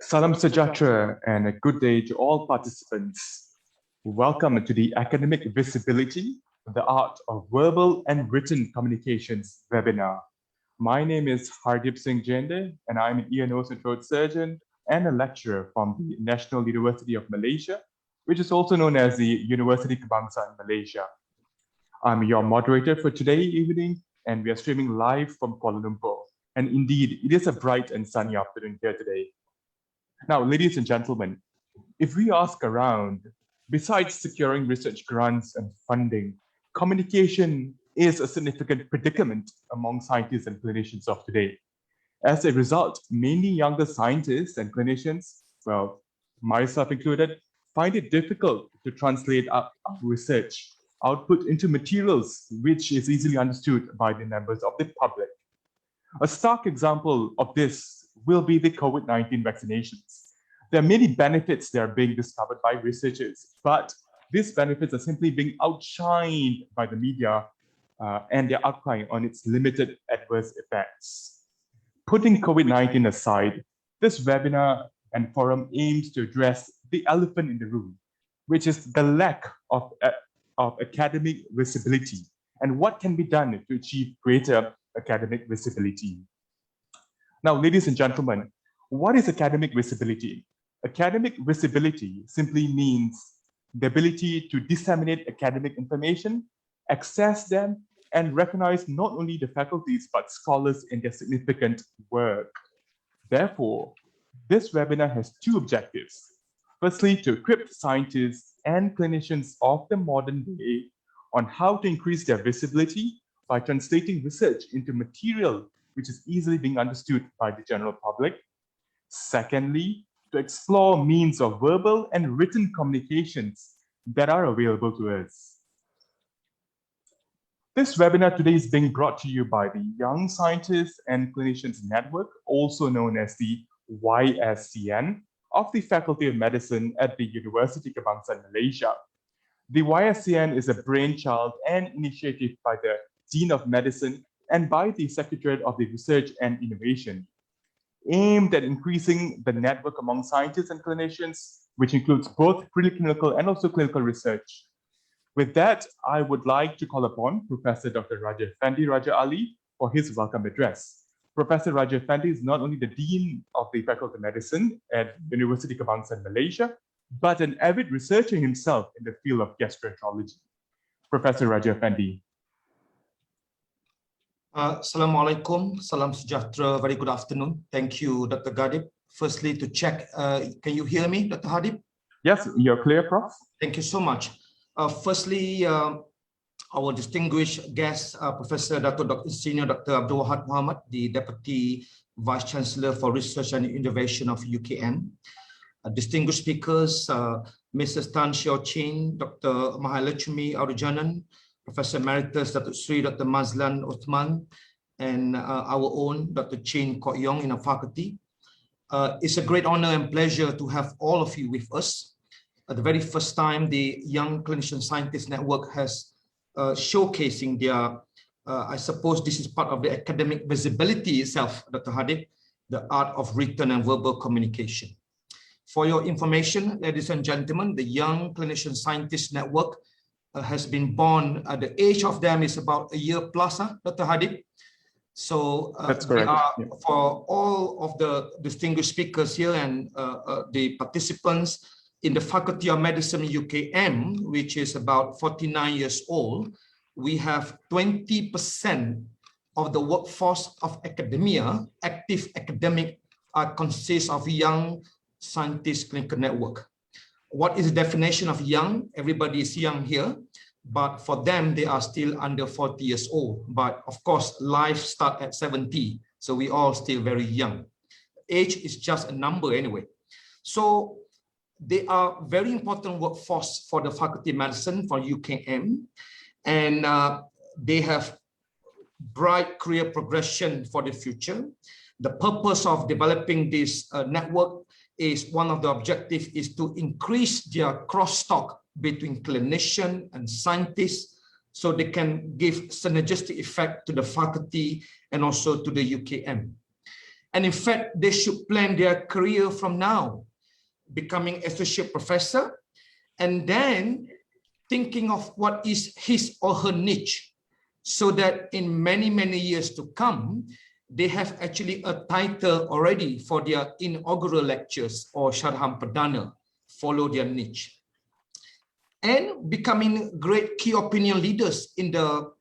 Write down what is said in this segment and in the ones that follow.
Salam Sejahtera and a good day to all participants. Welcome to the Academic Visibility, the Art of Verbal and Written Communications webinar. My name is Hardip Singh Jende and I'm an ear, nose and throat surgeon and a lecturer from the National University of Malaysia, which is also known as the University Kebangsaan Malaysia. I'm your moderator for today evening and we are streaming live from Kuala Lumpur. And indeed, it is a bright and sunny afternoon here today. Now, ladies and gentlemen, if we ask around, besides securing research grants and funding, communication is a significant predicament among scientists and clinicians of today. As a result, many younger scientists and clinicians, well, myself included, find it difficult to translate our research output into materials which is easily understood by the members of the public. A stark example of this will be the COVID-19 vaccinations. There are many benefits that are being discovered by researchers, but these benefits are simply being outshined by the media and their outcry on its limited adverse effects. Putting COVID-19 aside, this webinar and forum aims to address the elephant in the room, which is the lack of academic visibility and what can be done to achieve greater academic visibility. Now, ladies and gentlemen, what is academic visibility? Academic visibility simply means the ability to disseminate academic information, access them, and recognize not only the faculties, but scholars in their significant work. Therefore, this webinar has two objectives. Firstly, to equip scientists and clinicians of the modern day on how to increase their visibility by translating research into material which is easily being understood by the general public. Secondly, to explore means of verbal and written communications that are available to us. This webinar today is being brought to you by the Young Scientists and Clinicians Network, also known as the YSCN, of the Faculty of Medicine at the University Kebangsaan Malaysia. The YSCN is a brainchild and initiative by the Dean of Medicine and by the Secretariat of the Research and Innovation, aimed at increasing the network among scientists and clinicians, which includes both preclinical and also clinical research. With that, I would like to call upon Professor Dr. Raja Effendi Raja Ali for his welcome address. Professor Raja Effendi is not only the Dean of the Faculty of Medicine at University Kebangsaan Malaysia, but an avid researcher himself in the field of gastroenterology. Professor Raja Effendi. Assalamualaikum, salam sejahtera, very good afternoon. Thank you, Dr. Gadip. Firstly, to check, can you hear me, Dr. Hadip? Yes, you're clear, Prof. Thank you so much. Firstly, our distinguished guest, Professor Dr. Senior Dr. Abdul Wahab Muhammad, the Deputy Vice Chancellor for Research and Innovation of UKM. Distinguished speakers, Mrs. Tan Xiao Chin, Dr. Mahalakshmi Arujanan, Professor Emeritus Dr. Sri Dr. Mazlan Uthman, and our own Dr. Chin Kok Yong in our faculty. It's a great honor and pleasure to have all of you with us. The very first time the Young Clinician Scientist Network has showcasing their, I suppose this is part of the academic visibility itself, Dr. Hadip, the art of written and verbal communication. For your information, ladies and gentlemen, the Young Clinician Scientist Network has been born. The age of them is about a year plus, Dr. Hadip. So that's correct. For all of the distinguished speakers here and the participants in the Faculty of Medicine UKM, which is about 49 years old, we have 20% of the workforce of academia, active academic, consists of young scientist clinical network. What is the definition of young? Everybody is young here, but for them, they are still under 40 years old. But of course, life starts at 70, so we all still very young. Age is just a number anyway. So they are very important workforce for the Faculty of Medicine, for UKM, and they have bright career progression for the future. The purpose of developing this network is one of the objectives is to increase their crosstalk between clinician and scientists so they can give synergistic effect to the faculty and also to the UKM. And in fact, they should plan their career from now, becoming associate professor, and then thinking of what is his or her niche, so that in many, many years to come, they have actually a title already for their inaugural lectures or Syarham Perdana, follow their niche. And becoming great key opinion leaders in the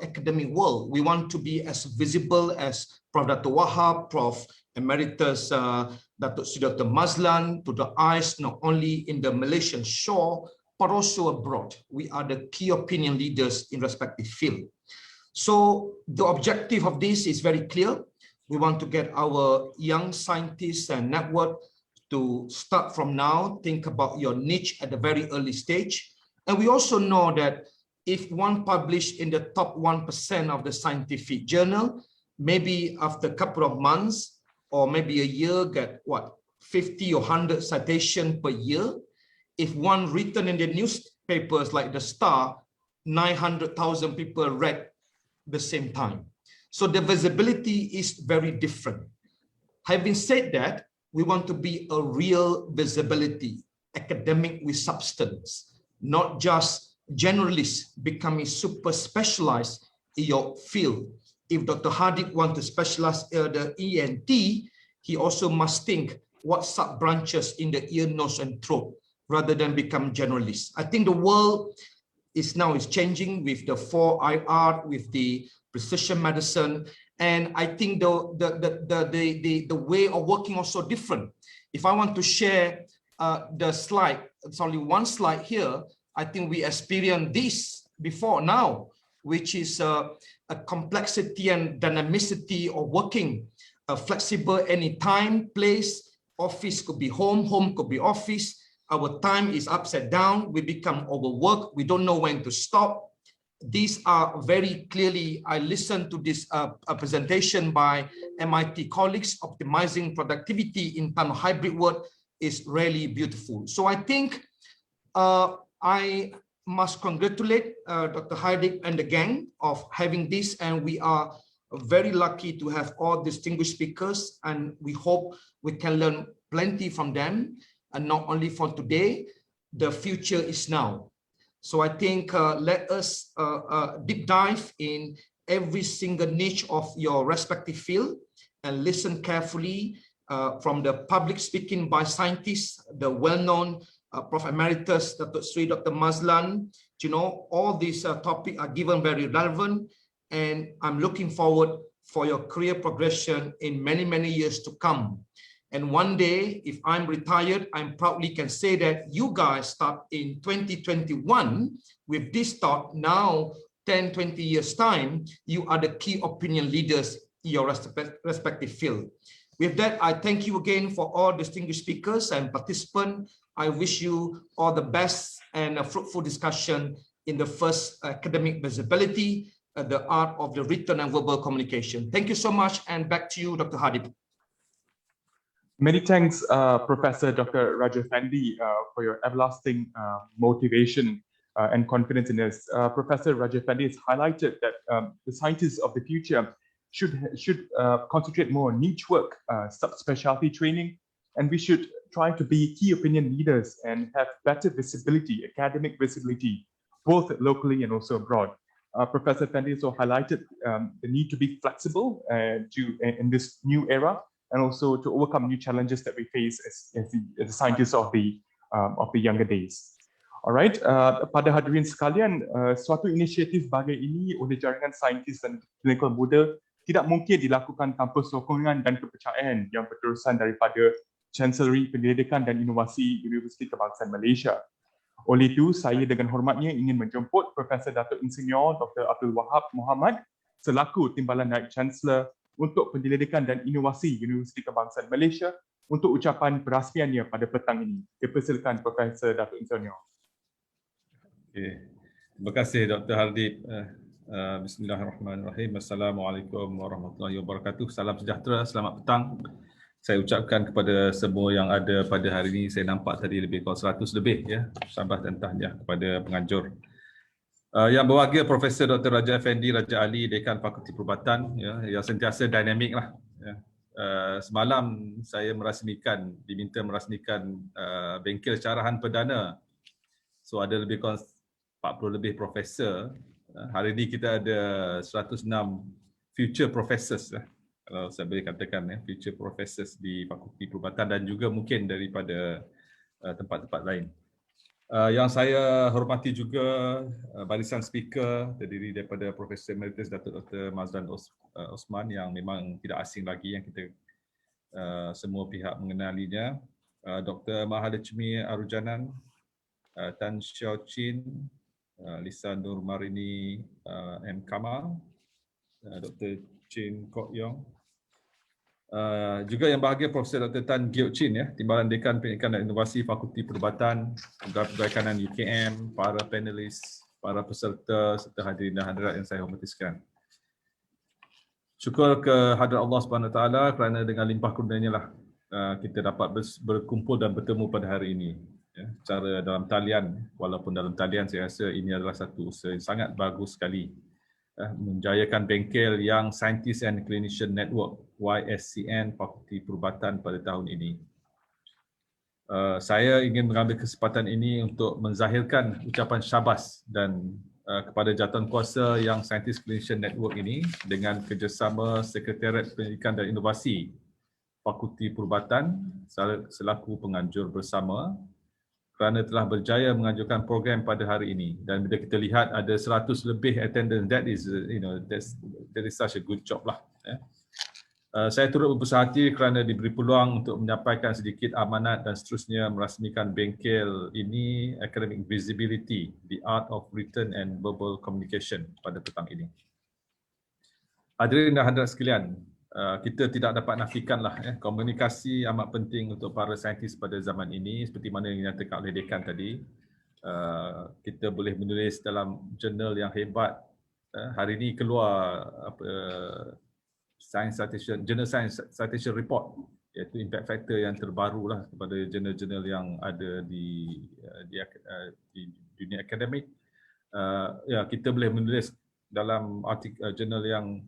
academic world. We want to be as visible as Prof. Dr. Wahab, Prof. Emeritus Dr. Mazlan, to the eyes not only in the Malaysian shore, but also abroad. We are the key opinion leaders in respective field. So the objective of this is very clear. We want to get our young scientists and network to start from now, think about your niche at the very early stage. And we also know that if one published in the top 1% of the scientific journal, maybe after a couple of months or maybe a year, get what, 50 or 100 citation per year. If one written in the newspapers like The Star, 900,000 people read the same time. So the visibility is very different. Having said that, we want to be a real visibility, academic with substance, not just generalists becoming super specialized in your field. If Dr. Hardik wants to specialize in the ENT, he also must think what sub-branches in the ear, nose, and throat, rather than become generalist. I think the world is changing with the 4IR, with the precision medicine, and I think the way of working also different. If I want to share the slide, it's only one slide here. I think we experienced this before now, which is a complexity and dynamicity of working, flexible anytime, place, office could be home, home could be office. Our time is upside down. We become overworked. We don't know when to stop. These are very clearly, I listened to this presentation by MIT colleagues, optimizing productivity in time of hybrid work is really beautiful. So I think I must congratulate Dr. Hardik and the gang of having this, and we are very lucky to have all distinguished speakers, and we hope we can learn plenty from them, and not only for today, the future is now. So I think let us deep dive in every single niche of your respective field and listen carefully from the public speaking by scientists, the well-known Prof. Emeritus, Dr. Mazlan. You know, all these topics are given very relevant, and I'm looking forward for your career progression in many, many years to come. And one day, if I'm retired, I proudly can say that you guys start in 2021 with this thought. Now, 10, 20 years time, you are the key opinion leaders in your respective field. With that, I thank you again for all distinguished speakers and participants. I wish you all the best and a fruitful discussion in the first academic visibility, the art of the written and verbal communication. Thank you so much, and back to you, Dr. Hardik. Many thanks, Professor Dr. Raja Effendi, for your everlasting motivation and confidence in us. Professor Raja Effendi has highlighted that the scientists of the future should concentrate more on niche work, subspecialty training, and we should try to be key opinion leaders and have better visibility, academic visibility, both locally and also abroad. Professor Effendi also highlighted the need to be flexible in this new era, and also to overcome new challenges that we face as the scientists of the younger days. Alright, pada hadirin sekalian, suatu inisiatif bagai ini oleh jaringan saintis dan klinikal muda tidak mungkin dilakukan tanpa sokongan dan kepercayaan yang berterusan daripada Chancellery Penyelidikan dan Inovasi Universiti Kebangsaan Malaysia. Oleh itu, saya dengan hormatnya ingin menjemput Profesor Datuk Insinyur Dr. Abdul Wahab Muhammad selaku Timbalan Naib Chancellor untuk Penyelidikan dan Inovasi Universiti Kebangsaan Malaysia untuk ucapan perasmiannya pada petang ini. Dipersilakan Profesor Datuk Insinyur. Okay. Terima kasih Dr. Hardik. Bismillahirrahmanirrahim. Assalamualaikum warahmatullahi wabarakatuh. Salam sejahtera, selamat petang. Saya ucapkan kepada semua yang ada pada hari ini. Saya nampak tadi lebih kurang 100 lebih ya. Sabah dan tahniah kepada penganjur. Yang berbahagia Profesor Dr. Raja Effendi, Raja Ali, Dekan Fakulti Perubatan, ya, yang sentiasa dinamik lah. Ya. semalam saya diminta merasmikan bengkel carahan perdana. So ada lebih kurang 40 lebih profesor. Hari ini kita ada 106 future professors lah, kalau saya boleh katakan future professors di Fakulti Perubatan dan juga mungkin daripada tempat-tempat lain. Yang saya hormati juga barisan speaker terdiri daripada Profesor Emeritus Datuk Dr. Mazlan Osman yang memang tidak asing lagi, yang kita semua pihak mengenalinya. Dr. Mahalakshmi Arujanan, Tan Xiao Chin, Lisa Nur Marini M. Kamal, Dr. Chin Kok Yong, juga yang bahagia Profesor Dr. Tan Giok Chin, Timbalan Dekan Pendidikan dan Inovasi Fakulti Perubatan, Pegawai Kanan UKM, para panelis, para peserta serta hadirin dan hadirat yang saya hormati sekalian. Syukur kehadrat Allah SWT kerana dengan limpah kurnianya lah kita dapat berkumpul dan bertemu pada hari ini. Secara dalam talian, walaupun dalam talian saya rasa ini adalah satu usaha yang sangat bagus sekali. Menjayakan bengkel yang Scientist and Clinician Network YSCN Fakulti Perubatan pada tahun ini. Saya ingin mengambil kesempatan ini untuk menzahirkan ucapan syabas dan kepada jawatankuasa yang Scientist Clinician Network ini dengan kerjasama Sekretariat Pendidikan dan Inovasi Fakulti Perubatan selaku penganjur bersama kerana telah berjaya menganjurkan program pada hari ini. Dan bila kita lihat ada 100 lebih attendance, that is such a good job lah. Saya turut berbesar hati kerana diberi peluang untuk menyampaikan sedikit amanat dan seterusnya merasmikan bengkel ini, Academic Visibility, The Art of Written and Verbal Communication pada petang ini. Hadirin dan hadirat sekalian, kita tidak dapat nafikanlah komunikasi amat penting untuk para saintis pada zaman ini seperti mana yang dinyatakan oleh dekan tadi. Kita boleh menulis dalam jurnal yang hebat. Hari ini keluar Journal Science Citation Report, iaitu impact factor yang terbaru lah kepada jurnal-jurnal yang ada di dunia akademik. Kita boleh menulis dalam artikel jurnal yang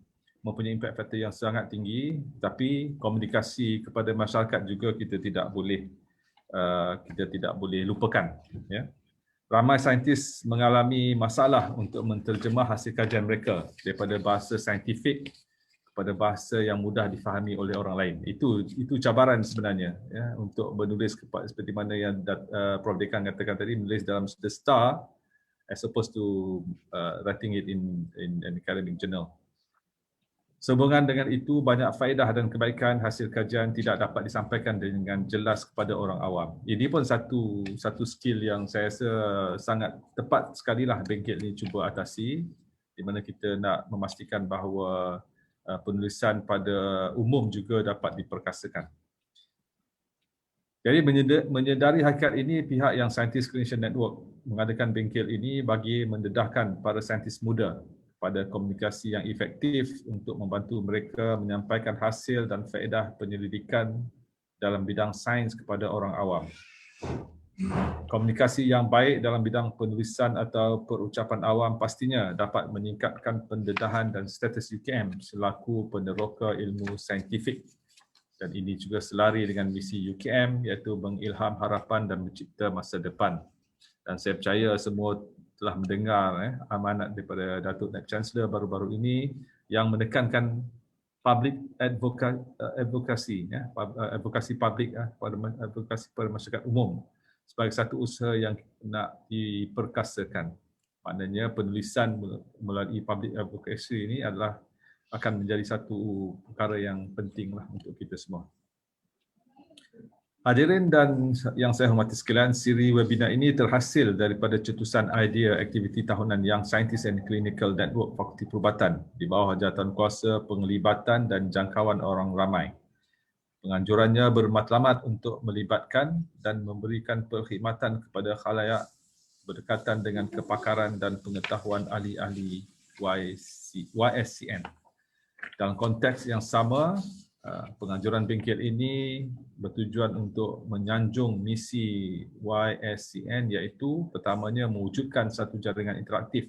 mempunyai impact factor yang sangat tinggi, tapi komunikasi kepada masyarakat juga kita tidak boleh lupakan. Ramai saintis mengalami masalah untuk menterjemah hasil kajian mereka daripada bahasa saintifik kepada bahasa yang mudah difahami oleh orang lain. Itu cabaran sebenarnya, untuk menulis seperti mana yang Prof Dekan katakan tadi, menulis dalam the star as opposed to writing it in an academic journal. Sehubungan dengan itu, banyak faedah dan kebaikan hasil kajian tidak dapat disampaikan dengan jelas kepada orang awam. Ini pun satu skill yang saya rasa sangat tepat sekali lah bengkel ini cuba atasi, di mana kita nak memastikan bahawa penulisan pada umum juga dapat diperkasakan. Jadi menyedari hakikat ini, pihak yang Scientist Clinician Network mengadakan bengkel ini bagi mendedahkan para saintis muda pada komunikasi yang efektif untuk membantu mereka menyampaikan hasil dan faedah penyelidikan dalam bidang sains kepada orang awam. Komunikasi yang baik dalam bidang penulisan atau perucapan awam pastinya dapat meningkatkan pendedahan dan status UKM selaku peneroka ilmu saintifik. Dan ini juga selari dengan misi UKM, iaitu mengilham harapan dan mencipta masa depan. Dan saya percaya semua telah mendengar amanat daripada Datuk Naib Chancellor baru-baru ini yang menekankan public advokasi publik, advokasi pada masyarakat umum sebagai satu usaha yang nak diperkasakan. Maknanya penulisan melalui public advocacy ini akan menjadi satu perkara yang penting lah untuk kita semua. Hadirin dan yang saya hormati sekalian, siri webinar ini terhasil daripada cetusan idea aktiviti tahunan Young Scientist and Clinical Network Fakulti Perubatan di bawah jawatankuasa penglibatan dan jangkauan orang ramai. Penganjurannya bermatlamat untuk melibatkan dan memberikan perkhidmatan kepada khalayak berdekatan dengan kepakaran dan pengetahuan ahli-ahli YSCN. Dalam konteks yang sama, penganjuran bengkel ini bertujuan untuk menyanjung misi YSCN, iaitu pertamanya mewujudkan satu jaringan interaktif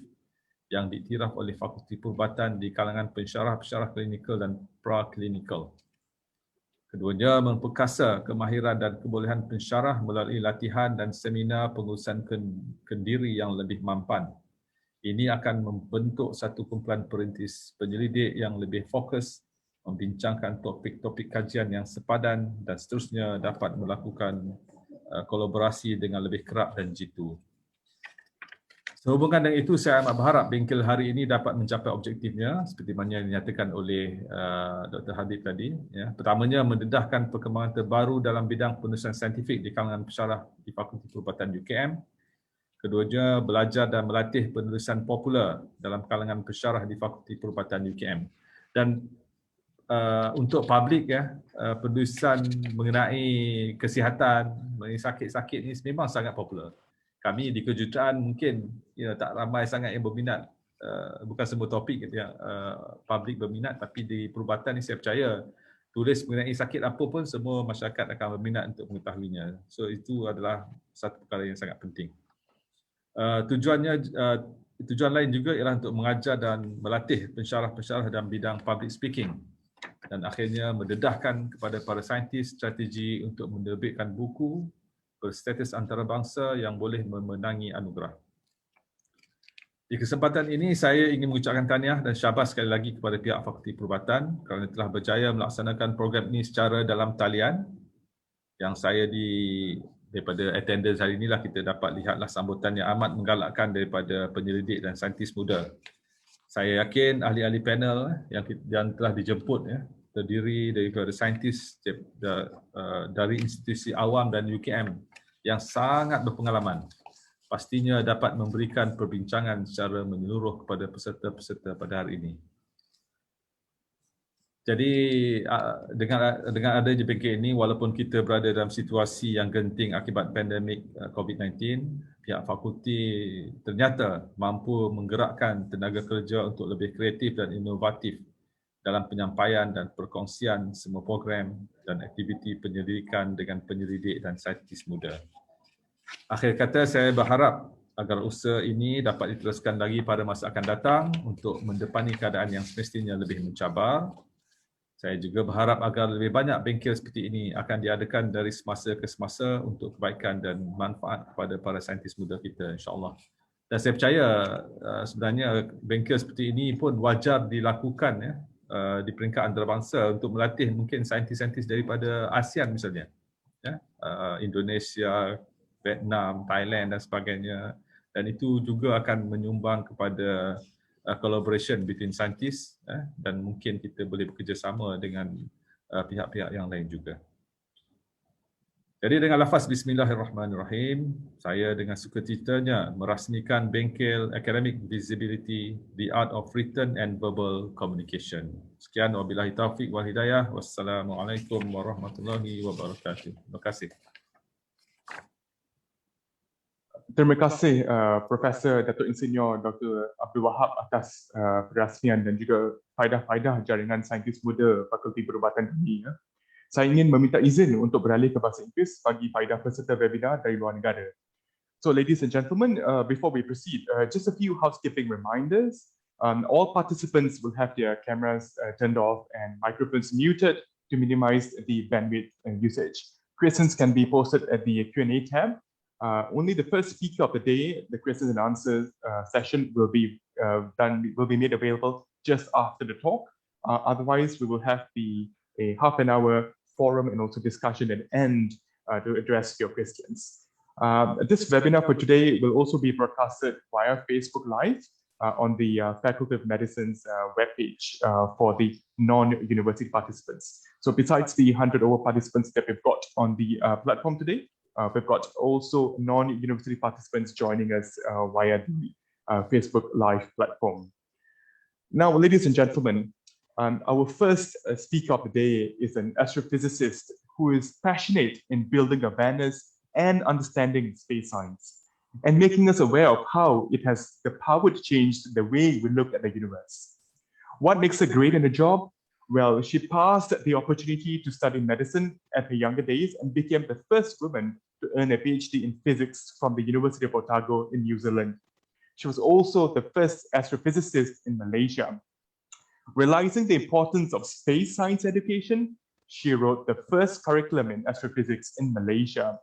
yang diiktiraf oleh Fakulti Perubatan di kalangan pensyarah-pensyarah klinikal dan pra-klinikal. Keduanya memperkasa kemahiran dan kebolehan pensyarah melalui latihan dan seminar pengurusan kendiri yang lebih mampan. Ini akan membentuk satu kumpulan perintis penyelidik yang lebih fokus, membincangkan topik-topik kajian yang sepadan dan seterusnya dapat melakukan kolaborasi dengan lebih kerap dan jitu. Sehubungan dengan itu, saya amat berharap bengkel hari ini dapat mencapai objektifnya seperti mana yang dinyatakan oleh Dr. Habib tadi. Ya. Pertamanya, mendedahkan perkembangan terbaru dalam bidang penulisan saintifik di kalangan pensyarah di Fakulti Perubatan UKM. Keduanya, belajar dan melatih penulisan popular dalam kalangan pensyarah di Fakulti Perubatan UKM. Dan untuk publik, ya, penulisan mengenai kesihatan, mengenai sakit-sakit ini memang sangat popular. Kami di kejuruteraan mungkin tak ramai sangat yang berminat, bukan semua topik yang publik berminat, tapi di perubatan ni saya percaya tulis mengenai sakit apa pun semua masyarakat akan berminat untuk mengetahuinya. So itu adalah satu perkara yang sangat penting. Tujuan lain juga ialah untuk mengajar dan melatih pensyarah-pensyarah dalam bidang public speaking dan akhirnya mendedahkan kepada para saintis strategi untuk menerbitkan buku berstatus antarabangsa yang boleh memenangi anugerah. Di kesempatan ini, saya ingin mengucapkan tahniah dan syabas sekali lagi kepada pihak Fakulti Perubatan kerana telah berjaya melaksanakan program ini secara dalam talian. Yang saya daripada attendance hari inilah kita dapat lihatlah sambutan yang amat menggalakkan daripada penyelidik dan saintis muda. Saya yakin ahli-ahli panel yang telah dijemput, ya, terdiri daripada saintis dari institusi awam dan UKM yang sangat berpengalaman, pastinya dapat memberikan perbincangan secara menyeluruh kepada peserta-peserta pada hari ini. Jadi dengan adanya bengkel ini, walaupun kita berada dalam situasi yang genting akibat pandemik COVID-19, pihak fakulti ternyata mampu menggerakkan tenaga kerja untuk lebih kreatif dan inovatif dalam penyampaian dan perkongsian semua program dan aktiviti penyelidikan dengan penyelidik dan saintis muda. Akhir kata, saya berharap agar usaha ini dapat diteruskan lagi pada masa akan datang untuk mendepani keadaan yang semestinya lebih mencabar. Saya juga berharap agar lebih banyak bengkel seperti ini akan diadakan dari semasa ke semasa untuk kebaikan dan manfaat kepada para saintis muda kita, insya-Allah. Dan saya percaya sebenarnya bengkel seperti ini pun wajar dilakukan, ya, di peringkat antarabangsa untuk melatih mungkin saintis-saintis daripada ASEAN misalnya, ya, Indonesia, Vietnam, Thailand dan sebagainya. Dan itu juga akan menyumbang kepada collaboration between scientists, dan mungkin kita boleh bekerjasama dengan pihak-pihak yang lain juga. Jadi dengan lafaz Bismillahirrahmanirrahim, saya dengan sukacitanya merasmikan bengkel Academic Visibility, The Art of Written and Verbal Communication. Sekian, wabillahi taufiq wal hidayah. Wassalamualaikum warahmatullahi wabarakatuh. Terima kasih. Terima kasih Profesor Datuk Insinyur Dr. Abdul Wahab atas perasmian dan juga faedah-faedah jaringan saintis muda Fakulti Perubatan ini. Saya ingin meminta izin untuk beralih ke bahasa Inggeris bagi faedah peserta webinar dari luar negara. So ladies and gentlemen, before we proceed, just a few housekeeping reminders. All participants will have their cameras turned off and microphones muted to minimize the bandwidth usage. Questions can be posted at the Q&A tab. Only the first speaker of the day, the questions and answers session will be made available just after the talk. Otherwise, we will have a half an hour forum and also discussion at the end to address your questions. This webinar for today will also be broadcasted via Facebook Live on the Faculty of Medicine's webpage for the non-university participants. So besides the 100 over participants that we've got on the platform today, we've got also non-university participants joining us via the Facebook Live platform. Now, ladies and gentlemen, our first speaker of the day is an astrophysicist who is passionate in building awareness and understanding space science and making us aware of how it has the power to change the way we look at the universe. What makes her great in the job? Well, she passed the opportunity to study medicine at her younger days and became the first woman to earn a PhD in physics from the University of Otago in New Zealand. She was also the first astrophysicist in Malaysia. Realizing the importance of space science education, She wrote the first curriculum in astrophysics in Malaysia.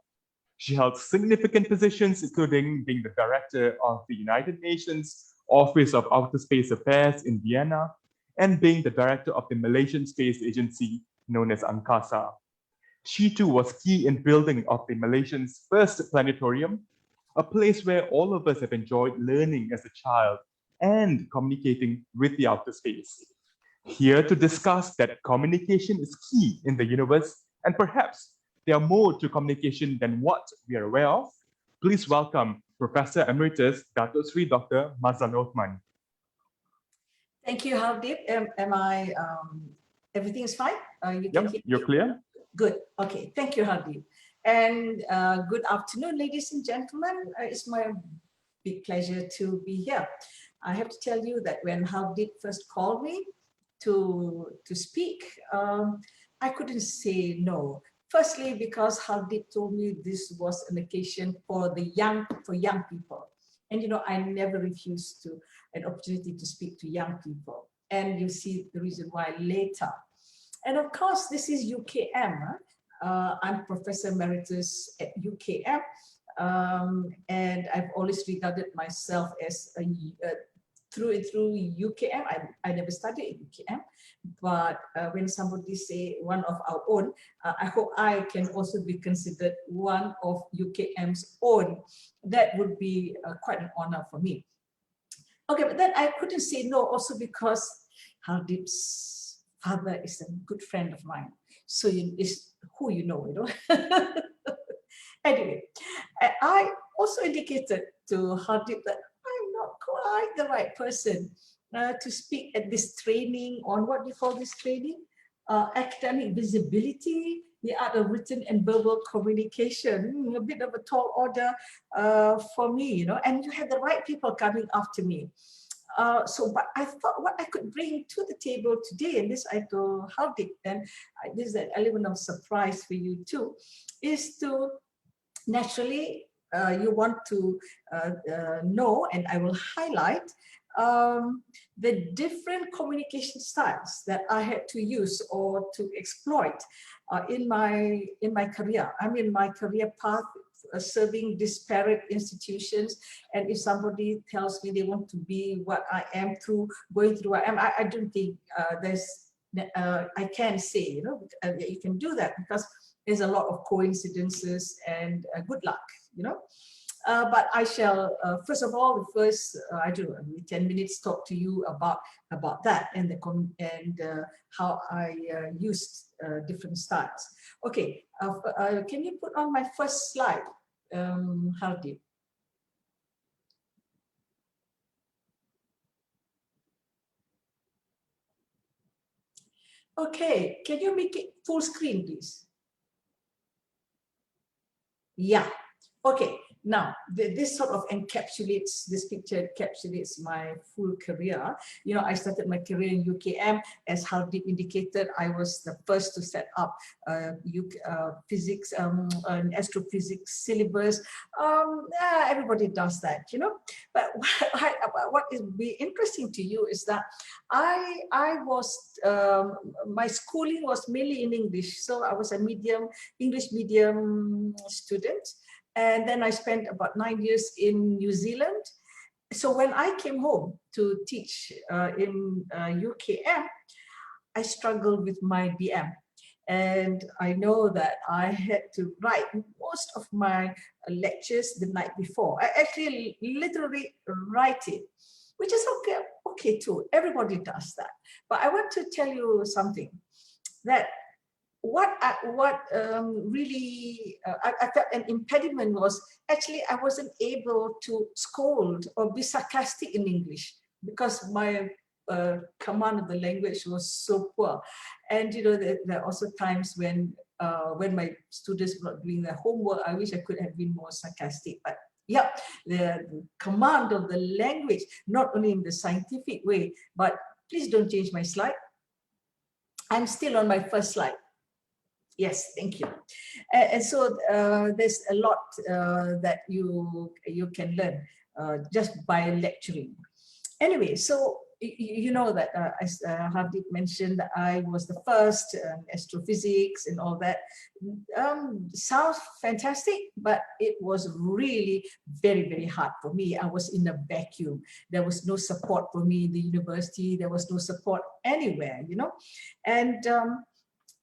She held significant positions, including being the director of the United Nations Office of Outer Space Affairs in Vienna and being the director of the Malaysian Space Agency known as Angkasa. She too was key in building of the Malaysian's first planetarium, a place where all of us have enjoyed learning as a child and communicating with the outer space. Here to discuss that communication is key in the universe and perhaps there are more to communication than what we are aware of. Please welcome Professor Emeritus Dato Sri Dr. Mazlan Othman. Thank you, Hardeep. Everything is fine? You can hear you're me? clear? Good. Okay. Thank you, Hardeep. And good afternoon, ladies and gentlemen. It's my big pleasure to be here. I have to tell you that when Hardeep first called me to speak, I couldn't say no. Firstly, because Hardeep told me this was an occasion for young people. And you know, I never refused to an opportunity to speak to young people. And you'll see the reason why later. And of course, this is UKM. I'm Professor Emeritus at UKM. And I've always regarded myself as through and through UKM. I never studied at UKM, but when somebody say one of our own, I hope I can also be considered one of UKM's own. That would be quite an honor for me. Okay, but then I couldn't say no also because Hardeep's father is a good friend of mine. So it's who you know. Anyway, I also indicated to Hardeep that I'm not quite the right person to speak at this training on what do you call this training? Academic visibility, the art of written and verbal communication, a bit of a tall order for me, you know, and you had the right people coming after me. But I thought what I could bring to the table today, and this I told Hardeep, and this is an element of surprise for you too, is to naturally you want to know, and I will highlight the different communication styles that I had to use or to exploit in my career. I'm in my career path serving disparate institutions, and if somebody tells me they want to be what I am through going through what I am, I don't think I can say, you know, you can do that because there's a lot of coincidences and good luck, you know. But I shall, first of all, I don't know, 10 minutes talk to you about that and how I used different styles. Okay, can you put on my first slide, Hardeep? Okay, can you make it full screen, please? Yeah, okay. Now, this sort of this picture encapsulates my full career. You know, I started my career in UKM. As Hardeep indicated, I was the first to set up physics, an astrophysics syllabus. Everybody does that, you know. But what is be interesting to you is that I was, my schooling was mainly in English. So I was a English medium student. And then I spent about 9 years in New Zealand. So when I came home to teach in UKM, I struggled with my BM. And I know that I had to write most of my lectures the night before. I actually literally write it, which is okay too. Everybody does that. But I want to tell you something, that really I felt an impediment was actually I wasn't able to scold or be sarcastic in English because my command of the language was so poor. And you know, there are also times when my students were not doing their homework, I wish I could have been more sarcastic. But yeah, the command of the language, not only in the scientific way, but please don't change my slide. I'm still on my first slide. Yes, thank you. And so there's a lot that you can learn just by lecturing. Anyway, so you know that as Hardik mentioned, I was the first astrophysics and all that. Sounds fantastic, but it was really very, very hard for me. I was in a vacuum. There was no support for me in the university. There was no support anywhere, you know. And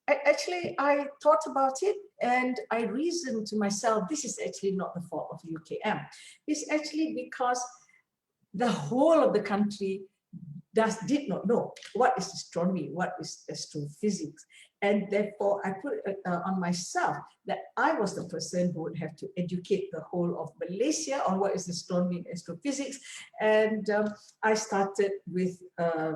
I thought about it and I reasoned to myself, this is actually not the fault of UKM. It's actually because the whole of the country did not know what is astronomy, what is astrophysics. And therefore I put it on myself that I was the person who would have to educate the whole of Malaysia on what is astronomy and astrophysics. And I started with a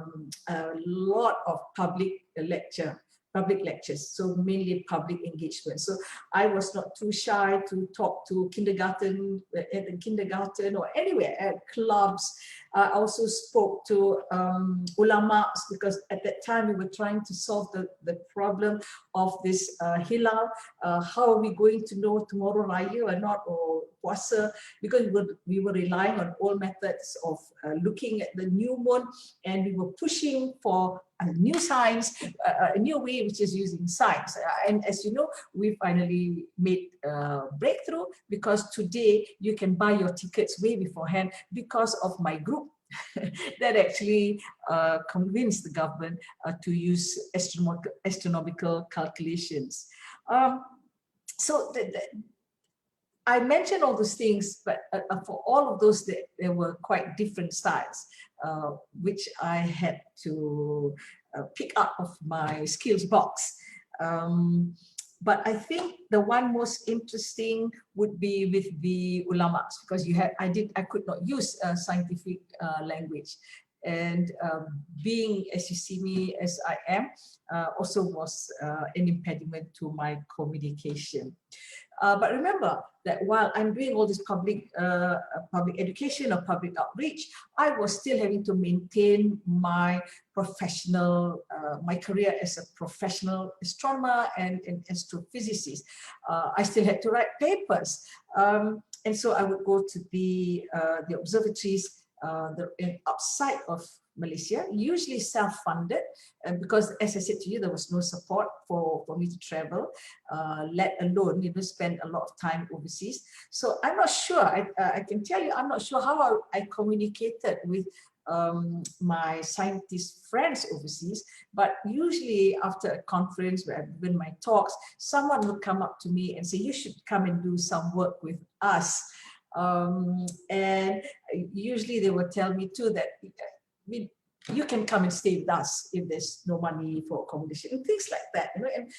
lot of public lectures, so mainly public engagement. So I was not too shy to talk to kindergarten, at the kindergarten or anywhere, at clubs. I also spoke to ulama, because at that time we were trying to solve the problem of this hilal. How are we going to know tomorrow Raya or not, or puasa? Because we were relying on old methods of looking at the new moon, and we were pushing for a new science, a new way, which is using science. And as you know, we finally made a breakthrough, because today you can buy your tickets way beforehand because of my group that actually convinced the government to use astronomical calculations. So I mentioned all those things, but for all of those, there were quite different styles, which I had to pick up of my skills box. But I think the one most interesting would be with the ulamas, because I could not use scientific language. And being as you see me as I am, also was an impediment to my communication. But remember that while I'm doing all this public education or public outreach, I was still having to maintain my professional, my career as a professional astronomer and an astrophysicist. I still had to write papers. And so I would go to the observatories outside of Malaysia, usually self-funded, because as I said to you, there was no support for me to travel, let alone spend a lot of time overseas. So I'm not sure, I can tell you, I'm not sure how I communicated with my scientist friends overseas, but usually after a conference where I've given my talks, someone would come up to me and say, you should come and do some work with us. And usually they would tell me too that you can come and stay with us if there's no money for accommodation and things like that. And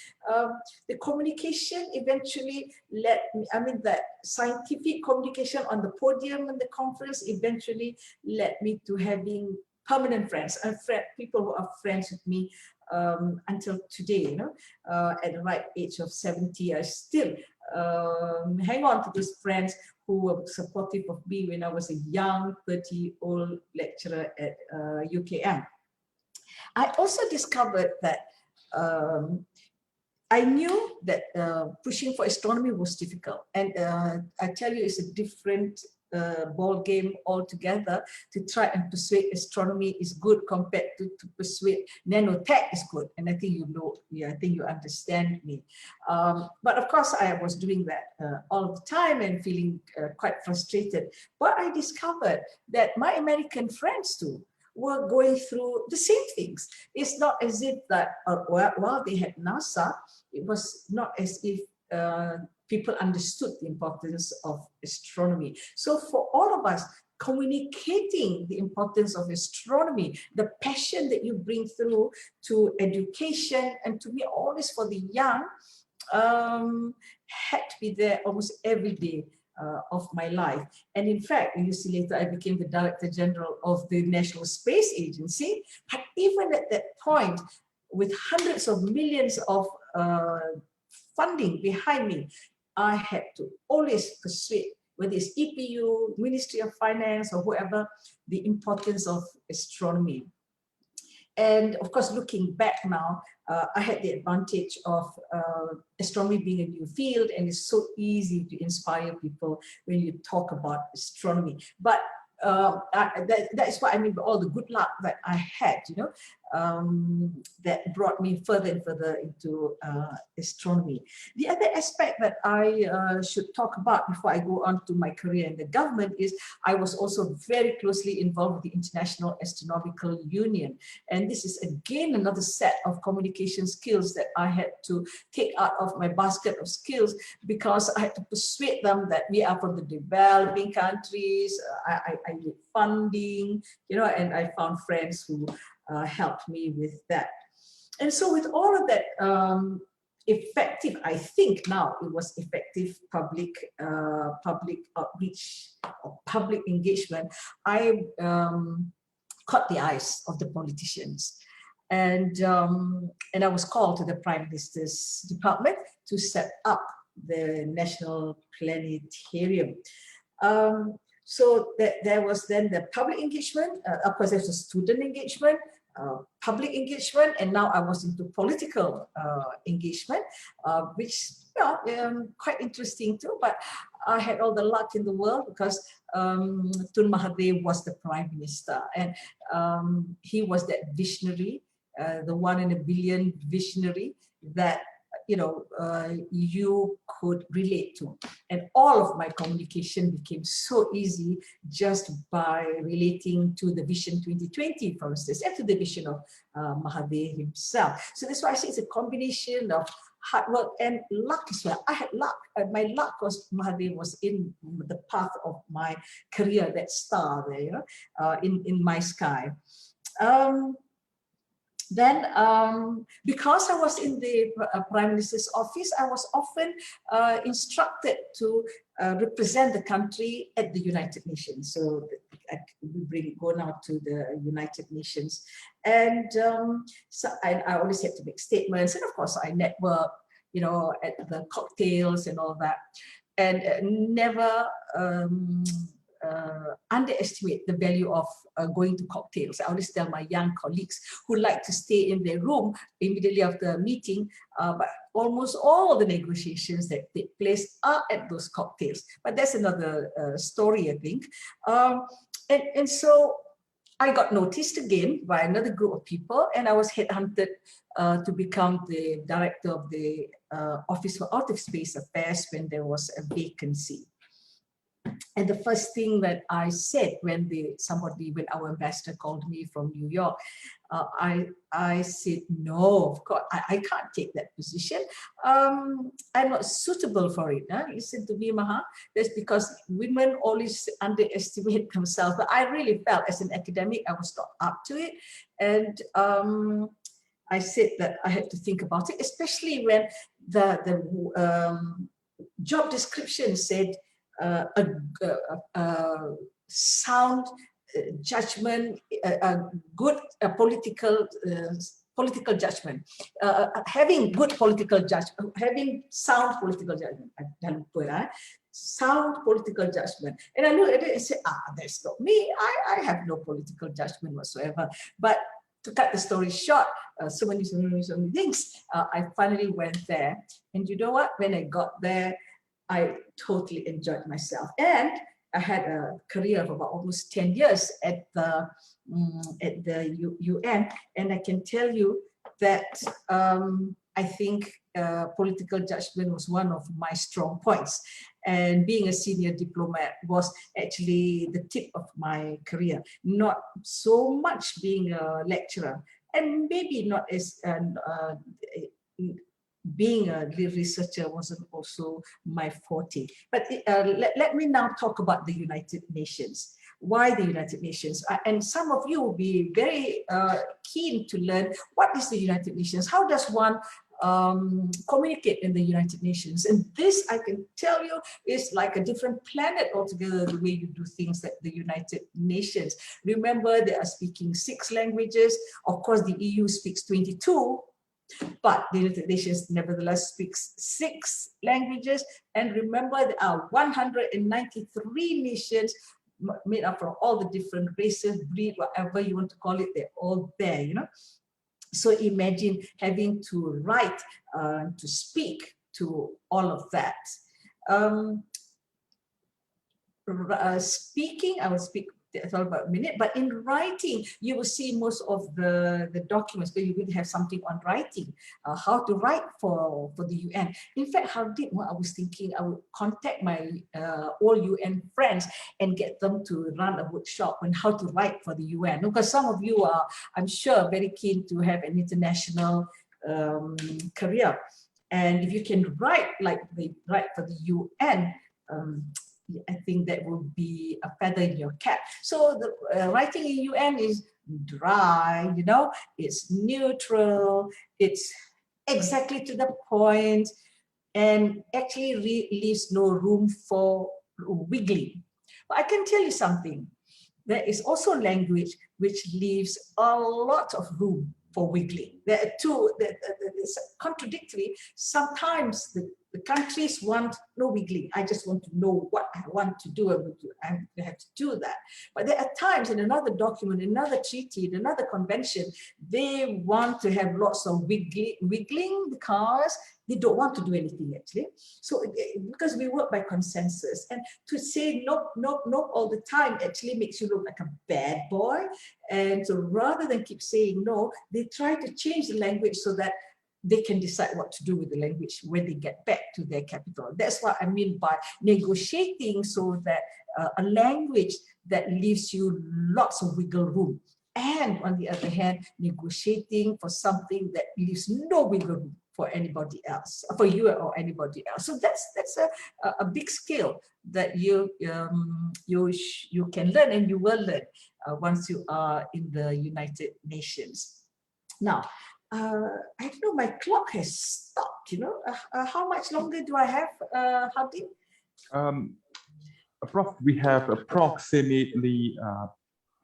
the communication eventually led me, that scientific communication on the podium and the conference eventually led me to having permanent friends and people who are friends with me until today. At the right age of 70, I still hang on to those friends who were supportive of me when I was a young 30-year-old lecturer at UKM. I also discovered that I knew that pushing for astronomy was difficult, and I tell you, it's a different ball game altogether to try and persuade astronomy is good compared to persuade nanotech is good. And I think you know, I think you understand me. But of course, I was doing that all the time and feeling quite frustrated. But I discovered that my American friends too were going through the same things. It's not as if that while they had NASA, it was not as if people understood the importance of astronomy. So for all of us, communicating the importance of astronomy, the passion that you bring through to education, and to me, always for the young, had to be there almost every day of my life. And in fact, you see, later I became the Director General of the National Space Agency. But even at that point, with hundreds of millions of funding behind me, I had to always persuade, whether it's EPU, Ministry of Finance, or whoever, the importance of astronomy. And of course, looking back now, I had the advantage of astronomy being a new field, and it's so easy to inspire people when you talk about astronomy. But that's what I mean by all the good luck that I had, you know, that brought me further and further into astronomy. The other aspect that I should talk about before I go on to my career in the government is I was also very closely involved with the International Astronomical Union. And this is again another set of communication skills that I had to take out of my basket of skills, because I had to persuade them that we are from the developing countries. I need funding, you know, and I found friends who helped me with that. And so with all of that effective, I think now it was effective public outreach or public engagement, I caught the eyes of the politicians. And I was called to the Prime Minister's department to set up the National Planetarium. So there was then the public engagement, of course there was a student engagement, public engagement, and now I was into political engagement, which, you know, quite interesting too, but I had all the luck in the world because Tun Mahathir was the Prime Minister, and he was that visionary, the 1 in a billion visionary that, you know, you could relate to. And all of my communication became so easy just by relating to the Vision 2020, for instance, and to the vision of Mahathir himself. So that's why I say it's a combination of hard work and luck as well. I had luck. My luck was Mahathir was in the path of my career, that star there, you know, in my sky. Then, because I was in the Prime Minister's office, I was often instructed to represent the country at the United Nations. So we go now to the United Nations. And so I always had to make statements. And of course, I network, you know, at the cocktails and all that. And never underestimate the value of going to cocktails. I always tell my young colleagues who like to stay in their room immediately after a meeting, but almost all the negotiations that take place are at those cocktails. But that's another story, I think. And so I got noticed again by another group of people, and I was headhunted to become the director of the Office for Outer Space Affairs when there was a vacancy. And the first thing that I said when when our ambassador called me from New York, I said, no, of course, I can't take that position. I'm not suitable for it. Huh? He said to me, Maha, that's because women always underestimate themselves. But I really felt as an academic, I was not up to it. And I said that I had to think about it, especially when the job description said, sound judgment, good political judgment, having good political judgment, having sound political judgment. Sound political judgment. And I looked at it and said, that's not me. I have no political judgment whatsoever. But to cut the story short, so many things, I finally went there. And you know what? When I got there, I totally enjoyed myself, and I had a career of about almost 10 years at the UN, and I can tell you that I think political judgment was one of my strong points, and being a senior diplomat was actually the tip of my career, not so much being a lecturer, and maybe not as being a researcher wasn't also my forte. But let me now talk about the United Nations. Why the United Nations? And some of you will be very keen to learn what is the United Nations? How does one communicate in the United Nations? And this, I can tell you, is like a different planet altogether, the way you do things at the United Nations. Remember, they are speaking 6 languages. Of course, the EU speaks 22. But the United Nations nevertheless speaks 6 languages. And remember, there are 193 nations made up from all the different races, breed, whatever you want to call it, they're all there, you know. So imagine having to write, to speak to all of that. Speaking, I will speak that's all about a minute. But in writing, you will see most of the documents where you will have something on writing, how to write for the UN. In fact, I was thinking I would contact my all UN friends and get them to run a workshop on how to write for the UN. Because some of you are, I'm sure, very keen to have an international career. And if you can write like they write for the UN, I think that will be a feather in your cap. So the writing in UN is dry, you know, it's neutral, it's exactly to the point, and actually leaves no room for wiggling. But I can tell you something. There is also language which leaves a lot of room for wiggling. There are two, it's contradictory. Sometimes the countries want no wiggling. I just want to know what I want to do. I have to do that. But there are times in another document, another treaty, in another convention, they want to have lots of wiggling because they don't want to do anything actually. So because we work by consensus, and to say no all the time actually makes you look like a bad boy. And so rather than keep saying no, they try to change the language so that they can decide what to do with the language when they get back to their capital. That's what I mean by negotiating, so that a language that leaves you lots of wiggle room. And on the other hand, negotiating for something that leaves no wiggle room for anybody else, for you or anybody else. So that's a big skill that you can learn, and you will learn once you are in the United Nations. Now, I don't know, my clock has stopped, you know. How much longer do I have, Hadi? We have approximately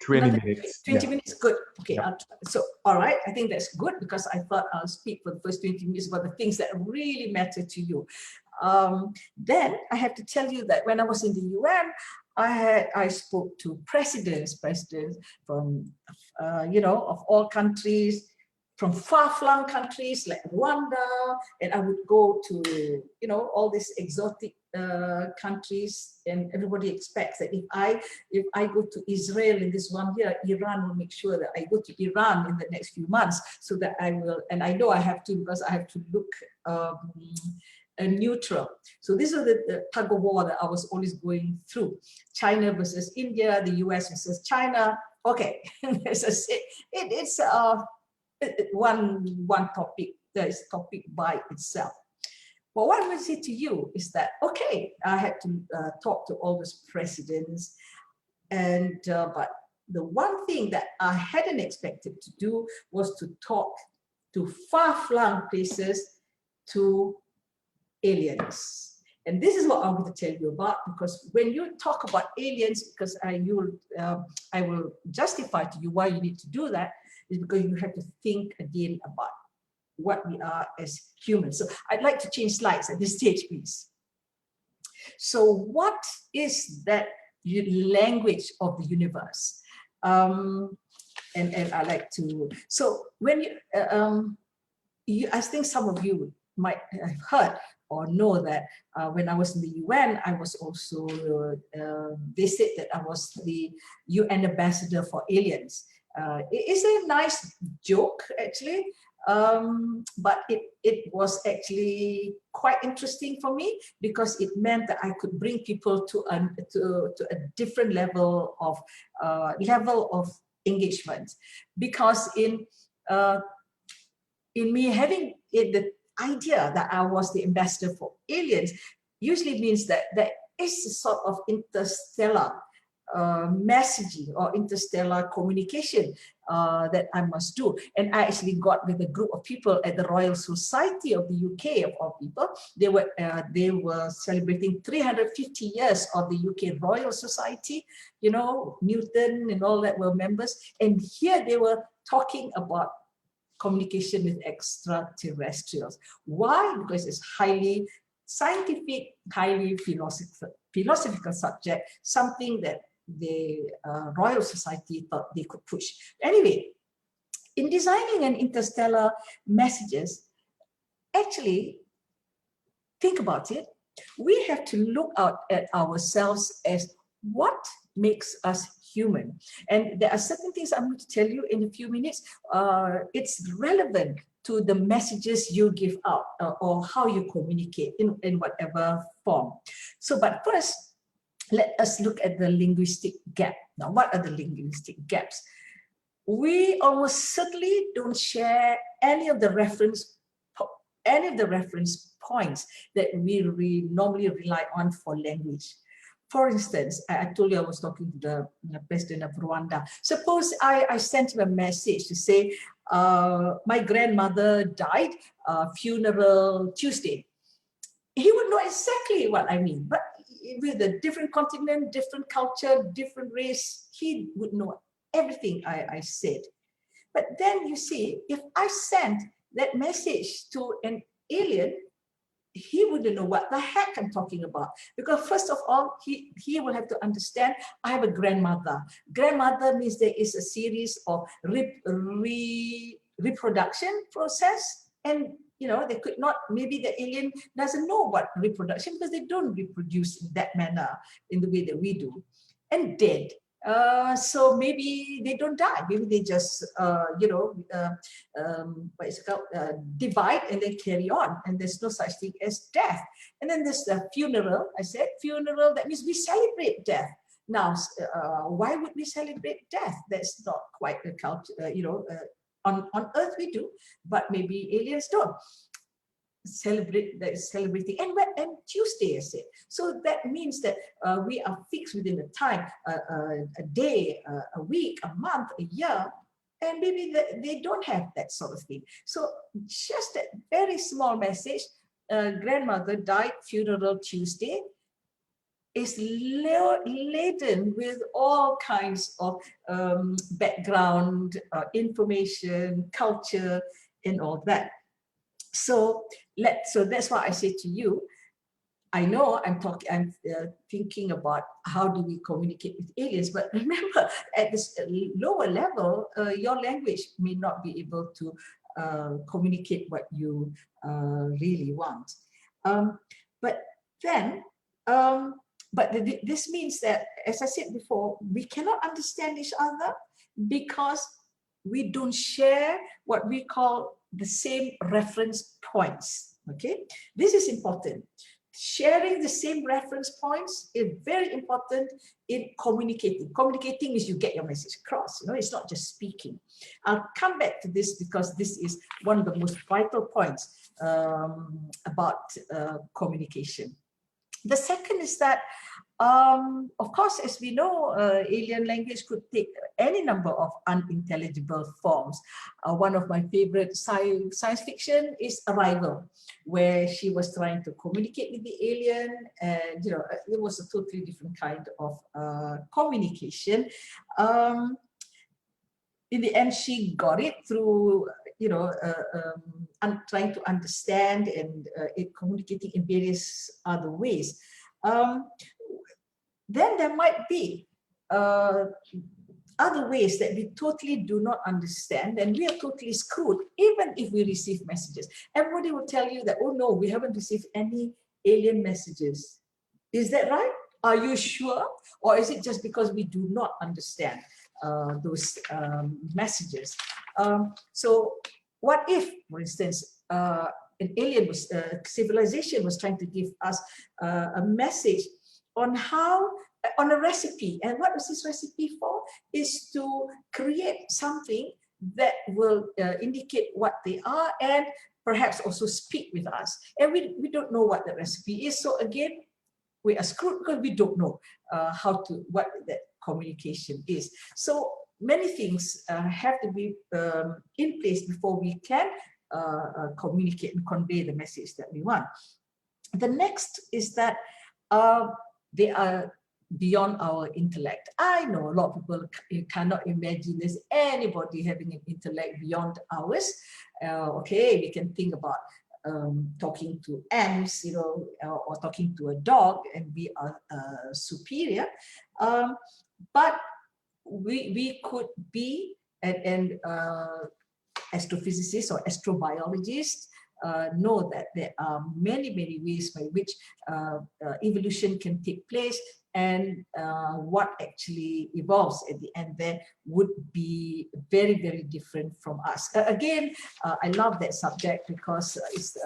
20 minutes. 20 minutes, good. Okay, yeah. So, all right, I think that's good, because I thought I'll speak for the first 20 minutes about the things that really matter to you. Then I have to tell you that when I was in the UN, I spoke to presidents from, you know, of all countries, from far-flung countries like Rwanda, and I would go to, you know, all these exotic countries, and everybody expects that if I go to Israel in this 1 year, Iran will make sure that I go to Iran in the next few months, so that I will, and I know I have to, because I have to look neutral. So these are the tug of war that I was always going through. China versus India, the US versus China. Okay, it's one topic, that is topic by itself. But what I would say to you is that, okay, I had to talk to all those presidents, and but the one thing that I hadn't expected to do was to talk to far-flung places, to aliens. And this is what I'm going to tell you about, because when you talk about aliens, because I will justify to you why you need to do that, is because you have to think again about what we are as humans. So I'd like to change slides at this stage, please. So what is that language of the universe? And I like to, so when I think some of you might have heard or know that when I was in the UN, I was also, they said that I was the UN ambassador for aliens. It is a nice joke, actually, but it was actually quite interesting for me, because it meant that I could bring people to a different level of engagement. Because in me having the idea that I was the ambassador for aliens, usually means that there is a sort of interstellar messaging or interstellar communication that I must do. And I actually got with a group of people at the Royal Society of the UK, of all people. They were celebrating 350 years of the UK Royal Society. You know, Newton and all that were members. And here they were talking about communication with extraterrestrials. Why? Because it's highly scientific, highly philosophical subject, something that the Royal Society thought they could push. Anyway, in designing an interstellar messages, actually, think about it, we have to look out at ourselves as what makes us human. And there are certain things I'm going to tell you in a few minutes. It's relevant to the messages you give out or how you communicate in whatever form. So, but first, let us look at the linguistic gap. Now, what are the linguistic gaps? We almost certainly don't share any of the reference points that we normally rely on for language. For instance, I told you I was talking to the president of Rwanda. Suppose I sent him a message to say, my grandmother died, funeral Tuesday. He would know exactly what I mean, but with a different continent, different culture, different race, he would know everything I said. But then you see, if I sent that message to an alien, he wouldn't know what the heck I'm talking about. Because first of all, he will have to understand, I have a grandmother. Grandmother means there is a series of reproduction process. And you know, they could not, maybe the alien doesn't know what reproduction, because they don't reproduce in that manner, in the way that we do. And dead. So maybe they don't die. Maybe they just, what is it called? Divide and they carry on. And there's no such thing as death. And then there's the funeral. I said funeral, that means we celebrate death. Now, why would we celebrate death? That's not quite a culture, on Earth we do, but maybe aliens don't. Celebrating and Tuesday, I said. So that means that we are fixed within a time, a day, a week, a month, a year, and maybe they don't have that sort of thing. So just that very small message, grandmother died, funeral Tuesday, is laden with all kinds of background, information, culture, and all that. So that's why I say to you, I know I'm thinking about how do we communicate with aliens, but remember at this lower level, your language may not be able to communicate what you really want. This means that, as I said before, we cannot understand each other because we don't share what we call the same reference points. Okay, this is important. Sharing the same reference points is very important in communicating. Communicating is you get your message across. You know, it's not just speaking. I'll come back to this because this is one of the most vital points about communication. The second is that, of course, as we know, alien language could take any number of unintelligible forms. One of my favorite science fiction is Arrival, where she was trying to communicate with the alien, and it was a totally different kind of communication. In the end, she got it through trying to understand and communicating in various other ways. Then there might be other ways that we totally do not understand, and we are totally screwed even if we receive messages. Everybody will tell you that, oh no, we haven't received any alien messages. Is that right? Are you sure? Or is it just because we do not understand those messages? So what if, for instance, an alien civilization was trying to give us a message on a recipe, and what was this recipe for? Is to create something that will indicate what they are and perhaps also speak with us. And we don't know what the recipe is. So again, we are screwed because we don't know what that communication is. So many things have to be in place before we can communicate and convey the message that we want. The next is that they are beyond our intellect. I know a lot of people, you cannot imagine there's anybody having an intellect beyond ours. Okay, we can think about talking to ants, or talking to a dog, and we are superior. But we could be, and astrophysicists or astrobiologists know that there are many ways by which evolution can take place, and what actually evolves at the end there would be very, very different from us. Again, I love that subject because it's,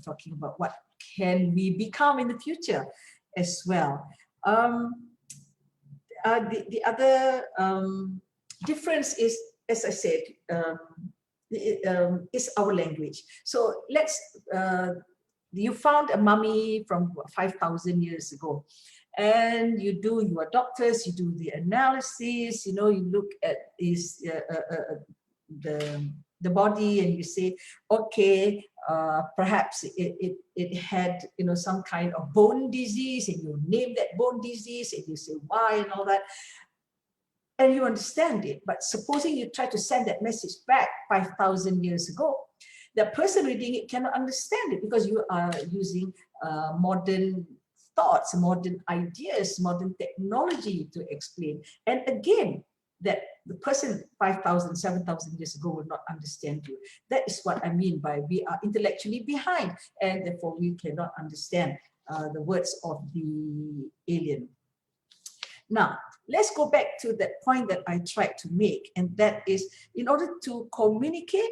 talking about what can we become in the future as well. The other difference is, as I said, is our language. So let's, you found a mummy from 5,000 years ago, and you are doctors, you do the analysis, you look at this, the body, and you say, okay, perhaps it had, some kind of bone disease, and you name that bone disease, and you say why and all that, and you understand it. But supposing you try to send that message back 5,000 years ago, the person reading it cannot understand it because you are using modern thoughts, modern ideas, modern technology to explain. And again, that the person 5,000, 7,000 years ago will not understand you. That is what I mean by we are intellectually behind, and therefore we cannot understand the words of the alien. Now, let's go back to that point that I tried to make, and that is, in order to communicate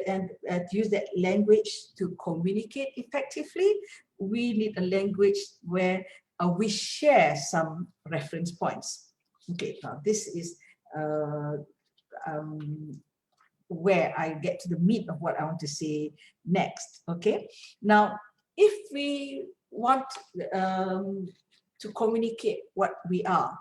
and use that language to communicate effectively, we need a language where we share some reference points. Okay, now this is where I get to the meat of what I want to say next. Okay, now if we want to communicate what we are,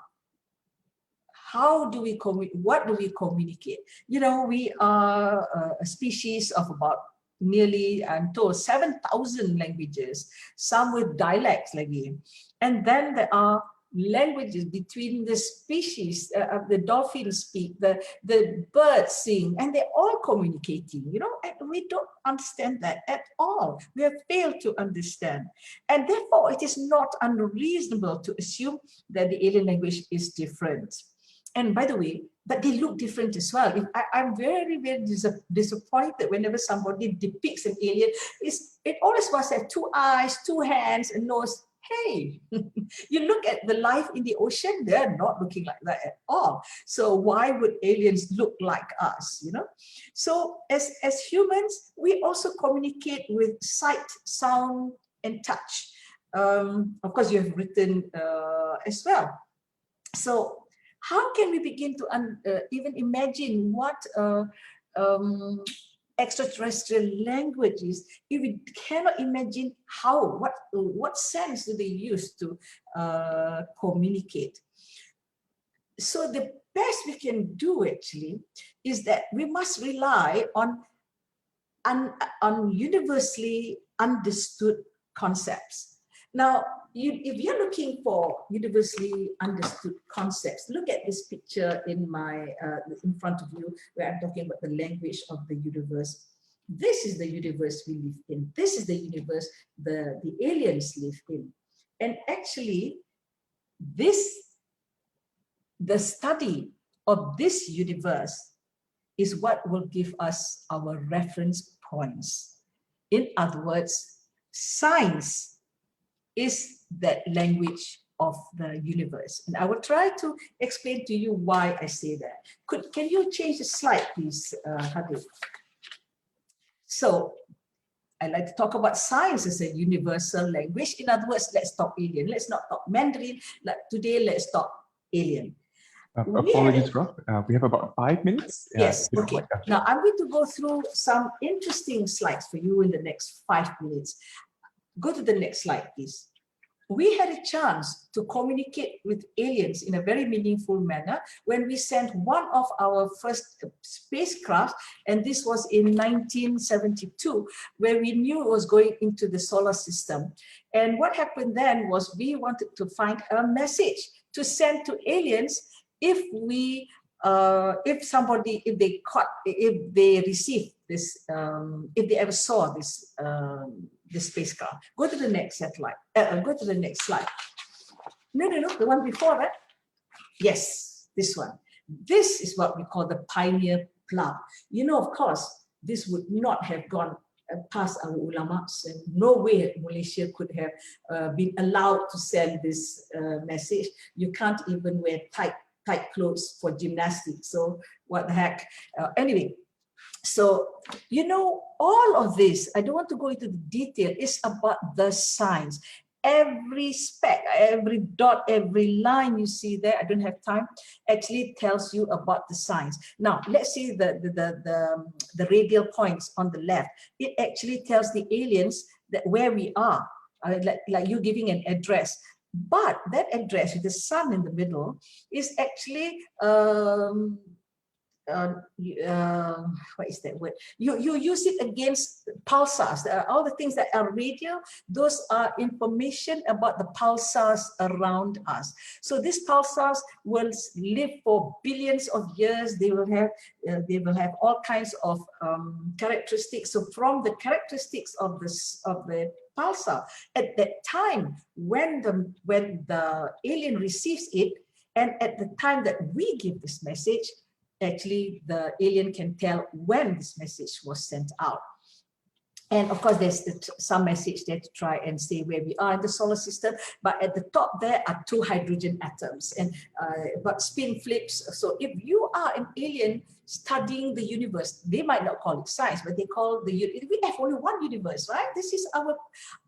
how do we what do we communicate? We are a species of about nearly, I'm told, 7,000 languages, some with dialects lagi. And then there are languages between the species. The dolphins speak, the birds sing, and they're all communicating, and we don't understand that at all. We have failed to understand. And therefore, it is not unreasonable to assume that the alien language is different. And by the way, but they look different as well. I'm very, very disappointed whenever somebody depicts an alien. It always must have 2 eyes, 2 hands, a nose. Hey, you look at the life in the ocean, they're not looking like that at all. So why would aliens look like us, So as humans, we also communicate with sight, sound, and touch. Of course, you have written as well. So how can we begin to even imagine what extraterrestrial languages if we cannot imagine how, what sense do they use to communicate? So the best we can do actually is that we must rely on universally understood concepts. Now, if you're looking for universally understood concepts, look at this picture in front of you, where I'm talking about the language of the universe. This is the universe we live in. This is the universe the aliens live in. And actually, the study of this universe is what will give us our reference points. In other words, science is that language of the universe. And I will try to explain to you why I say that. Can you change the slide, please, Hadid? So I like to talk about science as a universal language. In other words, let's talk alien. Let's not talk Mandarin. Like today, let's talk alien. Apologies, Rob. We have about 5 minutes. Yes, okay. Now I'm going to go through some interesting slides for you in the next 5 minutes. Go to the next slide, please. We had a chance to communicate with aliens in a very meaningful manner when we sent one of our first spacecraft, and this was in 1972, where we knew it was going into the solar system. And what happened then was we wanted to find a message to send to aliens if they received this, if they ever saw this spacecraft. Go to the next satellite. Go to the next slide. No, the one before that. Yes, this one. This is what we call the pioneer plug. Of course, this would not have gone past our ulamas, and no way Malaysia could have been allowed to send this message. You can't even wear tight clothes for gymnastics. So what the heck? Anyway, so, you know, all of this, I don't want to go into the detail, is about the science. Every speck, every dot, every line you see there, I don't have time, actually tells you about the science. Now, let's see the radial points on the left. It actually tells the aliens that where we are, like you giving an address. But that address with the sun in the middle is actually what is that word? You use it against pulsars. All the things that are radio, those are information about the pulsars around us. So these pulsars will live for billions of years. They will have all kinds of characteristics. So from the characteristics of the pulsar, at that time when the alien receives it, and at the time that we give this message, actually the alien can tell when this message was sent out. And of course, there's some message there to try and say where we are in the solar system. But at the top there are 2 hydrogen atoms and but spin flips. So if you are an alien studying the universe, they might not call it science, but they call we have only one universe, right? This is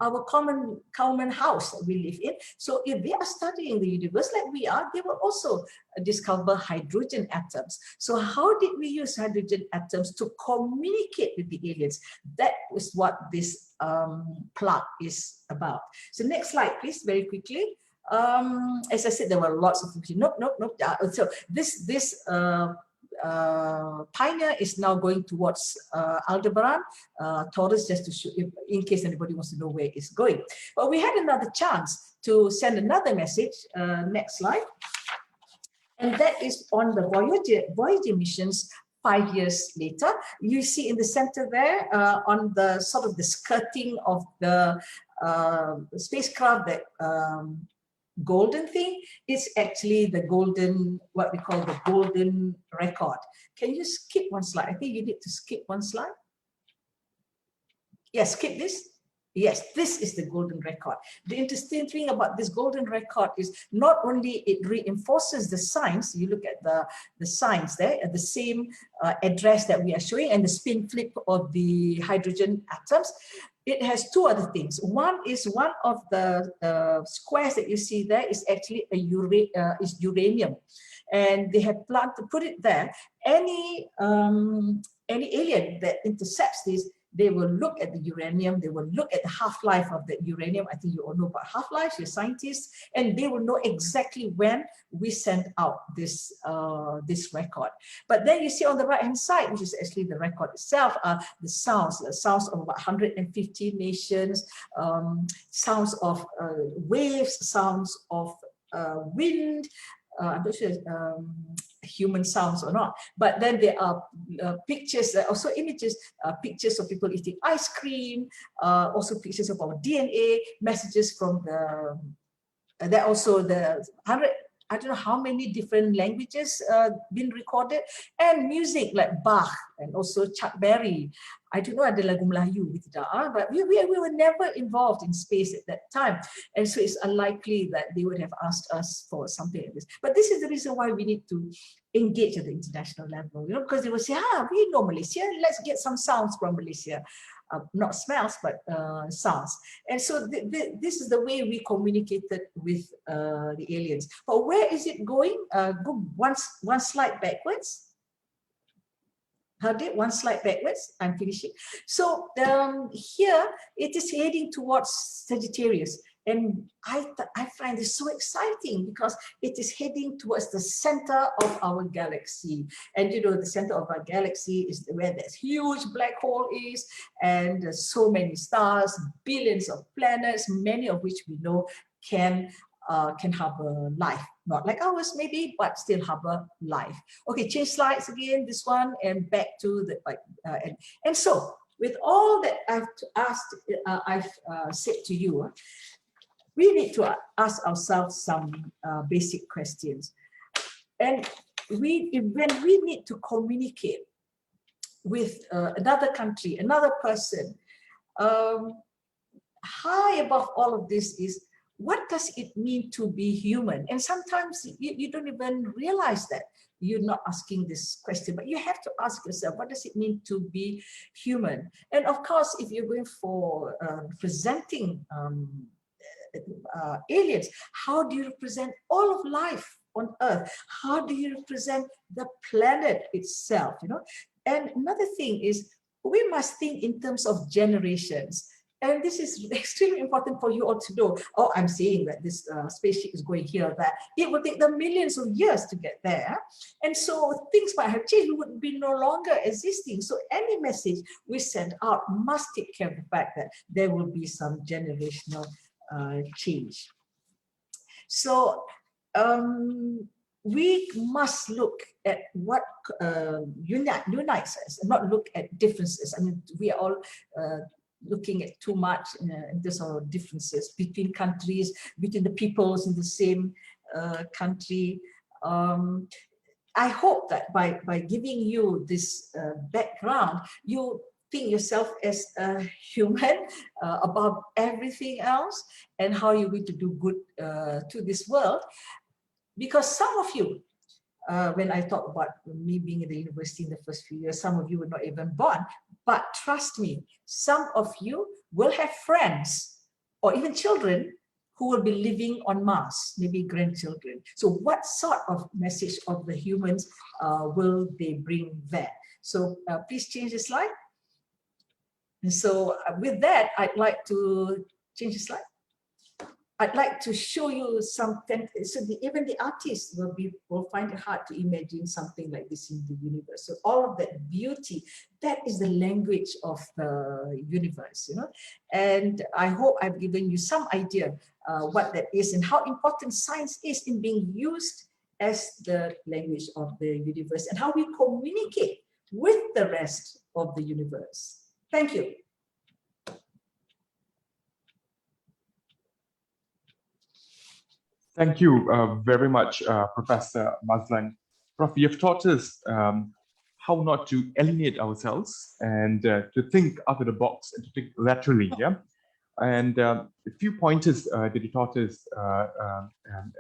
our common house that we live in. So if they are studying the universe like we are, they will also discover hydrogen atoms. So how did we use hydrogen atoms to communicate with the aliens? That is what this plug is about. So next slide, please, very quickly. As I said, there were lots of things. Nope. So this Pioneer is now going towards Aldebaran, Taurus, just to show, in case anybody wants to know where it's going. But we had another chance to send another message. Next slide. And that is on the Voyager missions 5 years later. You see in the center there, on the sort of the skirting of the spacecraft, that golden thing is actually the golden, what we call the golden record. Can you skip one slide? I think you need to skip one slide. Yes, skip this. Yes, this is the golden record. The interesting thing about this golden record is not only it reinforces the science, you look at the science there, at the same address that we are showing, and the spin flip of the hydrogen atoms. It has 2 other things. One is one of the squares that you see there is actually is uranium, and they have planned to put it there. Any alien that intercepts this, they will look at the uranium, they will look at the half-life of the uranium. I think you all know about half-life, you're scientists, and they will know exactly when we sent out this this record. But then you see on the right-hand side, which is actually the record itself, the sounds of about 150 nations, sounds of waves, sounds of wind. I'm not sure human sounds or not, but then there are pictures, also images, pictures of people eating ice cream, also pictures of our DNA, messages from there also the 100, I don't know how many different languages been recorded, and music like Bach and also Chuck Berry. I don't know ada lagu Melayu tidak, but we were never involved in space at that time, and so it's unlikely that they would have asked us for something like this. But this is the reason why we need to engage at the international level, you know, because they will say, we know Malaysia, let's get some sounds from Malaysia. Not smells, but sounds. And so this is the way we communicated with the aliens. But where is it going? Go one slide backwards. One slide backwards. I'm finishing. So here it is heading towards Sagittarius. And I find this so exciting because it is heading towards the center of our galaxy. And you know, the center of our galaxy is where this huge black hole is, and there's so many stars, billions of planets, many of which we know can harbor life. Not like ours maybe, but still harbor life. Okay, change slides again, this one, and back to the, and so with all that I've said to you, we need to ask ourselves some basic questions. And when we need to communicate with another country, another person, high above all of this is, what does it mean to be human? And sometimes you don't even realize that you're not asking this question, but you have to ask yourself, what does it mean to be human? And of course, if you're going for presenting aliens, how do you represent all of life on Earth? How do you represent the planet itself? You know, and another thing is, we must think in terms of generations. And this is extremely important for you all to know. Oh, I'm saying that this spaceship is going here, that it will take them millions of years to get there. And so things might have changed, we would be no longer existing. So any message we send out must take care of the fact that there will be some generational change. So we must look at what unites us, and not look at differences. I mean, we are all looking at too much in terms of differences between countries, between the peoples in the same country. I hope that by giving you this background, you think yourself as a human above everything else, and how you're going to do good to this world. Because some of you, when I talk about me being in the university in the first few years, some of you were not even born. But trust me, some of you will have friends or even children who will be living on Mars, maybe grandchildren. So what sort of message of the humans will they bring there? So please change the slide. And so with that, I'd like to change the slide. I'd like to show you something. So even the artists will find it hard to imagine something like this in the universe. So all of that beauty, that is the language of the universe, you know. And I hope I've given you some idea what that is and how important science is in being used as the language of the universe, and how we communicate with the rest of the universe. Thank you. Thank you very much, Professor Mazlan. Prof, you've taught us how not to alienate ourselves and to think out of the box and to think laterally, yeah? And a few pointers that you taught us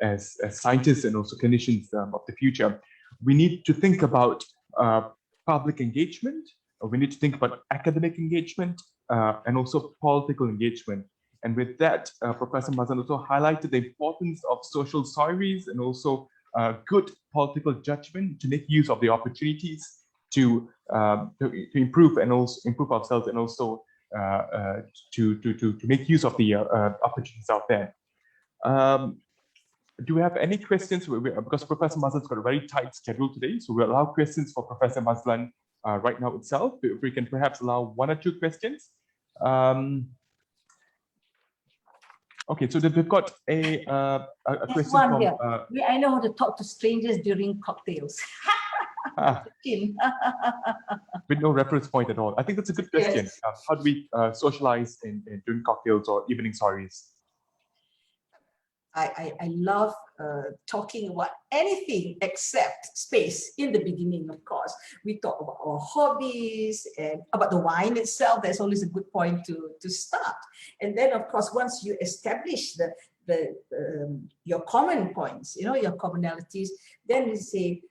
as scientists and also clinicians of the future. We need to think about public engagement, we need to think about academic engagement, and also political engagement. And with that, Professor Mazlan also highlighted the importance of social stories and also good political judgment to make use of the opportunities to improve and also improve ourselves, and also to make use of the opportunities out there. Do we have any questions? Because Professor Mazlan's got a very tight schedule today, so we'll allow questions for Professor Mazlan right now itself. If we can perhaps allow 1 or 2 questions. Okay, so we've got a question from... I know how to talk to strangers during cocktails. With no reference point at all. I think that's a good question. Yes. How do we socialize during cocktails or evening stories? I love talking about anything except space in the beginning, of course. We talk about our hobbies and about the wine itself. That's always a good point to start. And then, of course, once you establish your common points, you know, your commonalities, then we say,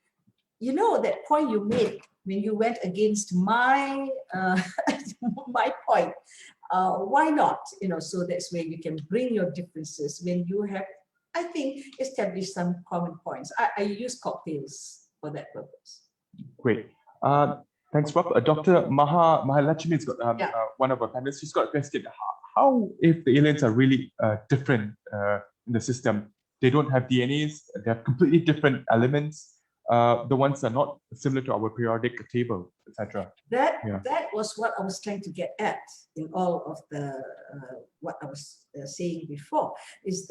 you know, that point you made when you went against my my point. Why not? You know, so that's where you can bring your differences when you have, I think, established some common points. I use cocktails for that purpose. Great. Thanks, Prof. Dr. Mahalakshmi's got one of our panelists. She's got a question. How if the aliens are really different in the system? They don't have DNAs. They have completely different elements. The ones are not similar to our periodic table, etc. That was what I was trying to get at in all of the what I was saying before, is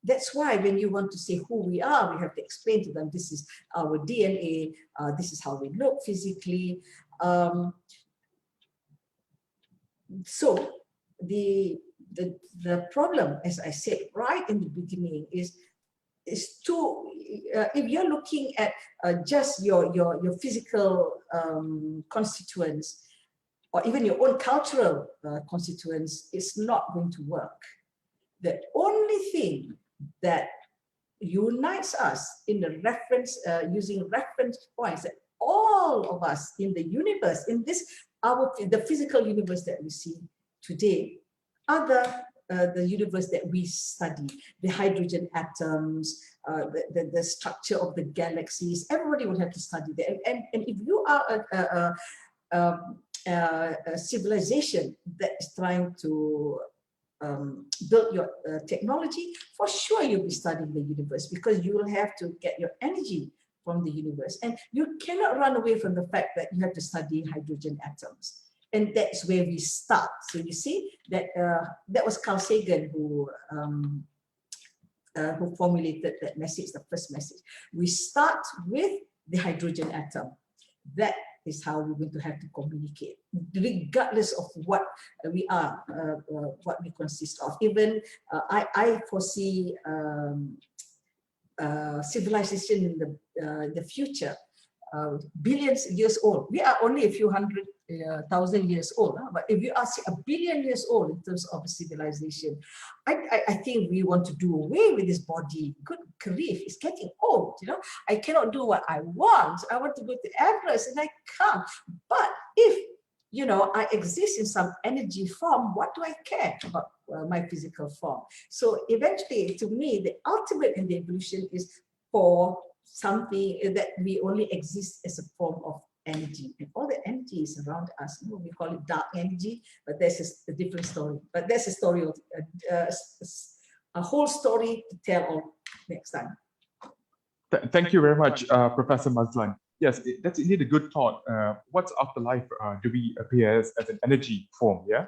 that's why when you want to say who we are, we have to explain to them, this is our DNA, this is how we look physically. So the problem, as I said right in the beginning, is to if you're looking at just your physical constituents, or even your own cultural constituents, is not going to work. The only thing that unites us in the reference, using reference points, that all of us in the universe, in this, the physical universe that we see today, are the universe that we study, the hydrogen atoms, the structure of the galaxies. Everybody will have to study that. And if you are a civilization that is trying to build your technology, for sure you'll be studying the universe, because you will have to get your energy from the universe. And you cannot run away from the fact that you have to study hydrogen atoms. And that's where we start. So you see that that was Carl Sagan who formulated that message, the first message. We start with the hydrogen atom. That is how we're going to have to communicate, regardless of what we are, what we consist of. Even I foresee civilization in the future, billions years old. We are only a few hundred thousand years old, but if you are a billion years old in terms of civilization, I think we want to do away with this body. Good grief, it's getting old, you know. I cannot do what I want. I want to go to Everest and I can't. But if, you know, I exist in some energy form, what do I care about my physical form? So eventually, to me, the ultimate in the evolution is for something that we only exist as a form of energy, and all the energy is around us. You know, we call it dark energy, but that's a different story. But that's a story of a whole story to tell on next time. Thank you very much, Professor Mazlan. Yes, that's indeed a good thought. What's afterlife? Do we appear as an energy form? Yeah,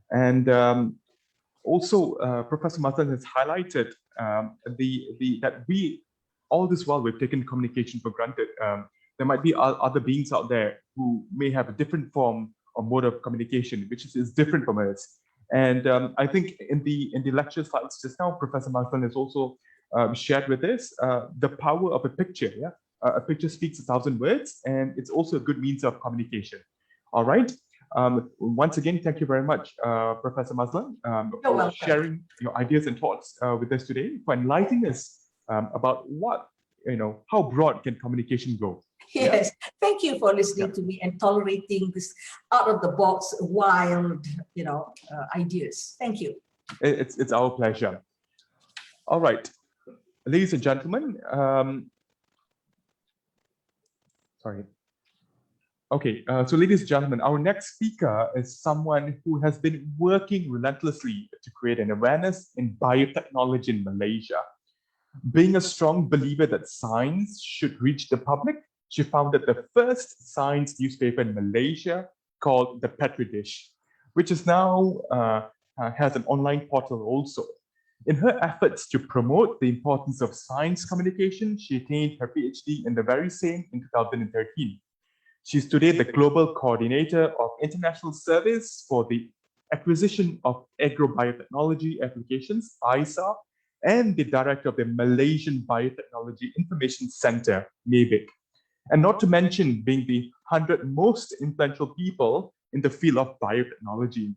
and also Professor Mazlan has highlighted that we, all this while, we've taken communication for granted. There might be other beings out there who may have a different form or mode of communication, which is different from us. And I think in the lecture slides just now, Professor Mazlan has also shared with us the power of a picture. Yeah, a picture speaks 1,000 words, and it's also a good means of communication. All right. Once again, thank you very much, Professor Mazlan, for sharing your ideas and thoughts with us today, for enlightening us about what, you know, how broad can communication go. Yes, thank you for listening to me and tolerating this out of the box, wild, you know, ideas. Thank you. It's our pleasure. All right, ladies and gentlemen. Sorry. Okay, so ladies and gentlemen, our next speaker is someone who has been working relentlessly to create an awareness in biotechnology in Malaysia. Being a strong believer that science should reach the public, she founded the first science newspaper in Malaysia called The Petri Dish, which is now has an online portal also. In her efforts to promote the importance of science communication, she attained her PhD in the very same in 2013. She's today the Global Coordinator of International Service for the Acquisition of Agrobiotechnology Applications, ISA, and the Director of the Malaysian Biotechnology Information Center, MABIC. And not to mention being the 100 most influential people in the field of biotechnology.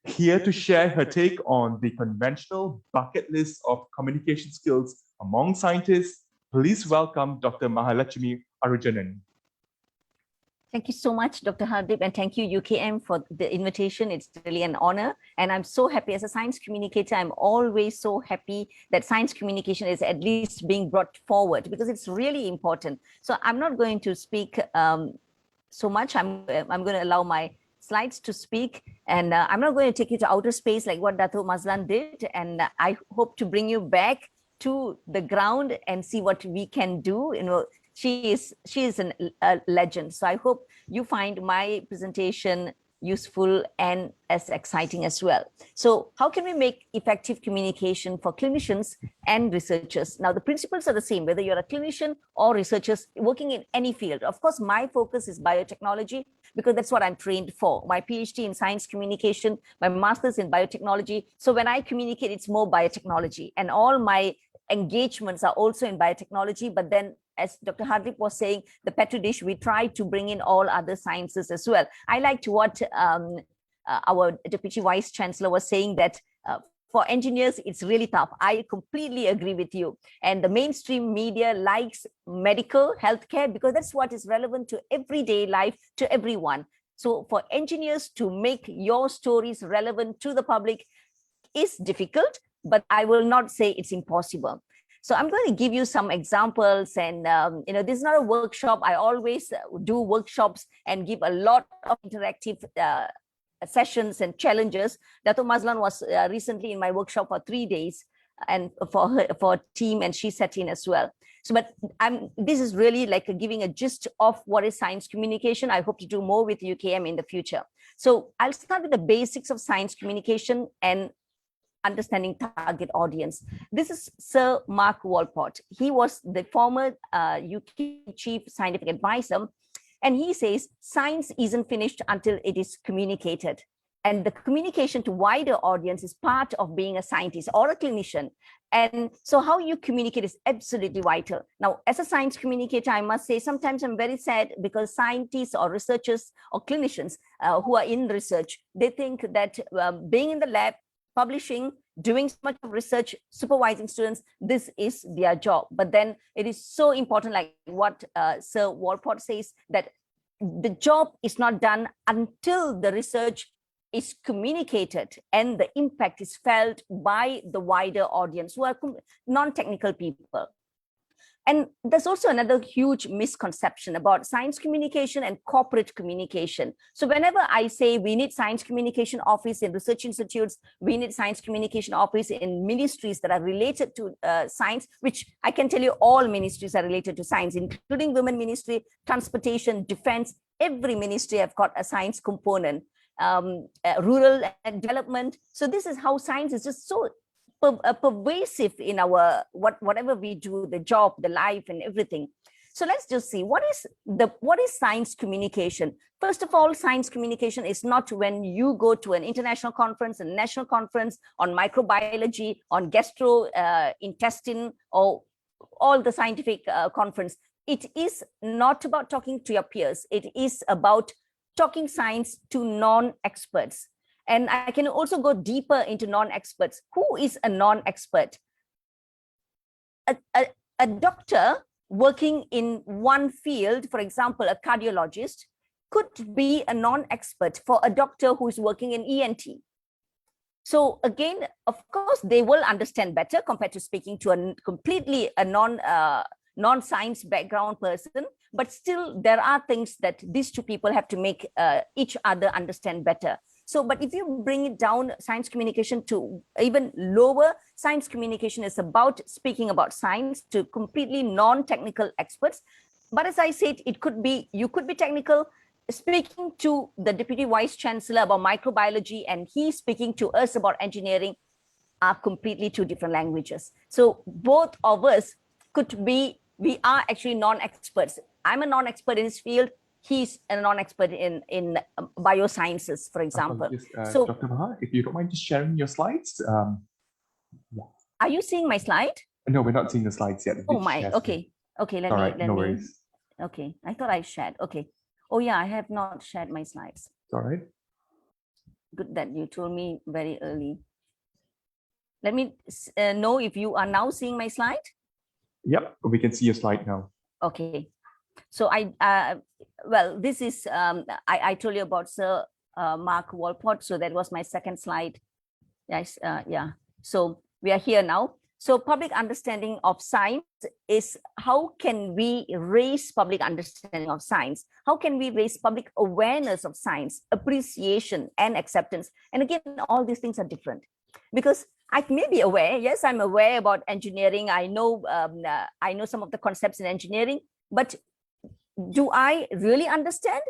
Here to share her take on the conventional bucket list of communication skills among scientists, please welcome Dr. Mahalakshmi Arujanan. Thank you so much, Dr. Hardip, and thank you, UKM, for the invitation. It's really an honor. And I'm so happy as a science communicator. I'm always so happy that science communication is at least being brought forward, because it's really important. So I'm not going to speak so much. I'm going to allow my slides to speak, and I'm not going to take you to outer space like what Dato' Mazlan did. And I hope to bring you back to the ground and see what we can do. You know, she is a legend. So I hope you find my presentation useful and as exciting as well. So how can we make effective communication for clinicians and researchers? Now, the principles are the same, whether you're a clinician or researchers working in any field. Of course, my focus is biotechnology, because that's what I'm trained for. My PhD in science communication, my master's in biotechnology. So when I communicate, it's more biotechnology, and all my engagements are also in biotechnology. But then as Dr. Hardip was saying, the Petri dish, we try to bring in all other sciences as well. I liked what our Deputy Vice Chancellor was saying, that for engineers, it's really tough. I completely agree with you. And the mainstream media likes medical healthcare because that's what is relevant to everyday life, to everyone. So for engineers to make your stories relevant to the public is difficult, but I will not say it's impossible. So I'm going to give you some examples, and this is not a workshop. I always do workshops and give a lot of interactive sessions and challenges. Dato Mazlan was recently in my workshop for 3 days, and for a team, and she sat in as well. So, but this is really like giving a gist of what is science communication. I hope to do more with UKM in the future. So I'll start with the basics of science communication and understanding target audience. This is Sir Mark Walport. He was the former UK Chief Scientific Advisor. And he says, science isn't finished until it is communicated. And the communication to wider audience is part of being a scientist or a clinician. And so how you communicate is absolutely vital. Now, as a science communicator, I must say, sometimes I'm very sad because scientists or researchers or clinicians who are in research, they think that being in the lab, publishing, doing so much of research, supervising students, this is their job. But then it is so important, like what Sir Walport says, that the job is not done until the research is communicated and the impact is felt by the wider audience who are non-technical people. And there's also another huge misconception about science communication and corporate communication. So whenever I say we need science communication office in research institutes, we need science communication office in ministries that are related to science, which I can tell you all ministries are related to science, including Women Ministry, Transportation, Defense. Every ministry have got a science component, rural development. So this is how science is just so pervasive in our whatever we do, the job, the life, and everything. So let's just see what is science communication. First of all, science communication is not when you go to an international conference, a national conference on microbiology, on gastrointestine, or all the scientific conference. It is not about talking to your peers. It is about talking science to non-experts. And I can also go deeper into non-experts. Who is a non-expert? A doctor working in one field, for example, a cardiologist, could be a non-expert for a doctor who is working in ENT. So again, of course, they will understand better compared to speaking to a completely non-science background person, but still there are things that these two people have to make each other understand better. So, but if you bring it down, science communication to even lower, science communication is about speaking about science to completely non-technical experts. But as I said, it could be, you could be technical, speaking to the Deputy Vice Chancellor about microbiology and he speaking to us about engineering are completely two different languages. So both of us could be, we are actually non-experts. I'm a non-expert in this field. He's a non-expert in biosciences, for example. So, Dr. Maha, if you don't mind just sharing your slides. Yeah. Are you seeing my slide? No, we're not seeing the slides yet. Oh my, okay. Okay, let me. No worries. Okay, I thought I shared. Okay. Oh yeah, I have not shared my slides. All right. Good that you told me very early. Let me know if you are now seeing my slide. Yep, we can see your slide now. Okay. So well, this is, I told you about Sir Mark Walport. So that was my second slide. Yes, yeah. So we are here now. So public understanding of science is how can we raise public understanding of science? How can we raise public awareness of science, appreciation and acceptance? And again, all these things are different because I may be aware. Yes, I'm aware about engineering. I know some of the concepts in engineering, but do I really understand?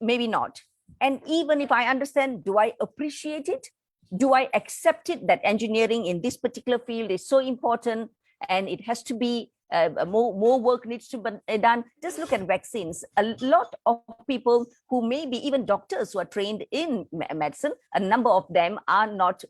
Maybe not. And even if I understand, do I appreciate it? Do I accept it that engineering in this particular field is so important and it has to be more work needs to be done? Just look at vaccines. A lot of people who may be even doctors who are trained in medicine, a number of them are not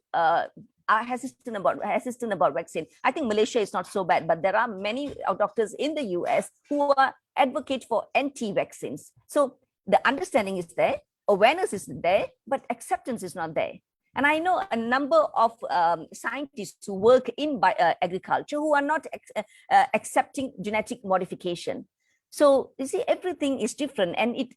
are hesitant about vaccine. I think Malaysia is not so bad, but there are many doctors in the US who are advocate for anti-vaccines. So the understanding is there, awareness is there, but acceptance is not there. And I know a number of scientists who work in agriculture who are not accepting genetic modification. So you see, everything is different, and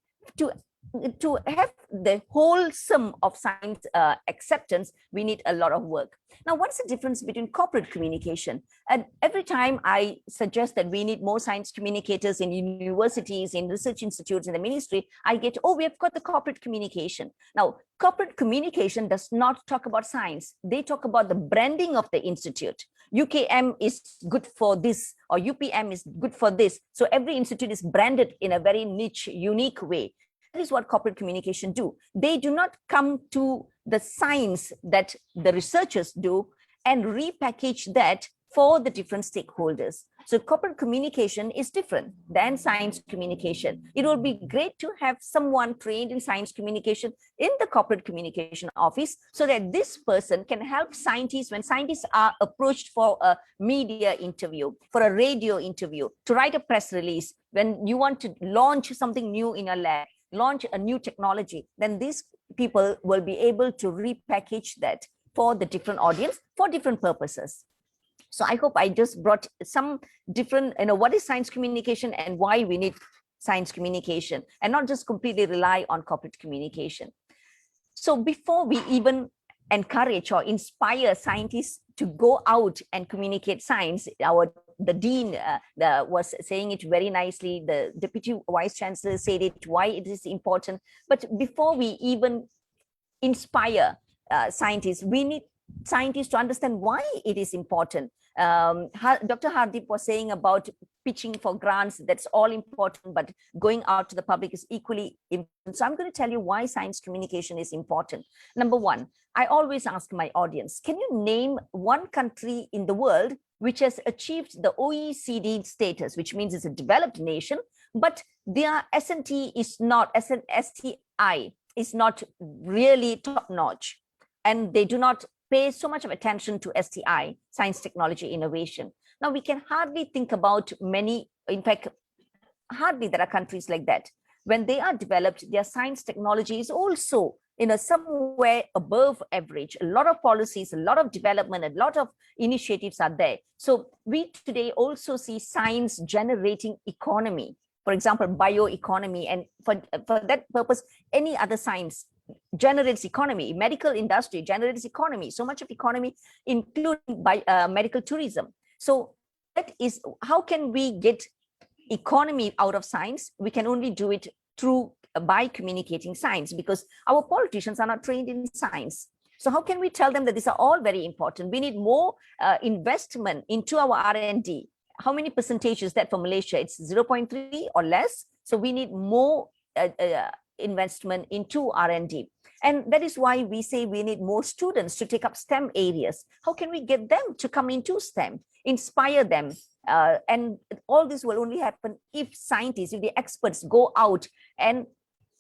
to have the wholesome of science acceptance, we need a lot of work. Now, what's the difference between corporate communication? And every time I suggest that we need more science communicators in universities, in research institutes, in the ministry, I get, oh, we have got the corporate communication. Now, corporate communication does not talk about science. They talk about the branding of the institute. UKM is good for this, or UPM is good for this. So every institute is branded in a very niche, unique way. That is what corporate communication do. They do not come to the science that the researchers do and repackage that for the different stakeholders. So corporate communication is different than science communication. It will be great to have someone trained in science communication in the corporate communication office, so that this person can help scientists when scientists are approached for a media interview, for a radio interview, to write a press release, when you want to launch something new in your lab, launch a new technology, then these people will be able to repackage that for the different audience, for different purposes. So I hope I just brought some different, what is science communication and why we need science communication, and not just completely rely on corporate communication. So before we even encourage or inspire scientists to go out and communicate science, the dean was saying it very nicely, the deputy vice chancellor said it, why it is important. But before we even inspire scientists, we need scientists to understand why it is important. Dr. Hardeep was saying about pitching for grants, that's all important, but going out to the public is equally important. So I'm going to tell you why science communication is important. Number one, I always ask my audience, can you name one country in the world which has achieved the OECD status, which means it's a developed nation, but their S&T is not, STI is not really top-notch, and they do not pay so much of attention to STI, science, technology, innovation. Now, we can hardly think about many, in fact, hardly there are countries like that. When they are developed, their science technology is also somewhere above average. A lot of policies, a lot of development, a lot of initiatives are there. So we today also see science generating economy, for example, bioeconomy, and for that purpose, any other science generates economy. Medical industry generates economy, so much of economy, including by medical tourism. So that is, how can we get economy out of science? We can only do it through by communicating science, because our politicians are not trained in science. So how can we tell them that these are all very important? We need more investment into our R&D. How many percentage is that for Malaysia? It's 0.3 or less. So we need more investment into R&D. And that is why we say we need more students to take up STEM areas. How can we get them to come into STEM, inspire them? And all this will only happen if scientists, if the experts go out and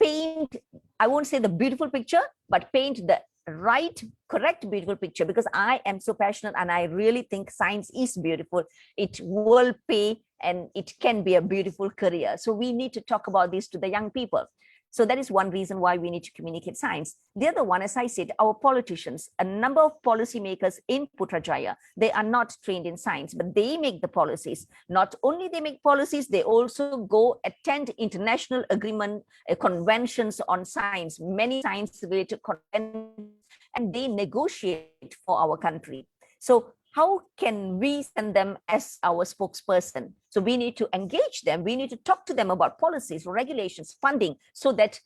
paint, I won't say the beautiful picture, but paint the right, correct, beautiful picture, because I am so passionate and I really think science is beautiful. It will pay and it can be a beautiful career. So we need to talk about this to the young people. So that is one reason why we need to communicate science. The other one, as I said, our politicians, a number of policymakers in Putrajaya, they are not trained in science, but they make the policies. Not only they make policies, they also go attend international agreement, conventions on science, many science-related conventions, and they negotiate for our country. So how can we send them as our spokesperson? So we need to engage them. We need to talk to them about policies, regulations, funding, so that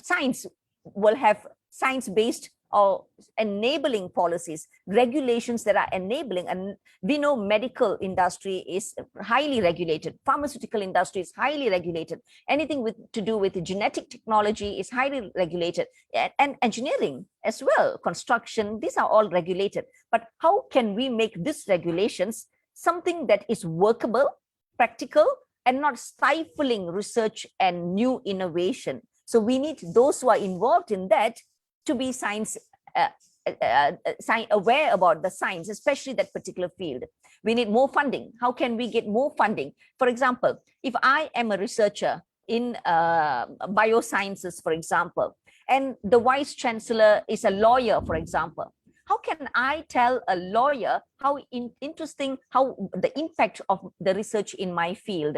science will have science-based or enabling policies, regulations that are enabling. And we know medical industry is highly regulated. Pharmaceutical industry is highly regulated. Anything to do with genetic technology is highly regulated. And engineering as well, construction, these are all regulated. But how can we make these regulations something that is workable, practical, and not stifling research and new innovation? So we need those who are involved in that to be science aware about the science, especially that particular field. We need more funding. How can we get more funding? For example, if I am a researcher in biosciences, for example, and the vice chancellor is a lawyer, for example, how can I tell a lawyer how interesting, how the impact of the research in my field?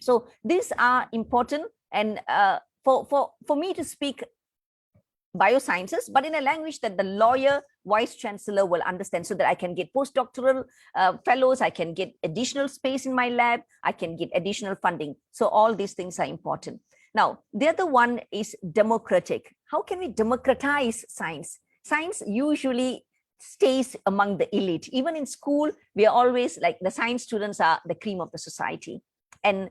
So these are important, and for me to speak biosciences, but in a language that the lawyer vice chancellor will understand, so that I can get postdoctoral fellows, I can get additional space in my lab, I can get additional funding. So all these things are important. Now, the other one is democratic. How can we democratize science? Science usually stays among the elite. Even in school, we are always like the science students are the cream of the society. And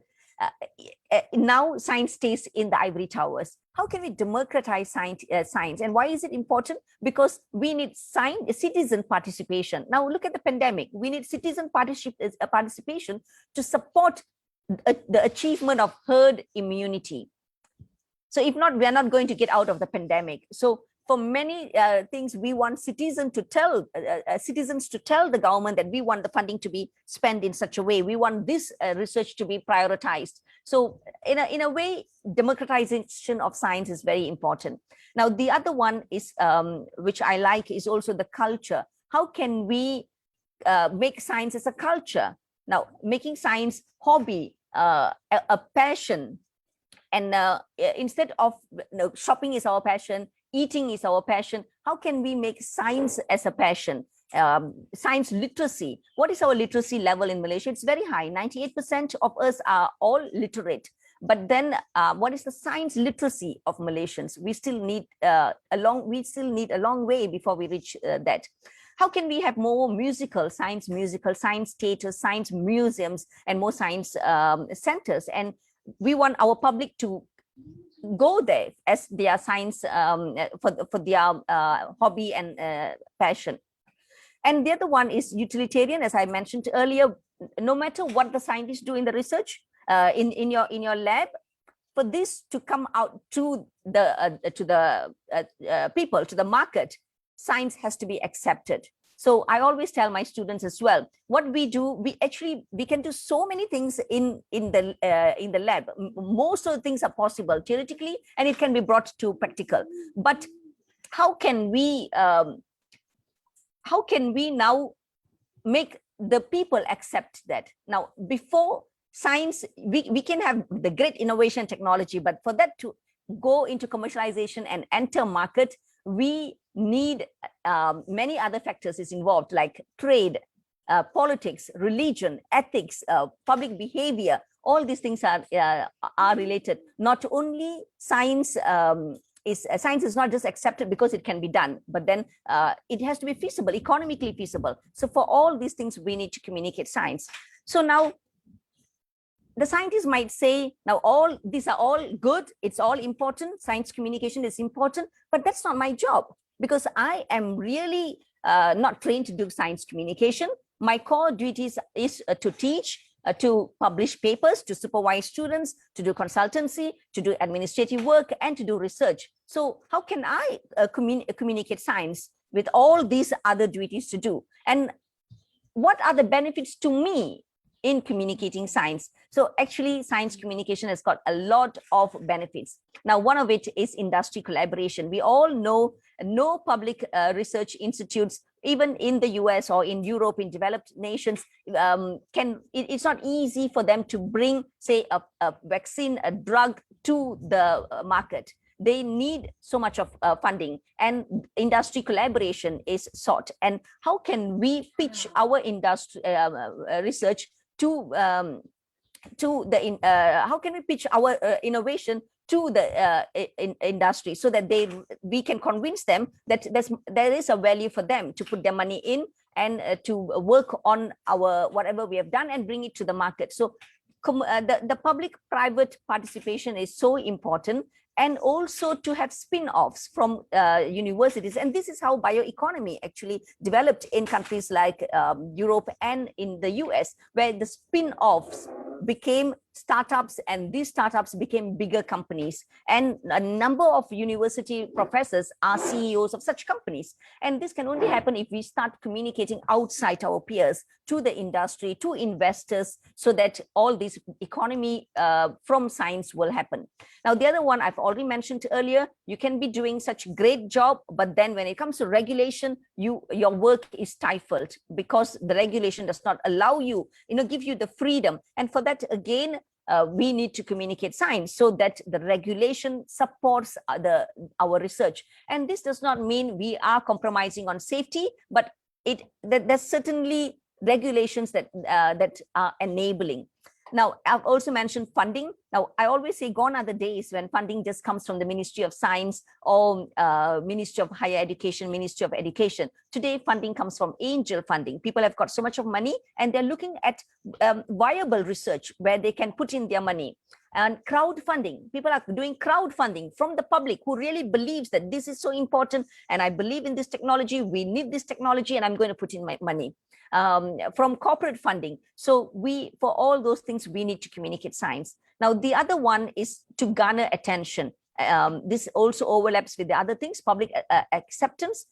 now science stays in the ivory towers. How can we democratize science? And why is it important? Because we need citizen participation. Now look at the pandemic. We need citizen participation to support the achievement of herd immunity. So if not, we are not going to get out of the pandemic. So for many things, we want citizens to tell the government that we want the funding to be spent in such a way. We want this research to be prioritized. So in a way, democratization of science is very important. Now, the other one is, which I like, is also the culture. How can we make science as a culture? Now, making science hobby, a passion, and instead of shopping is our passion, eating is our passion, how can we make science as a passion? Science literacy. What is our literacy level in Malaysia? It's very high. 98% of us are all literate. But then what is the science literacy of Malaysians? We still need a long way before we reach that. How can we have more science theaters, science museums, and more science centers? And we want our public to go there as their science for their hobby and passion. And the other one is utilitarian, as I mentioned earlier. No matter what the scientists do in the research in your lab, for this to come out to the people, to the market, science has to be accepted. So I always tell my students as well, what we do, we can do so many things in the lab. Most of the things are possible theoretically, and it can be brought to practical. But how can we now make the people accept that? Now, before science, we can have the great innovation technology, but for that to go into commercialization and enter market, we need many other factors is involved, like trade, politics, religion, ethics, public behavior. All these things are related. Not only science is not just accepted because it can be done, but then it has to be feasible, economically feasible. So for all these things, we need to communicate science. So now the scientists might say, now all these are all good, it's all important, science communication is important, but that's not my job, because I am really not trained to do science communication. My core duties is to teach, to publish papers, to supervise students, to do consultancy, to do administrative work, and to do research. So how can I communicate science with all these other duties to do? And what are the benefits to me in communicating science? So actually, science communication has got a lot of benefits. Now, one of it is industry collaboration. We all know no public research institutes, even in the US or in Europe, in developed nations, it's not easy for them to bring, say, a vaccine, a drug to the market. They need so much of funding, and industry collaboration is sought. And how can we pitch our industry research to the how can we pitch our innovation to the industry, so that we can convince them that there is a value for them to put their money in and to work on our whatever we have done and bring it to the market. So the public-private participation is so important, and also to have spin-offs from universities. And this is how bioeconomy actually developed in countries like Europe and in the US, where the spin-offs became startups, and these startups became bigger companies. And a number of university professors are CEOs of such companies. And this can only happen if we start communicating outside our peers, to the industry, to investors, so that all this economy from science will happen. Now, the other one I've already mentioned earlier, you can be doing such great job, but then when it comes to regulation, your work is stifled because the regulation does not allow you, give you the freedom. And for that, again, we need to communicate science so that the regulation supports our research. And this does not mean we are compromising on safety, but there's certainly regulations that are enabling. Now, I've also mentioned funding. Now, I always say gone are the days when funding just comes from the Ministry of Science or Ministry of Higher Education, Ministry of Education. Today, funding comes from angel funding. People have got so much of money and they're looking at viable research where they can put in their money. And crowdfunding, people are doing crowdfunding from the public who really believes that this is so important and I believe in this technology, we need this technology and I'm going to put in my money. From corporate funding. So for all those things, we need to communicate science. Now, the other one is to garner attention. This also overlaps with the other things, public acceptance,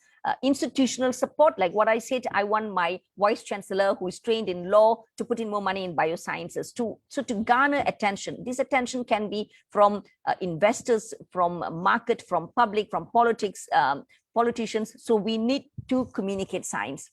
institutional support. Like what I said, I want my vice chancellor who is trained in law to put in more money in biosciences so to garner attention. This attention can be from investors, from market, from public, from politics, politicians. So we need to communicate science.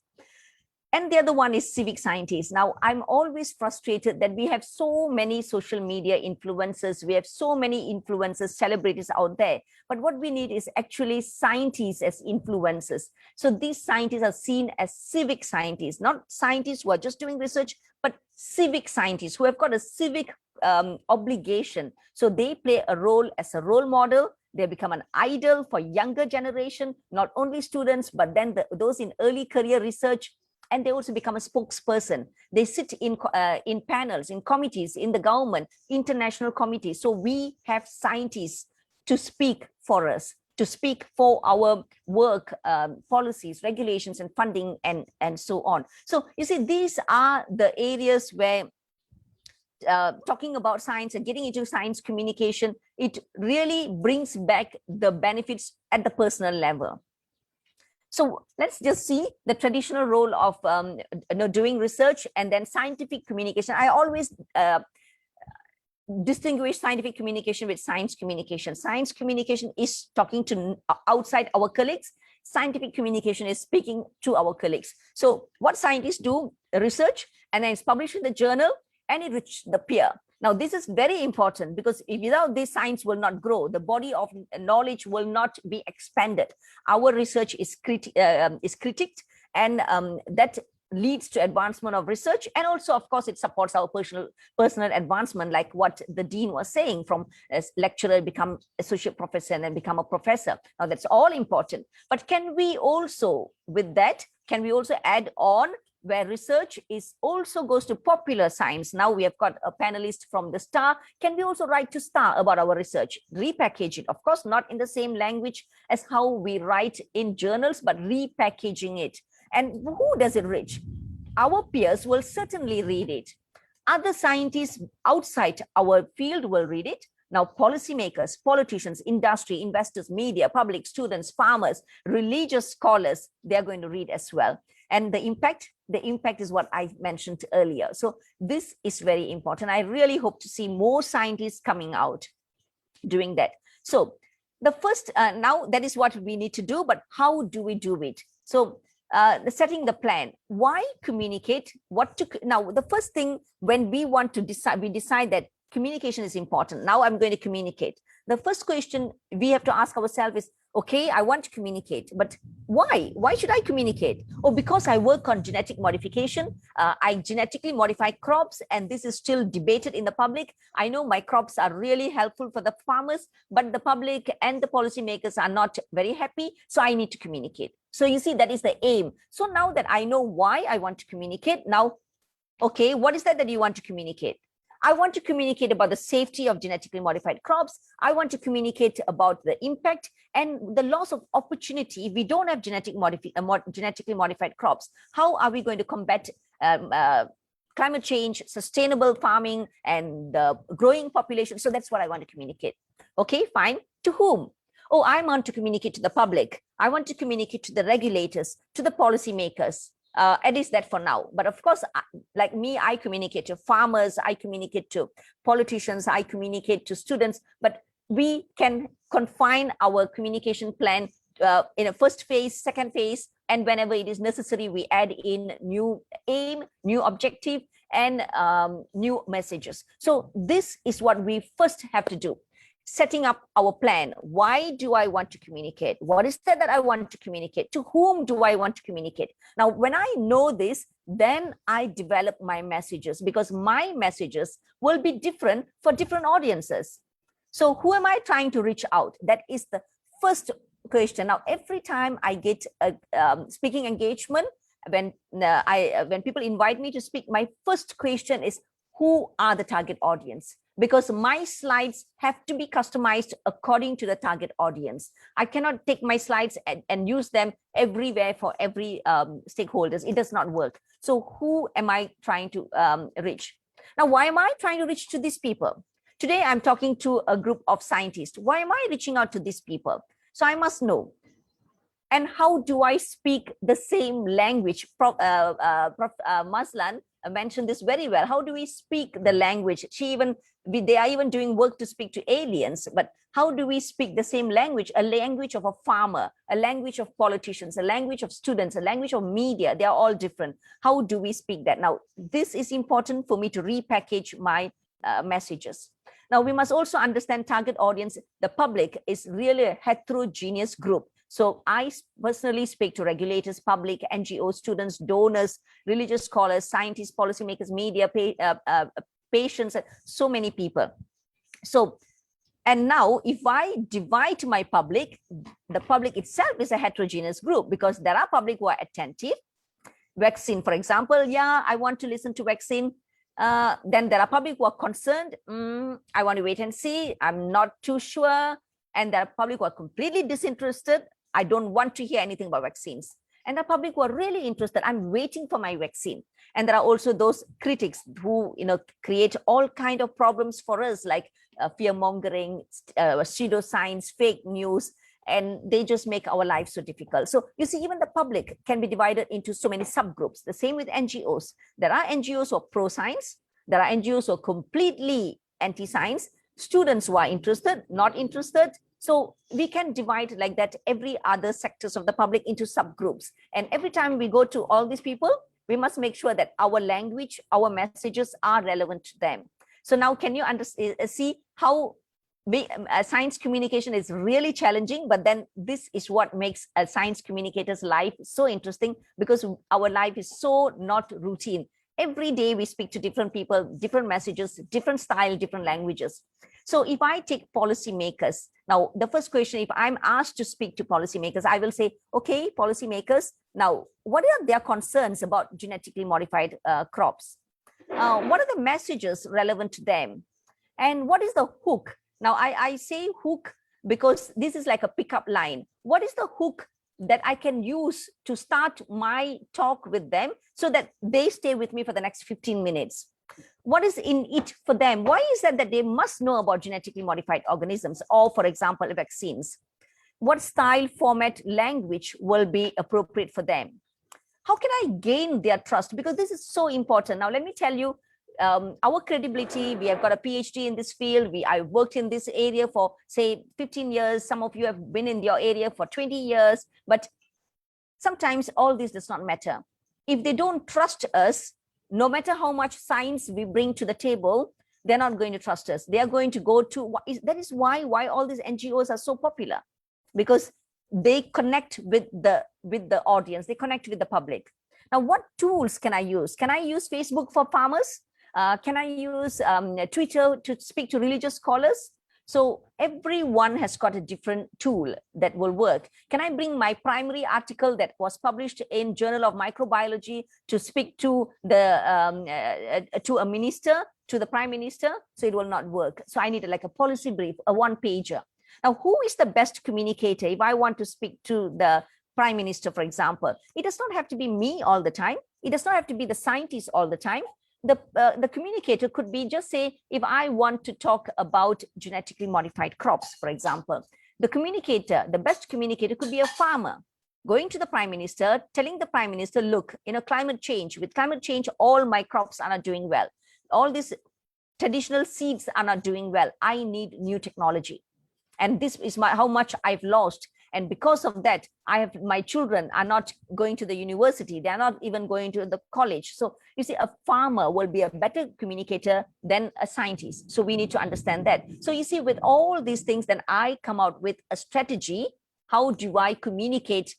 And the other one is civic scientists. Now, I'm always frustrated that we have so many social media influencers. We have so many influencers, celebrities out there. But what we need is actually scientists as influencers. So these scientists are seen as civic scientists, not scientists who are just doing research, but civic scientists who have got a civic obligation. So they play a role as a role model. They become an idol for younger generation, not only students, but then those in early career research. And they also become a spokesperson. They sit in panels, in committees, in the government, international committees. So we have scientists to speak for us, to speak for our work, policies, regulations, and funding, and so on. So you see, these are the areas where talking about science and getting into science communication, it really brings back the benefits at the personal level. So let's just see the traditional role of doing research and then scientific communication. I always distinguish scientific communication with science communication. Science communication is talking to outside our colleagues. Scientific communication is speaking to our colleagues. So what scientists do, research, and then it's published in the journal and it reaches the peer. Now, this is very important because without this, science will not grow. The body of knowledge will not be expanded. Our research is critiqued, and that leads to advancement of research. And also, of course, it supports our personal advancement, like what the dean was saying, from a lecturer become associate professor and then become a professor. Now, that's all important. But can we also, with that, can we also add on where research also goes to popular science? Now we have got a panelist from the Star. Can we also write to Star about our research? Repackage it, of course, not in the same language as how we write in journals, but repackaging it. And who does it reach? Our peers will certainly read it. Other scientists outside our field will read it. Now, policymakers, politicians, industry, investors, media, public, students, farmers, religious scholars, they're going to read as well. And the impact is what I mentioned earlier. So this is very important. I really hope to see more scientists coming out doing that. So the first, now that is what we need to do, but how do we do it? So setting the plan, why communicate, now the first thing when we want to decide, we decide that communication is important. Now I'm going to communicate. The first question we have to ask ourselves is, okay, I want to communicate, but why? Why should I communicate? Oh, because I work on genetic modification. I genetically modify crops, and this is still debated in the public. I know my crops are really helpful for the farmers, but the public and the policymakers are not very happy. So I need to communicate. So you see, that is the aim. So now that I know why I want to communicate, now, okay, what is that you want to communicate? I want to communicate about the safety of genetically modified crops. I want to communicate about the impact and the loss of opportunity if we don't have genetically modified crops. How are we going to combat climate change, sustainable farming, and the growing population. So that's what I want to communicate. Okay, fine. To whom? Oh, I want to communicate to the public. I want to communicate to the regulators, to the policymakers. At least that for now. But of course, like me, I communicate to farmers, I communicate to politicians, I communicate to students, but we can confine our communication plan in a first phase, second phase, and whenever it is necessary, we add in new aim, new objective, and new messages. So this is what we first have to do. Setting up our plan. Why do I want to communicate? What is that I want to communicate? To whom do I want to communicate? Now, when I know this, then I develop my messages, because my messages will be different for different audiences. So who am I trying to reach out? That is the first question. Now, every time I get a speaking engagement, when people invite me to speak, my first question is, who are the target audience? Because my slides have to be customized according to the target audience. I cannot take my slides and use them everywhere for every stakeholders. It does not work. So who am I trying to reach? Now, why am I trying to reach to these people? Today, I'm talking to a group of scientists. Why am I reaching out to these people? So I must know. And how do I speak the same language? Prof. Maslan mentioned this very well. How do we speak the language? They are even doing work to speak to aliens, but how do we speak the same language? A language of a farmer, a language of politicians, a language of students, a language of media. They are all different. How do we speak that? Now, this is important for me to repackage my messages. Now, we must also understand target audience. The public is really a heterogeneous group. So I personally speak to regulators, public, NGOs, students, donors, religious scholars, scientists, policymakers, media, patients, so many people. So, and now if I divide my public, the public itself is a heterogeneous group, because there are public who are attentive. Vaccine, for example, yeah, I want to listen to vaccine. Then there are public who are concerned. I want to wait and see. I'm not too sure. And there are public who are completely disinterested. I don't want to hear anything about vaccines. And the public who are really interested. I'm waiting for my vaccine. And there are also those critics who, create all kinds of problems for us, like fear mongering, pseudoscience, fake news, and they just make our lives so difficult. So you see, even the public can be divided into so many subgroups. The same with NGOs. There are NGOs who are pro-science. There are NGOs who are completely anti-science. Students who are interested, not interested. So we can divide like that every other sectors of the public into subgroups. And every time we go to all these people, we must make sure that our language, our messages are relevant to them. So now can you see how science communication is really challenging, but then this is what makes a science communicator's life so interesting, because our life is so not routine. Every day we speak to different people, different messages, different style, different languages. So if I take policymakers, now the first question, if I'm asked to speak to policymakers, I will say, okay, policymakers, now what are their concerns about genetically modified crops? What are the messages relevant to them? And what is the hook? Now I say hook because this is like a pickup line. What is the hook that I can use to start my talk with them so that they stay with me for the next 15 minutes? What is in it for them? Why is that they must know about genetically modified organisms, or for example, vaccines? What style, format, language will be appropriate for them? How can I gain their trust? Because this is so important. Now, let me tell you, our credibility, we have got a PhD in this field. I worked in this area for, say, 15 years. Some of you have been in your area for 20 years. But sometimes all this does not matter. If they don't trust us, no matter how much science we bring to the table, they're not going to trust us. They are going to go to, that is why all these NGOs are so popular, because they connect with the audience, they connect with the public. Now, what tools can I use? Can I use Facebook for farmers? Can I use Twitter to speak to religious scholars? So everyone has got a different tool that will work. Can I bring my primary article that was published in Journal of Microbiology to speak to to a minister, to the Prime Minister? So it will not work. So I need like a policy brief, a one-pager. Now, who is the best communicator? If I want to speak to the Prime Minister, for example, it does not have to be me all the time. It does not have to be the scientist all the time. the communicator could be just say, if I want to talk about genetically modified crops, for example, the communicator, the best communicator could be a farmer going to the Prime Minister, telling the Prime Minister, look, climate change, with climate change, all my crops are not doing well. All these traditional seeds are not doing well. I need new technology. And this is how much I've lost. And because of that, my children are not going to the university. They are not even going to the college. So you see, a farmer will be a better communicator than a scientist. So we need to understand that. So you see, with all these things, then I come out with a strategy. How do I communicate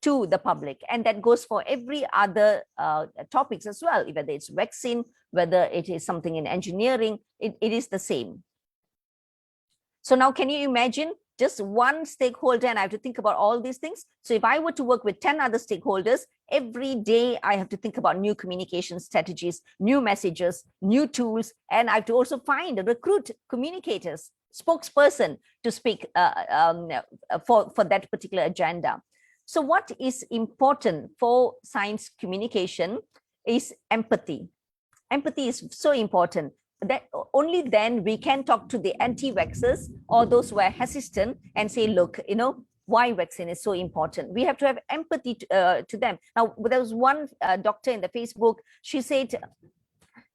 to the public? And that goes for every other topics as well, whether it's vaccine, whether it is something in engineering, it is the same. So now can you imagine just one stakeholder and I have to think about all these things? So if I were to work with 10 other stakeholders, every day I have to think about new communication strategies, new messages, new tools, and I have to also recruit communicators, spokesperson to speak for that particular agenda. So what is important for science communication is empathy. Empathy is so important that only then we can talk to the anti-vaxxers or those who are hesitant and say, look, why vaccine is so important. We have to have empathy to them. Now, there was one doctor in the Facebook, she said,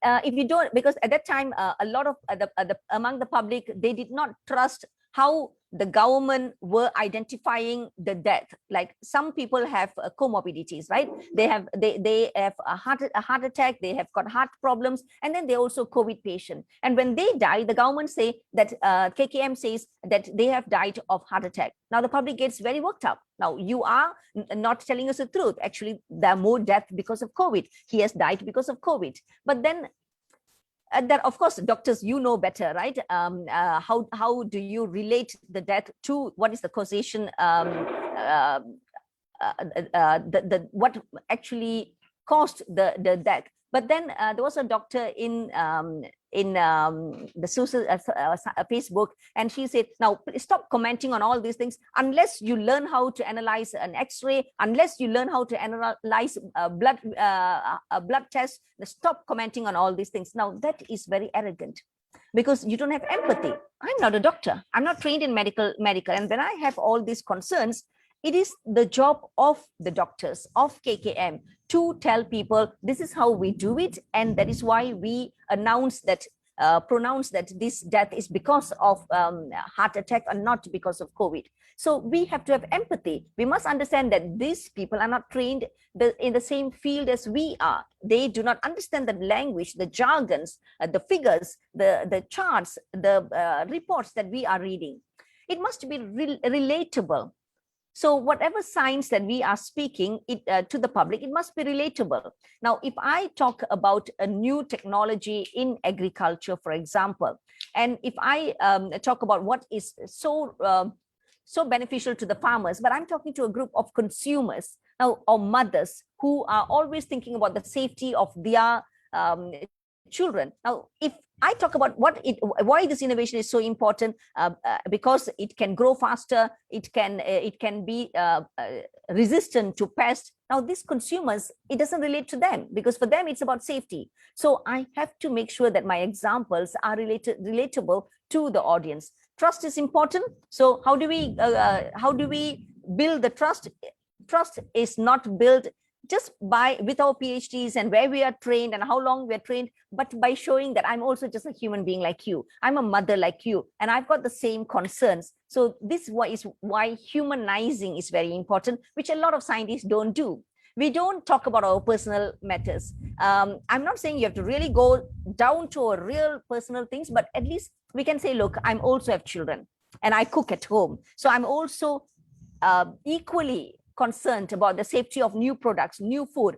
if you don't, because at that time, a lot of among the public, they did not trust how the government were identifying the death. Like some people have comorbidities, right? They have a heart attack, they have got heart problems, and then they're also COVID patient. And when they die, the government say that KKM says that they have died of heart attack. Now the public gets very worked up. Now you are not telling us the truth. Actually, there are more deaths because of COVID. He has died because of COVID. But then that, of course, doctors, you know better, right? How do you relate the death to what is the causation, what actually caused the death? But then there was a doctor in the social Facebook, and she said, now stop commenting on all these things unless you learn how to analyze an X-ray, unless you learn how to analyze a blood test. Stop commenting on all these things. Now that is very arrogant because you don't have empathy. I'm not a doctor. I'm not trained in medical, and when I have all these concerns, it is the job of the doctors, of KKM, to tell people this is how we do it, and that is why we announce that, pronounce that this death is because of heart attack and not because of COVID. So we have to have empathy. We must understand that these people are not trained in the same field as we are. They do not understand the language, the jargons, the figures, the charts, the reports that we are reading. It must be relatable. So whatever science that we are speaking to the public, it must be relatable. Now, if I talk about a new technology in agriculture, for example, and if I talk about what is so beneficial to the farmers, but I'm talking to a group of consumers now, or mothers who are always thinking about the safety of their children. Now, if I talk about why this innovation is so important, because it can grow faster, it can be resistant to pests. Now, these consumers, it doesn't relate to them because for them it's about safety. So I have to make sure that my examples are relatable to the audience. Trust is important. So how do we build the trust? Trust is not built just with our PhDs and where we are trained and how long we're trained, but by showing that I'm also just a human being like you. I'm a mother like you, and I've got the same concerns. So this is why humanizing is very important, which a lot of scientists don't do. We don't talk about our personal matters. I'm not saying you have to really go down to a real personal things, but at least we can say, look, I'm also have children and I cook at home. So I'm also equally concerned about the safety of new products, new food,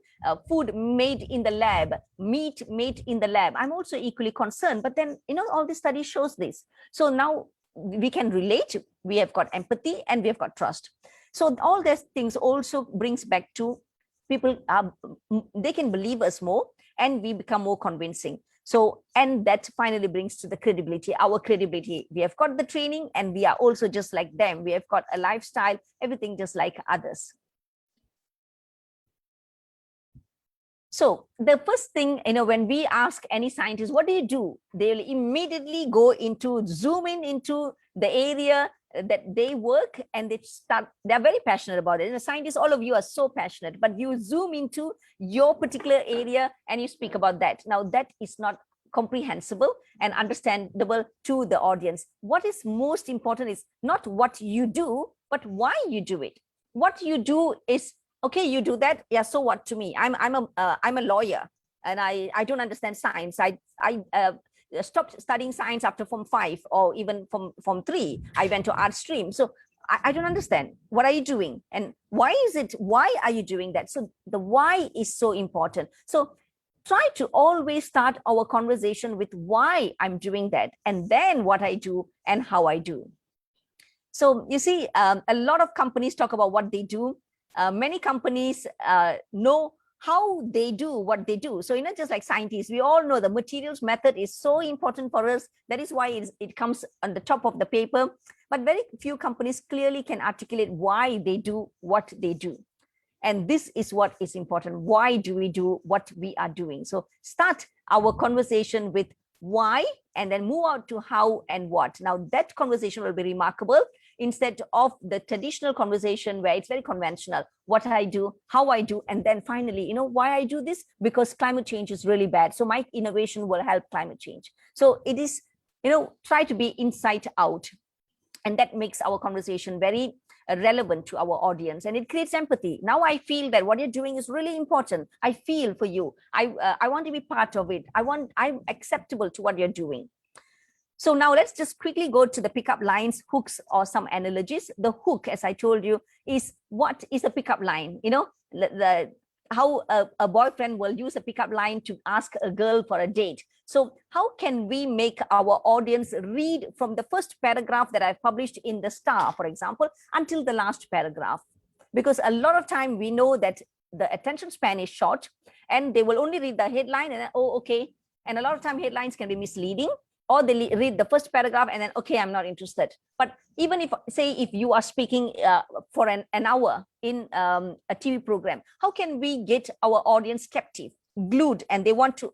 food made in the lab, meat made in the lab. I'm also equally concerned, but then, all this study shows this. So now we can relate, we have got empathy and we have got trust. So all these things also brings back to people, they can believe us more and we become more convincing. So, and that finally brings to the credibility, our credibility. We have got the training and we are also just like them. We have got a lifestyle, everything just like others. So the first thing, when we ask any scientist, what do you do? They'll immediately go into zoom in into the area that they work, and they're very passionate about it. And the scientists, all of you are so passionate, but you zoom into your particular area and you speak about that. Now that is not comprehensible and understandable to the audience. What is most important is not what you do, but why you do it. What you do is, okay, you do that, yeah, so what to me? I'm a lawyer, and I don't understand science. I stopped studying science after Form 5, or even from Form 3. I went to art stream. So I don't understand. What are you doing? And why are you doing that? So the why is so important. So try to always start our conversation with why I'm doing that, and then what I do and how I do. So you see, a lot of companies talk about what they do. Many companies know how they do what they do. So, just like scientists, we all know the materials method is so important for us. That is why it comes on the top of the paper. But very few companies clearly can articulate why they do what they do. And this is what is important. Why do we do what we are doing? So start our conversation with why, and then move out to how and what. Now that conversation will be remarkable, instead of the traditional conversation where it's very conventional. What I do, how I do, and then finally, why I do this, because climate change is really bad. So my innovation will help climate change. So it is, try to be inside out. And that makes our conversation very relevant to our audience, and it creates empathy. Now I feel that what you're doing is really important. I feel for you. I want to be part of it. I'm acceptable to what you're doing. So now let's just quickly go to the pickup lines, hooks, or some analogies. The hook, as I told you, is what is a pickup line? How a boyfriend will use a pickup line to ask a girl for a date. So how can we make our audience read from the first paragraph that I've published in the Star, for example, until the last paragraph? Because a lot of time we know that the attention span is short, and they will only read the headline and then, oh, okay. And a lot of time headlines can be misleading, or they read the first paragraph and then, okay, I'm not interested. But even if you are speaking for an hour in a TV program, how can we get our audience captive, glued, and they want to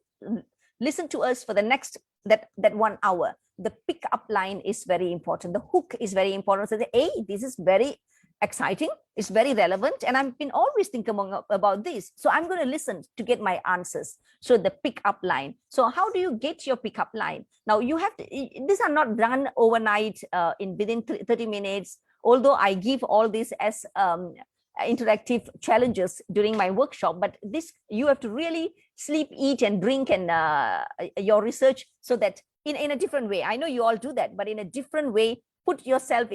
listen to us for the next, that 1 hour? The pickup line is very important. The hook is very important. So hey, this is very exciting, it's very relevant, and I've been always thinking about this, so I'm going to listen to get my answers. So the pickup line. So how do you get your pickup line? Now you have to, these are not done overnight within 30 minutes, although I give all this as interactive challenges during my workshop, but this, you have to really sleep, eat, and drink, and your research, so that in a different way. I know you all do that, but in a different way, put yourself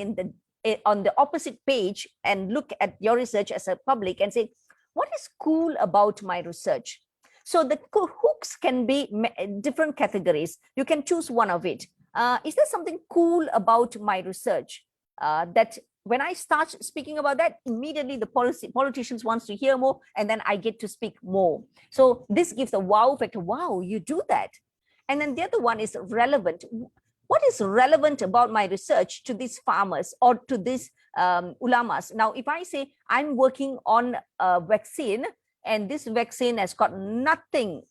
on the opposite page and look at your research as a public and say, what is cool about my research? So the hooks can be different categories. You can choose one of it. Is there something cool about my research that when I start speaking about that, immediately the politicians wants to hear more, and then I get to speak more. So this gives a wow factor. Wow, you do that. And then the other one is relevant. What is relevant about my research to these farmers or to these ulamas? Now, if I say I'm working on a vaccine, and this vaccine has got nothing,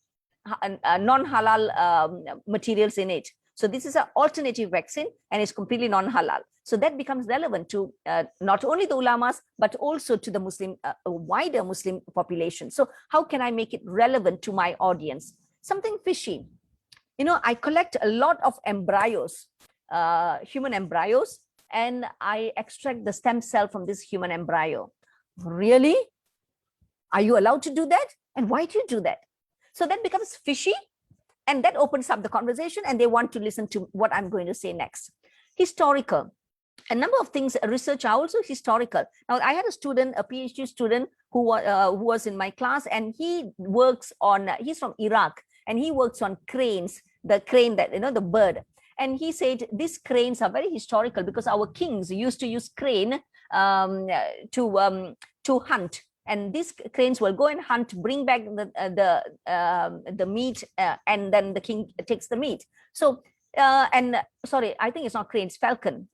non-halal materials in it. So this is an alternative vaccine, and it's completely non-halal. So that becomes relevant to not only the ulamas, but also to the Muslim, wider Muslim population. So how can I make it relevant to my audience? Something fishy. I collect a lot of embryos, human embryos, and I extract the stem cell from this human embryo. Really? Are you allowed to do that? And why do you do that? So that becomes fishy, and that opens up the conversation, and they want to listen to what I'm going to say next. Historical. A number of things, research are also historical. Now, I had a student, a PhD student who was in my class, and he works on, he's from Iraq, and he works on cranes, the crane that, the bird. And he said, these cranes are very historical because our kings used to use crane to hunt. And these cranes will go and hunt, bring back the meat, and then the king takes the meat. So, sorry, I think it's not cranes, falcon.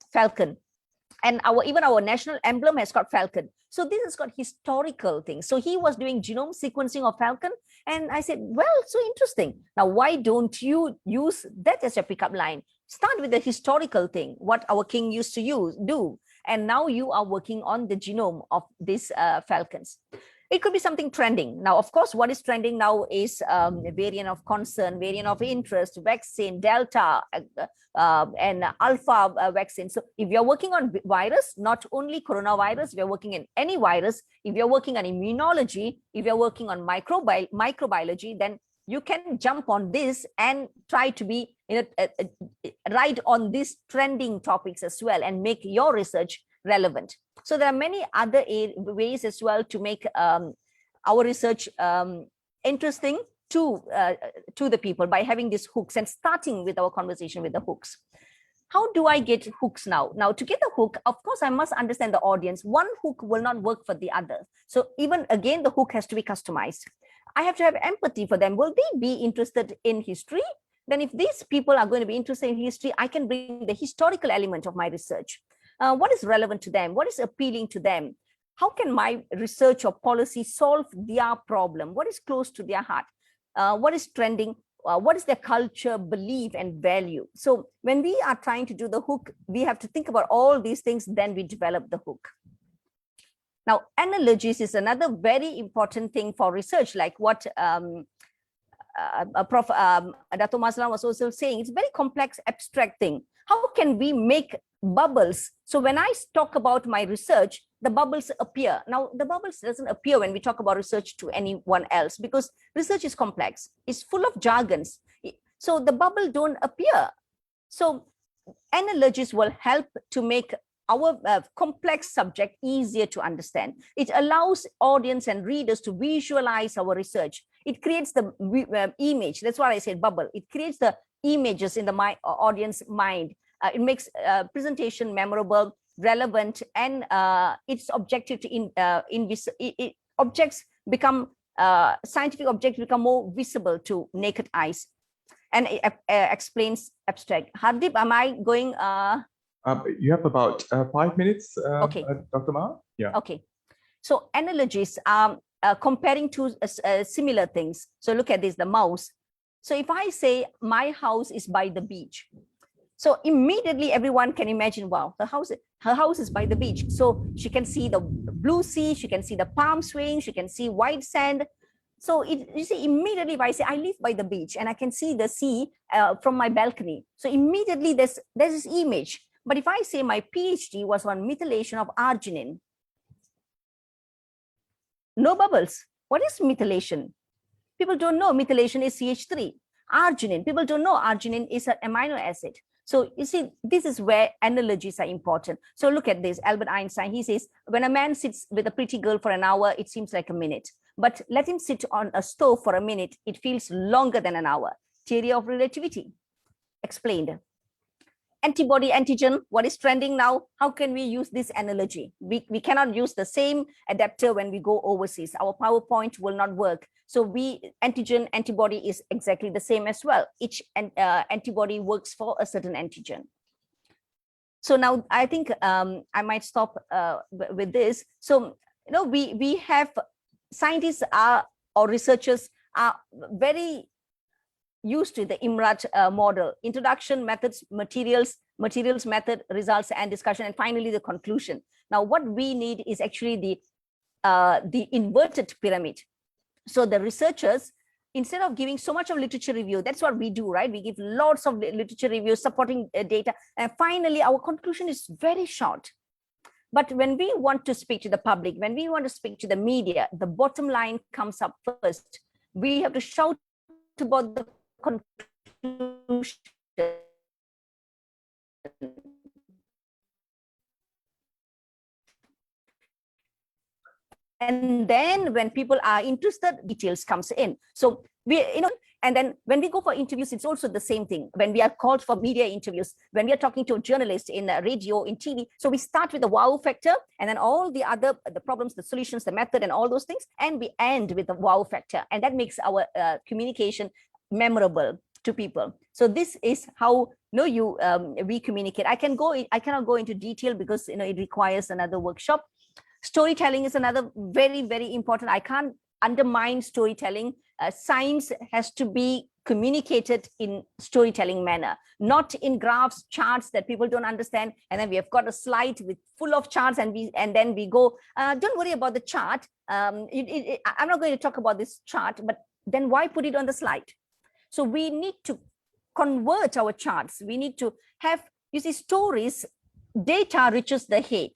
And even our national emblem has got falcon. So this has got historical things. So he was doing genome sequencing of falcon, and I said, well, so interesting. Now, why don't you use that as a pickup line? Start with the historical thing, what our king used to do, and now you are working on the genome of these falcons. It could be something trending. Now, of course, what is trending now is variant of concern, variant of interest, vaccine, Delta, and Alpha vaccine. So if you're working on virus, not only coronavirus, we're working in any virus. If you're working on immunology, if you're working on microbiology, then you can jump on this and try to be right on these trending topics as well and make your research relevant. So there are many other ways as well to make our research interesting to the people by having these hooks and starting with our conversation with the hooks. How do I get hooks now? Now, to get a hook, of course, I must understand the audience. One hook will not work for the other. So even again, the hook has to be customized. I have to have empathy for them. Will they be interested in history? Then if these people are going to be interested in history, I can bring the historical element of my research. What is relevant to them? What is appealing to them? How can my research or policy solve their problem? What is close to their heart? What is trending? What is their culture, belief, and value? So when we are trying to do the hook, we have to think about all these things, then we develop the hook. Now, analogies is another very important thing for research, like what Prof. Dato' Mazlan was also saying. It's a very complex, abstract thing. How can we make bubbles? So when I talk about my research, the bubbles appear. Now, the bubbles doesn't appear when we talk about research to anyone else, because research is complex. It's full of jargons. So the bubble don't appear. So analogies will help to make our complex subject easier to understand. It allows audience and readers to visualize our research. It creates the image. That's why I said bubble. It creates the images in the audience mind. It makes presentation memorable, relevant, and its objective to objects become scientific objects become more visible to naked eyes, and it explains abstract. Hardip, am I going? You have about 5 minutes, okay. Dr. Ma. Yeah. Okay. So analogies are comparing two similar things. So look at this, the mouse. So if I say my house is by the beach, so immediately everyone can imagine, wow, her house is by the beach. So she can see the blue sea, she can see the palm swing, she can see white sand. So you see, immediately if I say I live by the beach and I can see the sea from my balcony, so immediately there's this image. But if I say my PhD was on methylation of arginine, no bubbles. What is methylation? People don't know methylation is CH3. Arginine, people don't know arginine is an amino acid. So you see, this is where analogies are important. So look at this, Albert Einstein, he says, when a man sits with a pretty girl for an hour, it seems like a minute. But let him sit on a stove for a minute, it feels longer than an hour. Theory of relativity, explained. Antibody, antigen, what is trending now? How can we use this analogy? We cannot use the same adapter when we go overseas. Our PowerPoint will not work. So antigen, antibody is exactly the same as well. Each antibody works for a certain antigen. So now I think I might stop with this. So, you know, we have scientists or researchers are very used to the IMRAT model: introduction, methods, materials, method, results, and discussion, and finally the conclusion. Now, what we need is actually the inverted pyramid. So the researchers, instead of giving so much of literature review, that's what we do, right? We give lots of literature reviews, supporting data, and finally our conclusion is very short. But when we want to speak to the public, when we want to speak to the media, the bottom line comes up first. We have to shout about the conclusion. And then when people are interested, details comes in. So and then when we go for interviews, it's also the same thing. When we are called for media interviews, when we are talking to a journalist in radio, in TV, so we start with the wow factor, and then all the other, the problems, the solutions, the method, and all those things, and we end with the wow factor. And that makes our communication memorable. to people. So this is how we communicate. I cannot go into detail because it requires another workshop. Storytelling is another very, very important. I can't undermine storytelling. Science has to be communicated in storytelling manner, not in graphs, charts that people don't understand. And then we have got a slide with full of charts, and then we go, don't worry about the chart. I'm not going to talk about this chart, but then why put it on the slide? So we need to convert our charts. We need to have, stories, data reaches the head.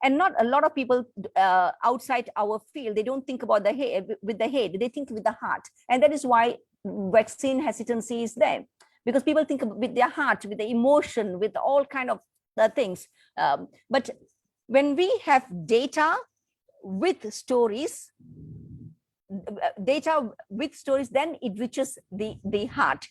And not a lot of people outside our field, they don't think about the head with the head, they think with the heart. And that is why vaccine hesitancy is there, because people think with their heart, with the emotion, with all kind of things. But when we have data with stories, then it reaches the heart.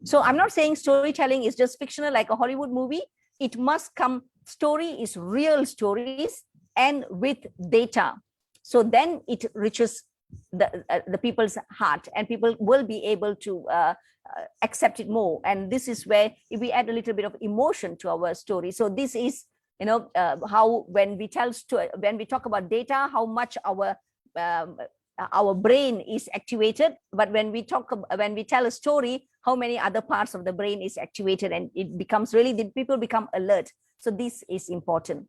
So I'm not saying storytelling is just fictional like a Hollywood movie. It must come, story is real stories and with data. So then it reaches the people's heart, and people will be able to accept it more. And this is where if we add a little bit of emotion to our story. So this is, how when we talk about data, how much our brain is activated, but when we tell a story, how many other parts of the brain is activated, and it becomes people become alert. So this is important.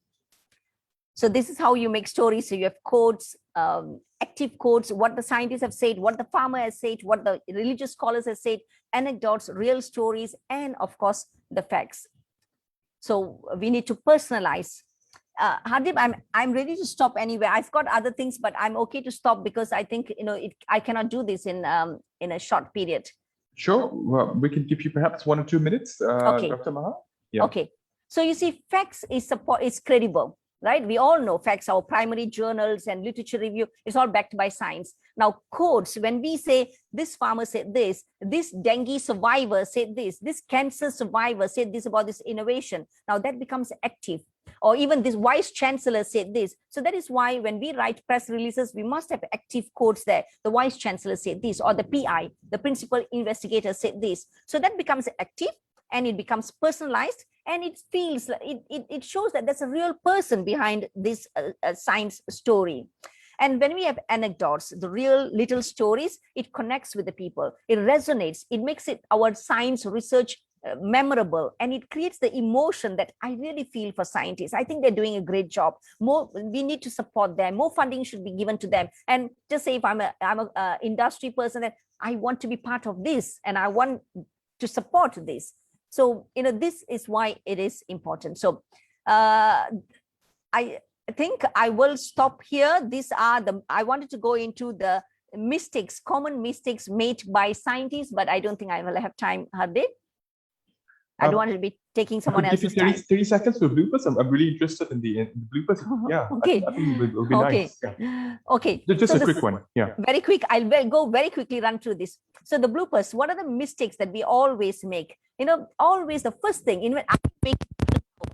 So this is how you make stories. So you have quotes, active quotes, what the scientists have said, what the farmer has said, what the religious scholars have said, anecdotes, real stories, and of course the facts. So we need to personalize. Hardeep, I'm ready to stop anywhere. I've got other things, but I'm okay to stop because I think I cannot do this in a short period. Sure. Well, we can give you perhaps 1 or 2 minutes, Okay. Dr. Maha. Yeah. Okay. So you see, facts is credible, right? We all know facts. Our primary journals and literature review is all backed by science. Now, quotes, when we say this farmer said this dengue survivor said this cancer survivor said this about this innovation. Now that becomes active. Or even this vice chancellor said this. So that is why when we write press releases, we must have active quotes there. The vice chancellor said this, or the PI, the principal investigator said this. So that becomes active and it becomes personalized, and it feels it shows that there's a real person behind this science story. And when we have anecdotes, the real little stories, it connects with the people. It resonates. It makes our science research memorable, and it creates the emotion that I really feel for scientists. I think they're doing a great job. We need to support them. More funding should be given to them. And just say if I'm a industry person, that I want to be part of this and I want to support this. So this is why it is important. So I think I will stop here. I wanted to go into the common mistakes made by scientists, but I don't think I will have time, Hardeep. I don't want to be taking someone else's time. 30 seconds for bloopers. I'm really interested in the bloopers. Yeah, okay. I think it will be nice. Yeah. Okay. Just a quick one. Yeah. Very quick. I'll go very quickly run through this. So the bloopers, what are the mistakes that we always make? Always the first thing,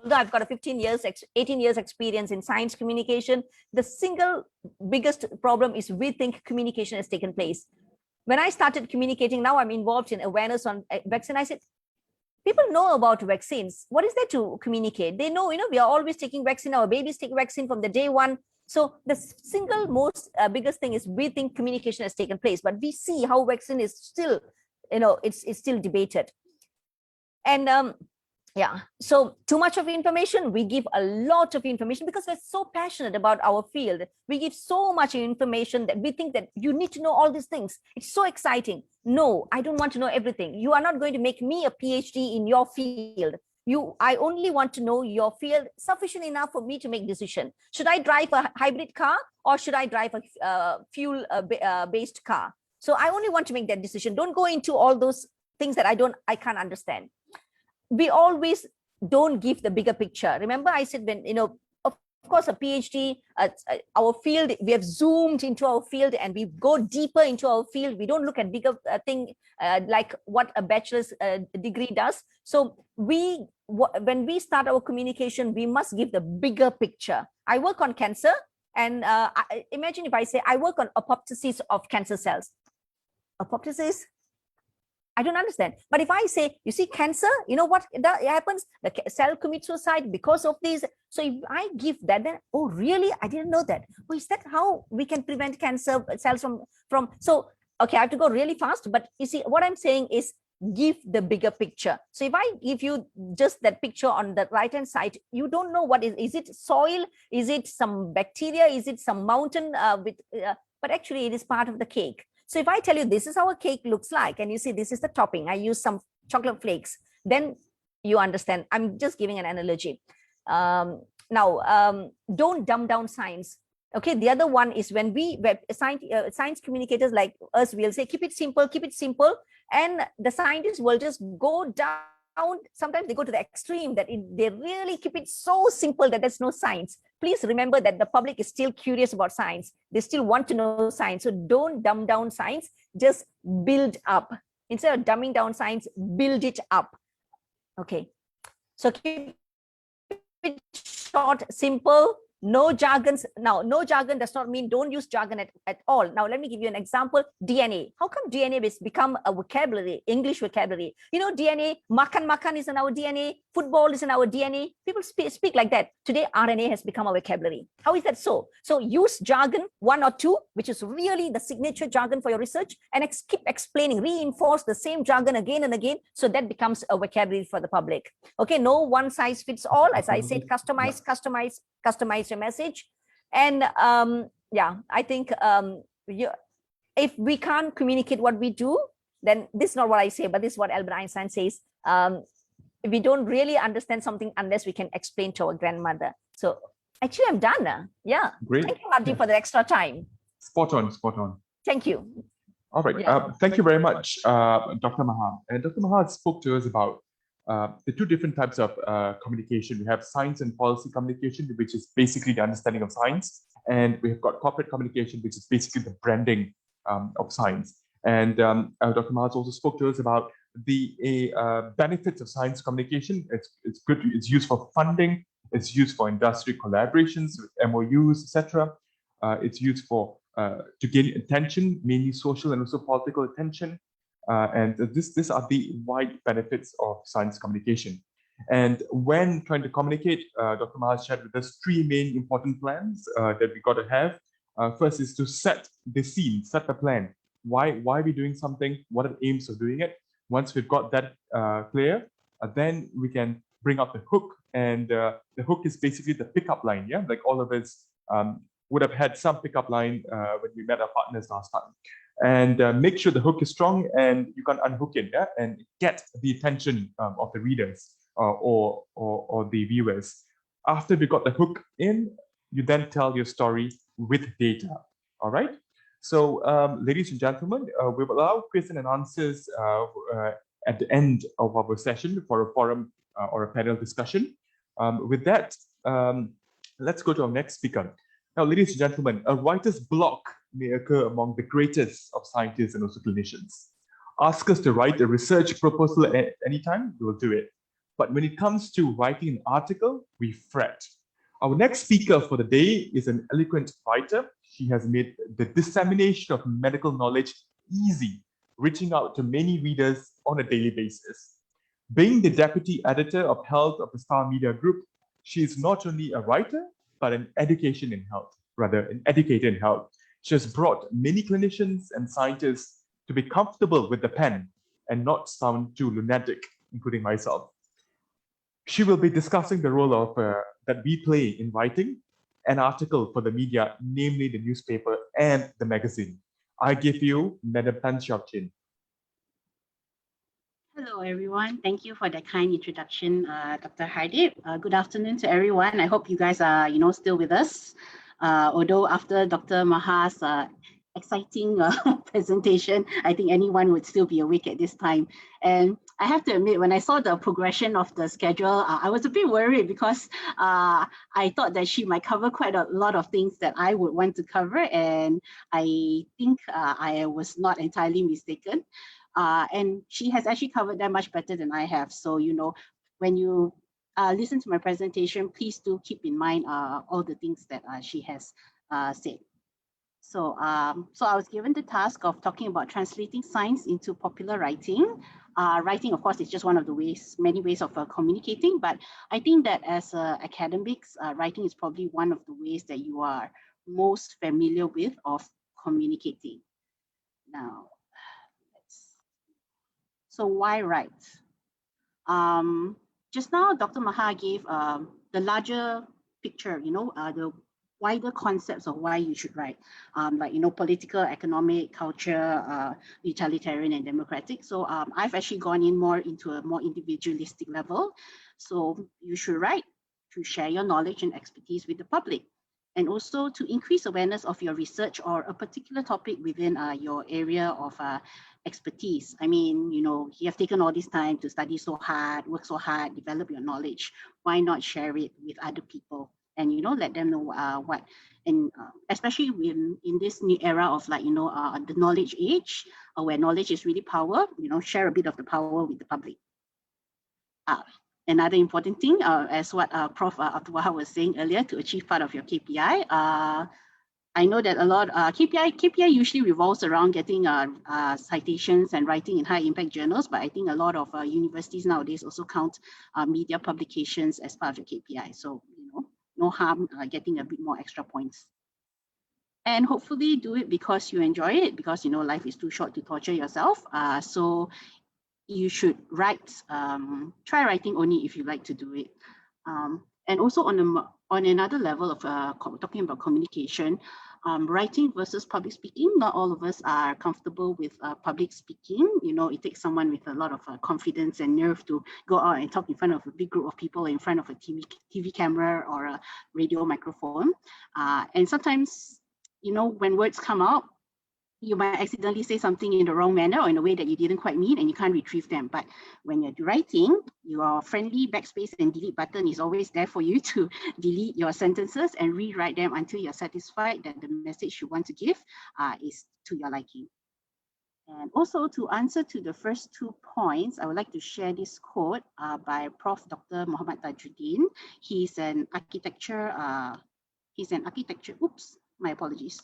although I've got a 18 years experience in science communication, the single biggest problem is we think communication has taken place. When I started communicating, now I'm involved in awareness on vaccine. I said, people know about vaccines. What is there to communicate? They know, we are always taking vaccine. Our babies take vaccine from the day one. So the single most biggest thing is we think communication has taken place, but we see how vaccine is still, it's still debated. And yeah, so too much of information, we give a lot of information because we're so passionate about our field. We give so much information that we think that you need to know all these things. It's so exciting. No, I don't want to know everything. You are not going to make me a PhD in your field. I only want to know your field sufficient enough for me to make decision. Should I drive a hybrid car or should I drive a fuel-based car? So I only want to make that decision. Don't go into all those things that I can't understand. We always don't give the bigger picture. Remember I said of course a PhD, our field, we have zoomed into our field and we go deeper into our field. We don't look at bigger thing like what a bachelor's degree does. So when we start our communication, we must give the bigger picture. I work on cancer, and imagine if I say I work on apoptosis of cancer cells. Apoptosis? I don't understand. But if I say, you see, cancer, you know what happens? The cell commits suicide because of this. So if I give that, then, oh, really? I didn't know that. Oh, is that how we can prevent cancer cells from? So, okay, I have to go really fast. But you see, what I'm saying is give the bigger picture. So if I give you just that picture on the right-hand side, you don't know what is it soil? Is it some bacteria? Is it some mountain but actually it is part of the cake. So if I tell you this is how a cake looks like, and you see this is the topping, I use some chocolate flakes, then you understand. I'm just giving an analogy. Now, don't dumb down science. Okay, the other one is when science communicators like us will say, keep it simple, and the scientists will just go down. Sometimes they go to the extreme that they really keep it so simple that there's no science. Please remember that the public is still curious about science. They still want to know science. So don't dumb down science, just build up. Instead of dumbing down science, build it up. Okay, so keep it short, simple, no jargons. Now, no jargon does not mean don't use jargon at all. Now, let me give you an example. DNA. How come DNA has become a vocabulary, English vocabulary? You know, DNA, makan is in our DNA, football is in our DNA. People speak like that. Today, RNA has become a vocabulary. How is that so? So use jargon, one or two, which is really the signature jargon for your research, and keep explaining, reinforce the same jargon again and again, so that becomes a vocabulary for the public. Okay, no one size fits all. As I said, customize your message. And yeah, I think if we can't communicate what we do, then this is not what I say, but this is what Albert Einstein says. We don't really understand something unless we can explain to our grandmother. So actually, I'm done. Yeah. Great. Thank you, Hadi, for the extra time. Spot on. Thank you. All right. Yeah. Thank you very much, Dr. Maha. And Dr. Maha spoke to us about the two different types of communication. We have science and policy communication, which is basically the understanding of science. And we have got corporate communication, which is basically the branding of science. And Dr. Maha also spoke to us about the benefits of science communication. It's good. It's used for funding. It's used for industry collaborations with MOUs, etc. It's used for to gain attention, mainly social and also political attention. And these are the wide benefits of science communication. And when trying to communicate, Dr. Maha shared with us three main important plans that we got to have. First is to set the scene, set the plan. Why are we doing something? What are the aims of doing it? Once we've got that clear, then we can bring up the hook. And the hook is basically the pickup line. Yeah, like all of us would have had some pickup line when we met our partners last time. And make sure the hook is strong and you can unhook it, yeah, and get the attention of the readers or the viewers. After we got the hook in, you then tell your story with data. All right. So, ladies and gentlemen, we will allow question and answers at the end of our session for a forum or a panel discussion. With that, let's go to our next speaker. Now, ladies and gentlemen, a writer's block may occur among the greatest of scientists and also clinicians. Ask us to write a research proposal at any time, we will do it. But when it comes to writing an article, we fret. Our next speaker for the day is an eloquent writer. She has made the dissemination of medical knowledge easy, reaching out to many readers on a daily basis. Being the deputy editor of health of the Star Media Group, she is not only a writer, but an educator in health. She has brought many clinicians and scientists to be comfortable with the pen and not sound too lunatic, including myself. She will be discussing the role of that we play in writing an article for the media, namely the newspaper and the magazine. I give you Madam Tan Xiao Chin. Hello, everyone. Thank you for that kind introduction, Dr. Hardip. Good afternoon to everyone. I hope you guys are, still with us. Although after Dr. Maha's exciting presentation, I think anyone would still be awake at this time. And I have to admit, when I saw the progression of the schedule, I was a bit worried because I thought that she might cover quite a lot of things that I would want to cover. And I think I was not entirely mistaken. And she has actually covered that much better than I have. So, when you listen to my presentation, please do keep in mind all the things that she has said. So, so I was given the task of talking about translating science into popular writing. Writing, of course, is just one of the ways, many ways of communicating, but I think that as academics, writing is probably one of the ways that you are most familiar with of communicating. Now, so why write? Just now, Dr. Maha gave the larger picture, the wider concepts of why you should write, like, political, economic, culture, utilitarian, and democratic. So I've actually gone in more into a more individualistic level. So you should write to share your knowledge and expertise with the public, and also to increase awareness of your research or a particular topic within your area of expertise. I mean, you have taken all this time to study so hard, work so hard, develop your knowledge. Why not share it with other people? And let them know what, and especially in this new era of the knowledge age, where knowledge is really power. Share a bit of the power with the public. Another important thing, as what Prof. Abdul Wahab was saying earlier, to achieve part of your KPI. I know that a lot KPI usually revolves around getting citations and writing in high impact journals, but I think a lot of universities nowadays also count media publications as part of your KPI. So no harm getting a bit more extra points. And hopefully do it because you enjoy it, because life is too short to torture yourself. So you should write, try writing only if you like to do it. And also on another level of talking about communication, writing versus public speaking, not all of us are comfortable with public speaking. It takes someone with a lot of confidence and nerve to go out and talk in front of a big group of people, in front of a TV camera or a radio microphone. And sometimes, when words come out, you might accidentally say something in the wrong manner or in a way that you didn't quite mean, and you can't retrieve them. But when you're writing, your friendly backspace and delete button is always there for you to delete your sentences and rewrite them until you're satisfied that the message you want to give is to your liking. And also, to answer to the first 2 points, I would like to share this quote by Prof. Dr. Muhammad Tajuddin. He's an architecture, oops, my apologies.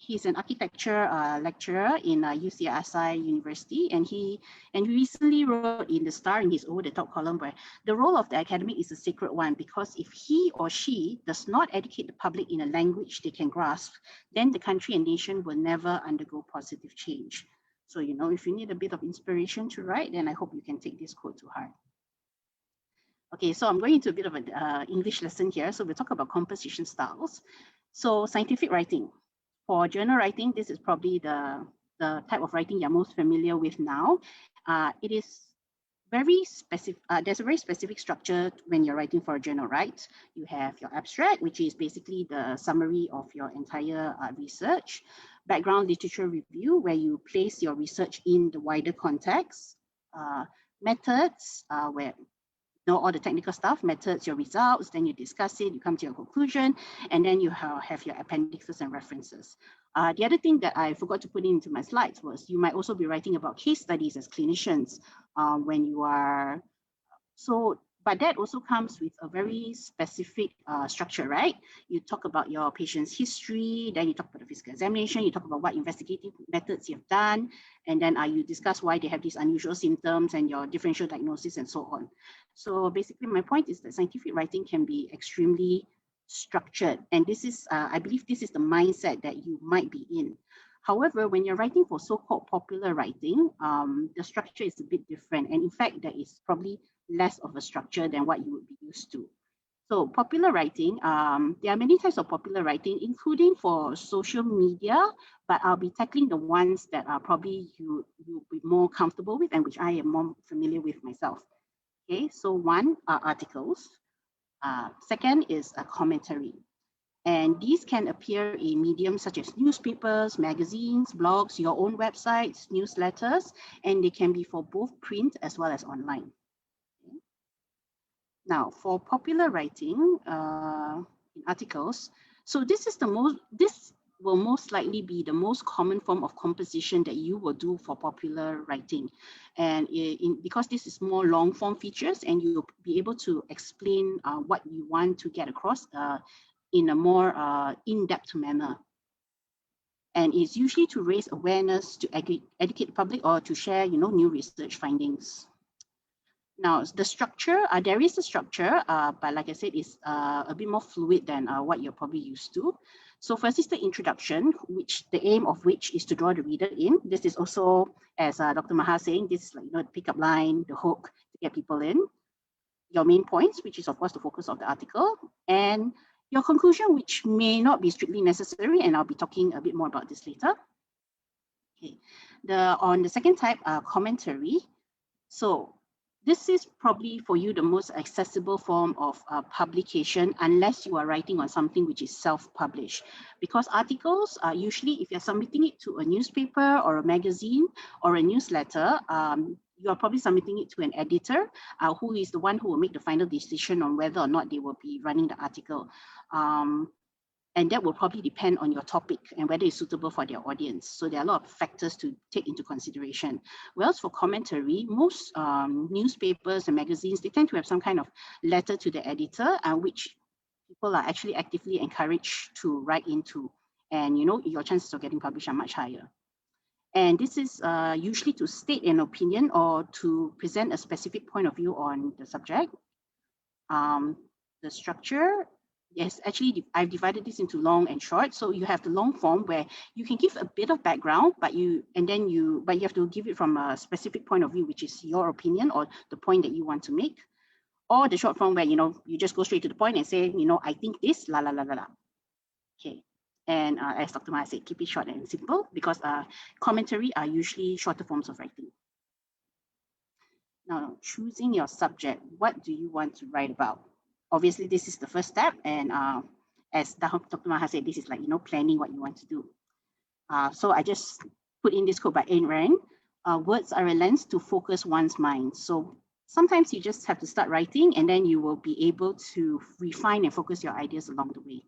He's an architecture lecturer in UCSI University, and he recently wrote in The Star in his over the top column where the role of the academic is a sacred one, because if he or she does not educate the public in a language they can grasp, then the country and nation will never undergo positive change. So, if you need a bit of inspiration to write, then I hope you can take this quote to heart. Okay, so I'm going into a bit of an English lesson here. So we'll talk about composition styles. So scientific writing. For journal writing, this is probably the type of writing you're most familiar with now. It is very specific. There's a very specific structure when you're writing for a journal, right? You have your abstract, which is basically the summary of your entire research. Background literature review, where you place your research in the wider context. Methods, where all the technical stuff, methods, your results, then you discuss it, you come to your conclusion, and then you have your appendixes and references. The other thing that I forgot to put into my slides was you might also be writing about case studies as clinicians when you are, but that also comes with a very specific structure, right? You talk about your patient's history, then you talk about the physical examination, you talk about what investigative methods you've done, and then you discuss why they have these unusual symptoms and your differential diagnosis and so on. So basically my point is that scientific writing can be extremely structured, and this is, I believe this is the mindset that you might be in. However, when you're writing for so-called popular writing, the structure is a bit different, and in fact there is probably less of a structure than what you would be used to. So popular writing, there are many types of popular writing, including for social media, but I'll be tackling the ones that are probably you'll be more comfortable with and which I am more familiar with myself. Okay, so one are articles. Second is a commentary. And these can appear in mediums such as newspapers, magazines, blogs, your own websites, newsletters, and they can be for both print as well as online. Okay. Now, for popular writing in articles, so this will most likely be the most common form of composition that you will do for popular writing. And because this is more long form features, and you'll be able to explain what you want to get across in a more in-depth manner. And it's usually to raise awareness, to educate the public, or to share, new research findings. Now, the structure, there is a structure, but like I said, it's a bit more fluid than what you're probably used to. So first is the introduction, which the aim of which is to draw the reader in. This is also, as Dr. Maha saying, this is like, the pickup line, the hook to get people in. Your main points, which is of course the focus of the article, and your conclusion, which may not be strictly necessary, and I'll be talking a bit more about this later. Okay, on the second type, commentary. So this is probably for you the most accessible form of publication, unless you are writing on something which is self-published. Because articles are usually, if you're submitting it to a newspaper or a magazine or a newsletter, you are probably submitting it to an editor who is the one who will make the final decision on whether or not they will be running the article. And that will probably depend on your topic and whether it's suitable for their audience. So there are a lot of factors to take into consideration. Whereas for commentary, most newspapers and magazines, they tend to have some kind of letter to the editor, which people are actually actively encouraged to write into. And your chances of getting published are much higher. And this is usually to state an opinion or to present a specific point of view on the subject. The structure, yes, actually, I've divided this into long and short. So you have the long form where you can give a bit of background, but you have to give it from a specific point of view, which is your opinion or the point that you want to make. Or the short form where you just go straight to the point and say, I think this, la la la la la. Okay. And as Dr. Maha said, keep it short and simple, because commentary are usually shorter forms of writing. Now, choosing your subject, what do you want to write about? Obviously, this is the first step, and as Dr. Maha said, this is like planning what you want to do. So I just put in this quote by Ayn Rand: "Words are a lens to focus one's mind." So sometimes you just have to start writing, and then you will be able to refine and focus your ideas along the way.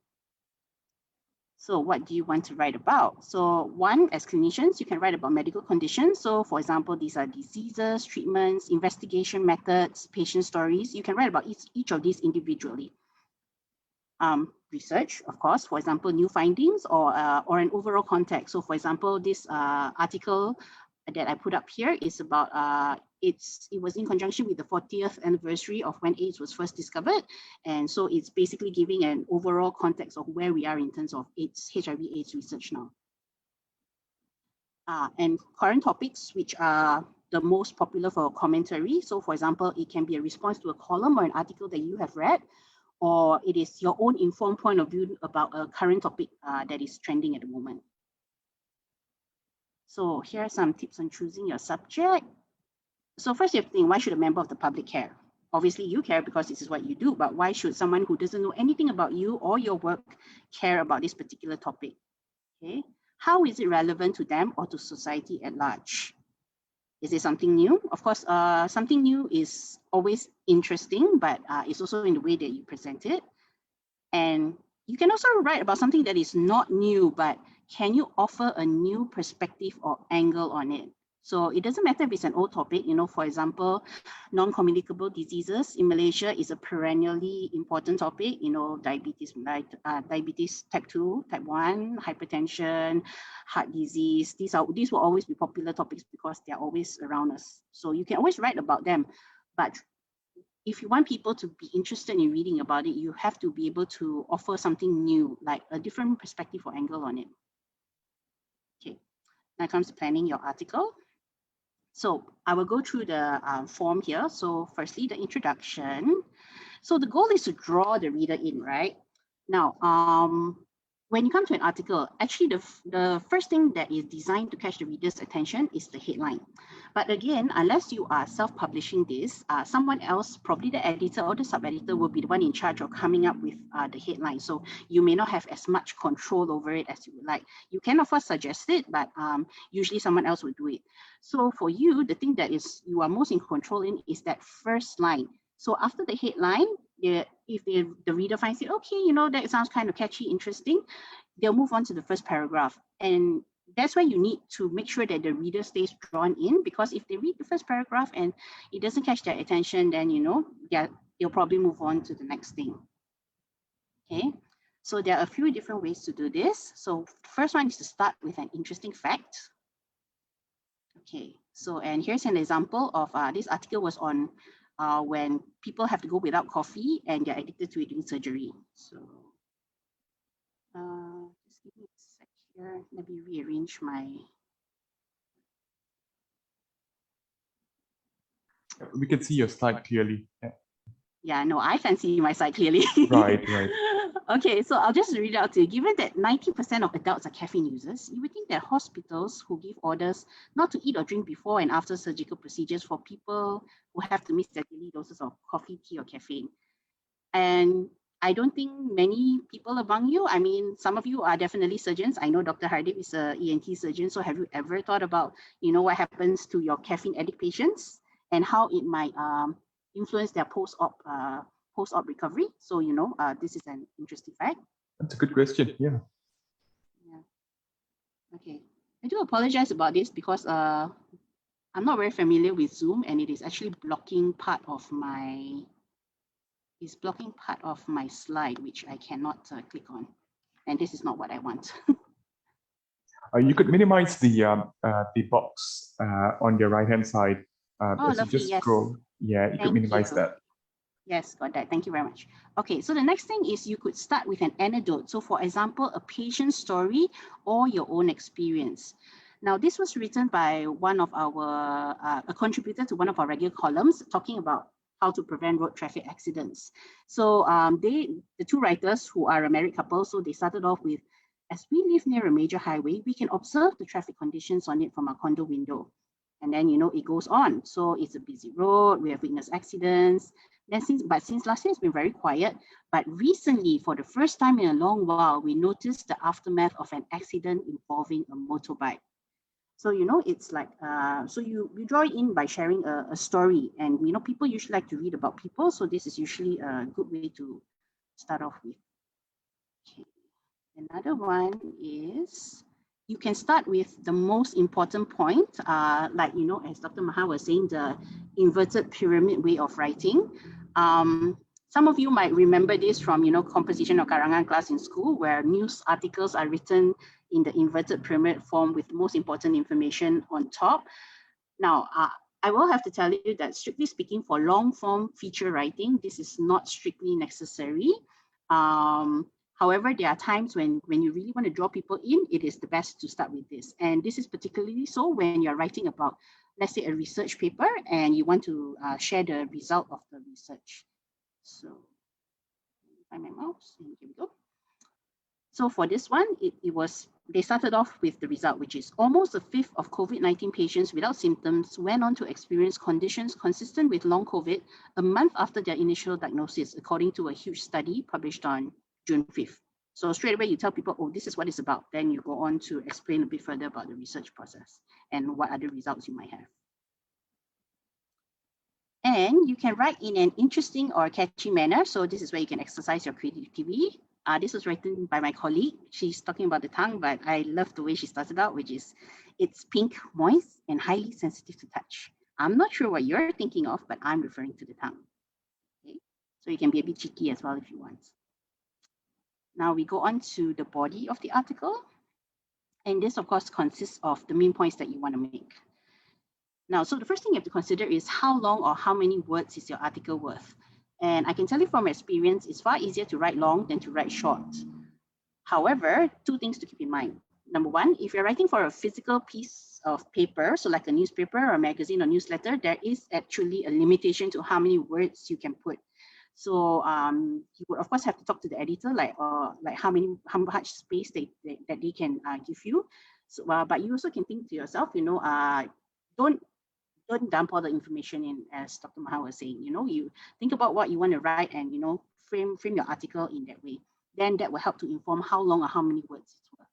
So what do you want to write about? So one, as clinicians, you can write about medical conditions. So for example, these are diseases, treatments, investigation methods, patient stories. You can write about each of these individually. Research, of course, for example, new findings or an overall context. So for example, this article that I put up here is about, it was in conjunction with the 40th anniversary of when AIDS was first discovered. And so it's basically giving an overall context of where we are in terms of HIV/AIDS research now. And current topics, which are the most popular for commentary. So for example, it can be a response to a column or an article that you have read, or it is your own informed point of view about a current topic that is trending at the moment. So here are some tips on choosing your subject. So first you have to think, why should a member of the public care? Obviously you care because this is what you do, but why should someone who doesn't know anything about you or your work care about this particular topic? Okay, how is it relevant to them or to society at large? Is it something new? Of course, something new is always interesting, but it's also in the way that you present it. And you can also write about something that is not new, but can you offer a new perspective or angle on it? So it doesn't matter if it's an old topic, for example, non-communicable diseases in Malaysia is a perennially important topic, diabetes, diabetes type 2, type 1, hypertension, heart disease. These will always be popular topics because they're always around us. So you can always write about them, but if you want people to be interested in reading about it, you have to be able to offer something new, like a different perspective or angle on it. Okay, now it comes to planning your article. So I will go through the form here. So firstly, the introduction. So the goal is to draw the reader in, right? Now, when you come to an article, actually the first thing that is designed to catch the reader's attention is the headline. But again, unless you are self-publishing this, someone else, probably the editor or the sub-editor, will be the one in charge of coming up with the headline. So you may not have as much control over it as you would like. You can of course suggest it, but usually someone else will do it. So for you, the thing that you are most in control in is that first line. So after the headline, if the reader finds it, okay, that sounds kind of catchy, interesting, they'll move on to the first paragraph. And that's why you need to make sure that the reader stays drawn in, because if they read the first paragraph and it doesn't catch their attention, then, they'll probably move on to the next thing. Okay. So there are a few different ways to do this. So first one is to start with an interesting fact. Okay, so and here's an example of this article was on when people have to go without coffee and they're addicted to it during surgery. So just give me a sec here. Let me rearrange my. We can see your slide clearly. Yeah, no, I can see my side clearly. Right, right. Okay, so I'll just read it out to you. Given that 90% of adults are caffeine users, you would think that hospitals who give orders not to eat or drink before and after surgical procedures for people who have to miss their daily doses of coffee, tea, or caffeine. And I don't think many people among you, I mean, some of you are definitely surgeons. I know Dr. Hardip is an ENT surgeon. So have you ever thought about, what happens to your caffeine addict patients and how it might influence their post-op recovery? So, this is an interesting fact. That's a good question. Yeah. Okay. I do apologize about this because I'm not very familiar with Zoom and it is actually blocking part of my slide, which I cannot click on. And this is not what I want. You could minimize the box on your right-hand side. As lovely, you just yes. scroll. Yeah, you could minimize that. Yes, got that. Thank you very much. Okay, so the next thing is you could start with an anecdote. So for example, a patient's story or your own experience. Now, this was written by one of our, a contributor to one of our regular columns talking about how to prevent road traffic accidents. So the two writers who are a married couple, so they started off with, as we live near a major highway, we can observe the traffic conditions on it from our condo window. And then, it goes on. So it's a busy road, we have witnessed accidents. But since last year, it's been very quiet. But recently, for the first time in a long while, we noticed the aftermath of an accident involving a motorbike. So, it's like, so you draw it in by sharing a story. And, people usually like to read about people. So this is usually a good way to start off with. Okay. Another one is, you can start with the most important point, like, as Dr. Maha was saying, the inverted pyramid way of writing. Some of you might remember this from, composition or karangan class in school, where news articles are written in the inverted pyramid form with the most important information on top. Now, I will have to tell you that strictly speaking, for long form feature writing, this is not strictly necessary. However, there are times when you really want to draw people in, it is the best to start with this. And this is particularly so when you're writing about, let's say, a research paper and you want to share the result of the research. So, find my mouse, and here we go. So for this one, they started off with the result, which is almost a fifth of COVID-19 patients without symptoms went on to experience conditions consistent with long COVID a month after their initial diagnosis, according to a huge study published on June 5th. So straight away, you tell people, oh, this is what it's about. Then you go on to explain a bit further about the research process and what other results you might have. And you can write in an interesting or catchy manner. So this is where you can exercise your creativity. This was written by my colleague. She's talking about the tongue, but I love the way she started out, which is, it's pink, moist, and highly sensitive to touch. I'm not sure what you're thinking of, but I'm referring to the tongue. Okay? So you can be a bit cheeky as well if you want. Now we go on to the body of the article. And this, of course, consists of the main points that you want to make. Now, so the first thing you have to consider is how long or how many words is your article worth? And I can tell you from experience, it's far easier to write long than to write short. However, two things to keep in mind. Number one, if you're writing for a physical piece of paper, so like a newspaper or a magazine or newsletter, there is actually a limitation to how many words you can put. So you would of course have to talk to the editor, like how much space that they can give you. So, but you also can think to yourself, don't dump all the information in, as Dr. Maha was saying. You think about what you want to write and frame your article in that way. Then that will help to inform how long or how many words it's worth.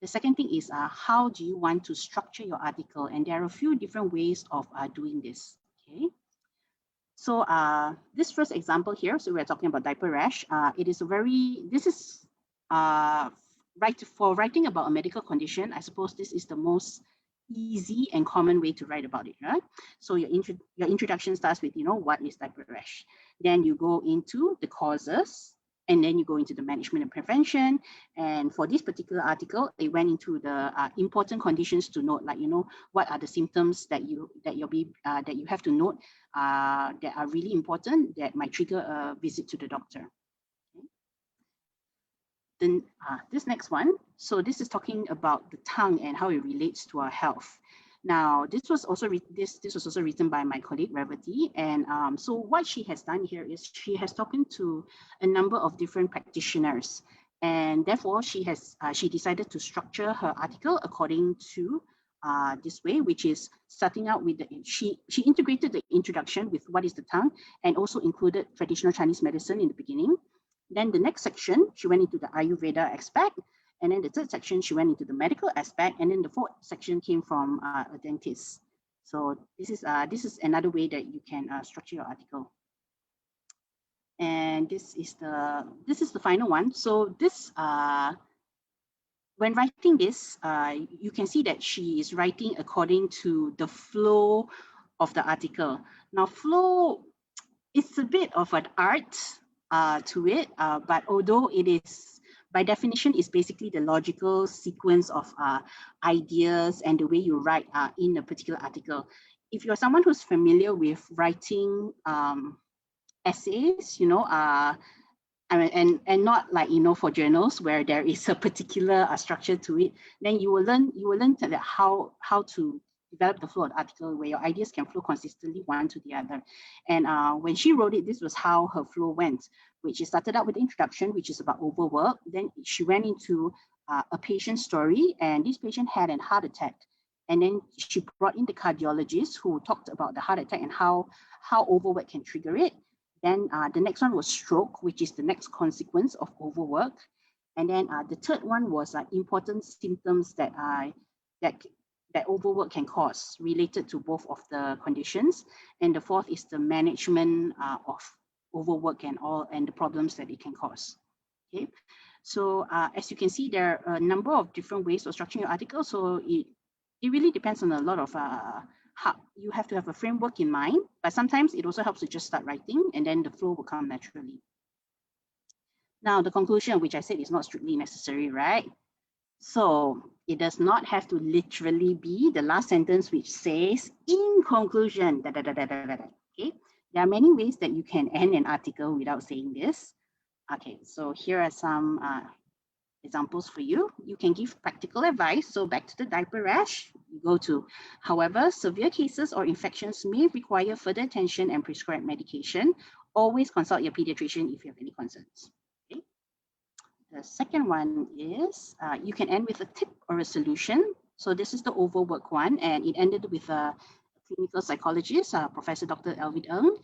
The second thing is how do you want to structure your article? And there are a few different ways of doing this. Okay. So this first example here, so we're talking about diaper rash. For writing about a medical condition, I suppose this is the most easy and common way to write about it, right? So your introduction starts with, what is diaper rash? Then you go into the causes, And then you go into the management and prevention. And for this particular article, it went into the important conditions to note, like, what are the symptoms that you have to note that are really important that might trigger a visit to the doctor. Okay. Then this next one. So this is talking about the tongue and how it relates to our health. Now, this was also written by my colleague Revati, and so what she has done here is she has spoken to a number of different practitioners, and therefore she decided to structure her article according to this way, which is starting out with she integrated the introduction with what is the tongue, and also included traditional Chinese medicine in the beginning. Then the next section, she went into the Ayurveda aspect. And then the third section, she went into the medical aspect. And then the fourth section came from a dentist. So this is another way that you can structure your article. And this is the final one. So this, when writing this, you can see that she is writing according to the flow of the article. Now, flow, it's a bit of an art to it, but although it is, by definition, is basically the logical sequence of ideas and the way you write in a particular article. If you're someone who's familiar with writing essays, and not like, for journals where there is a particular structure to it, then you will learn that how to develop the flow of the article where your ideas can flow consistently one to the other. And when she wrote it, this was how her flow went, which is started out with the introduction, which is about overwork. Then she went into a patient story, and this patient had a heart attack. And then she brought in the cardiologist who talked about the heart attack and how overwork can trigger it. Then the next one was stroke, which is the next consequence of overwork. And then the third one was important symptoms that overwork can cause related to both of the conditions. And the fourth is the management of overwork and the problems that it can cause. Okay, so as you can see, there are a number of different ways of structuring your article. So it really depends on a lot of how you have to have a framework in mind, but sometimes it also helps to just start writing and then the flow will come naturally. Now, the conclusion, which I said is not strictly necessary, right? So it does not have to literally be the last sentence which says, in conclusion, okay? There are many ways that you can end an article without saying this. Okay, so here are some examples for you. You can give practical advice. So back to the diaper rash, you go to, however, severe cases or infections may require further attention and prescribed medication. Always consult your pediatrician if you have any concerns. Okay. The second one is you can end with a tip or a solution. So this is the overwork one, and it ended with a clinical psychologist, Professor Dr. Elvid Ng,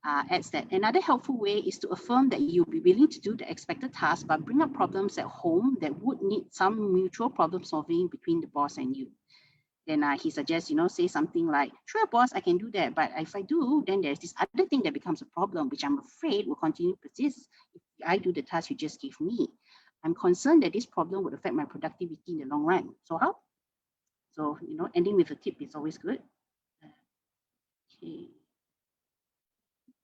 adds that another helpful way is to affirm that you'll be willing to do the expected task, but bring up problems at home that would need some mutual problem solving between the boss and you. Then he suggests, say something like, sure, boss, I can do that. But if I do, then there's this other thing that becomes a problem, which I'm afraid will continue to persist if I do the task you just gave me. I'm concerned that this problem would affect my productivity in the long run. So how? So, ending with a tip is always good. Okay.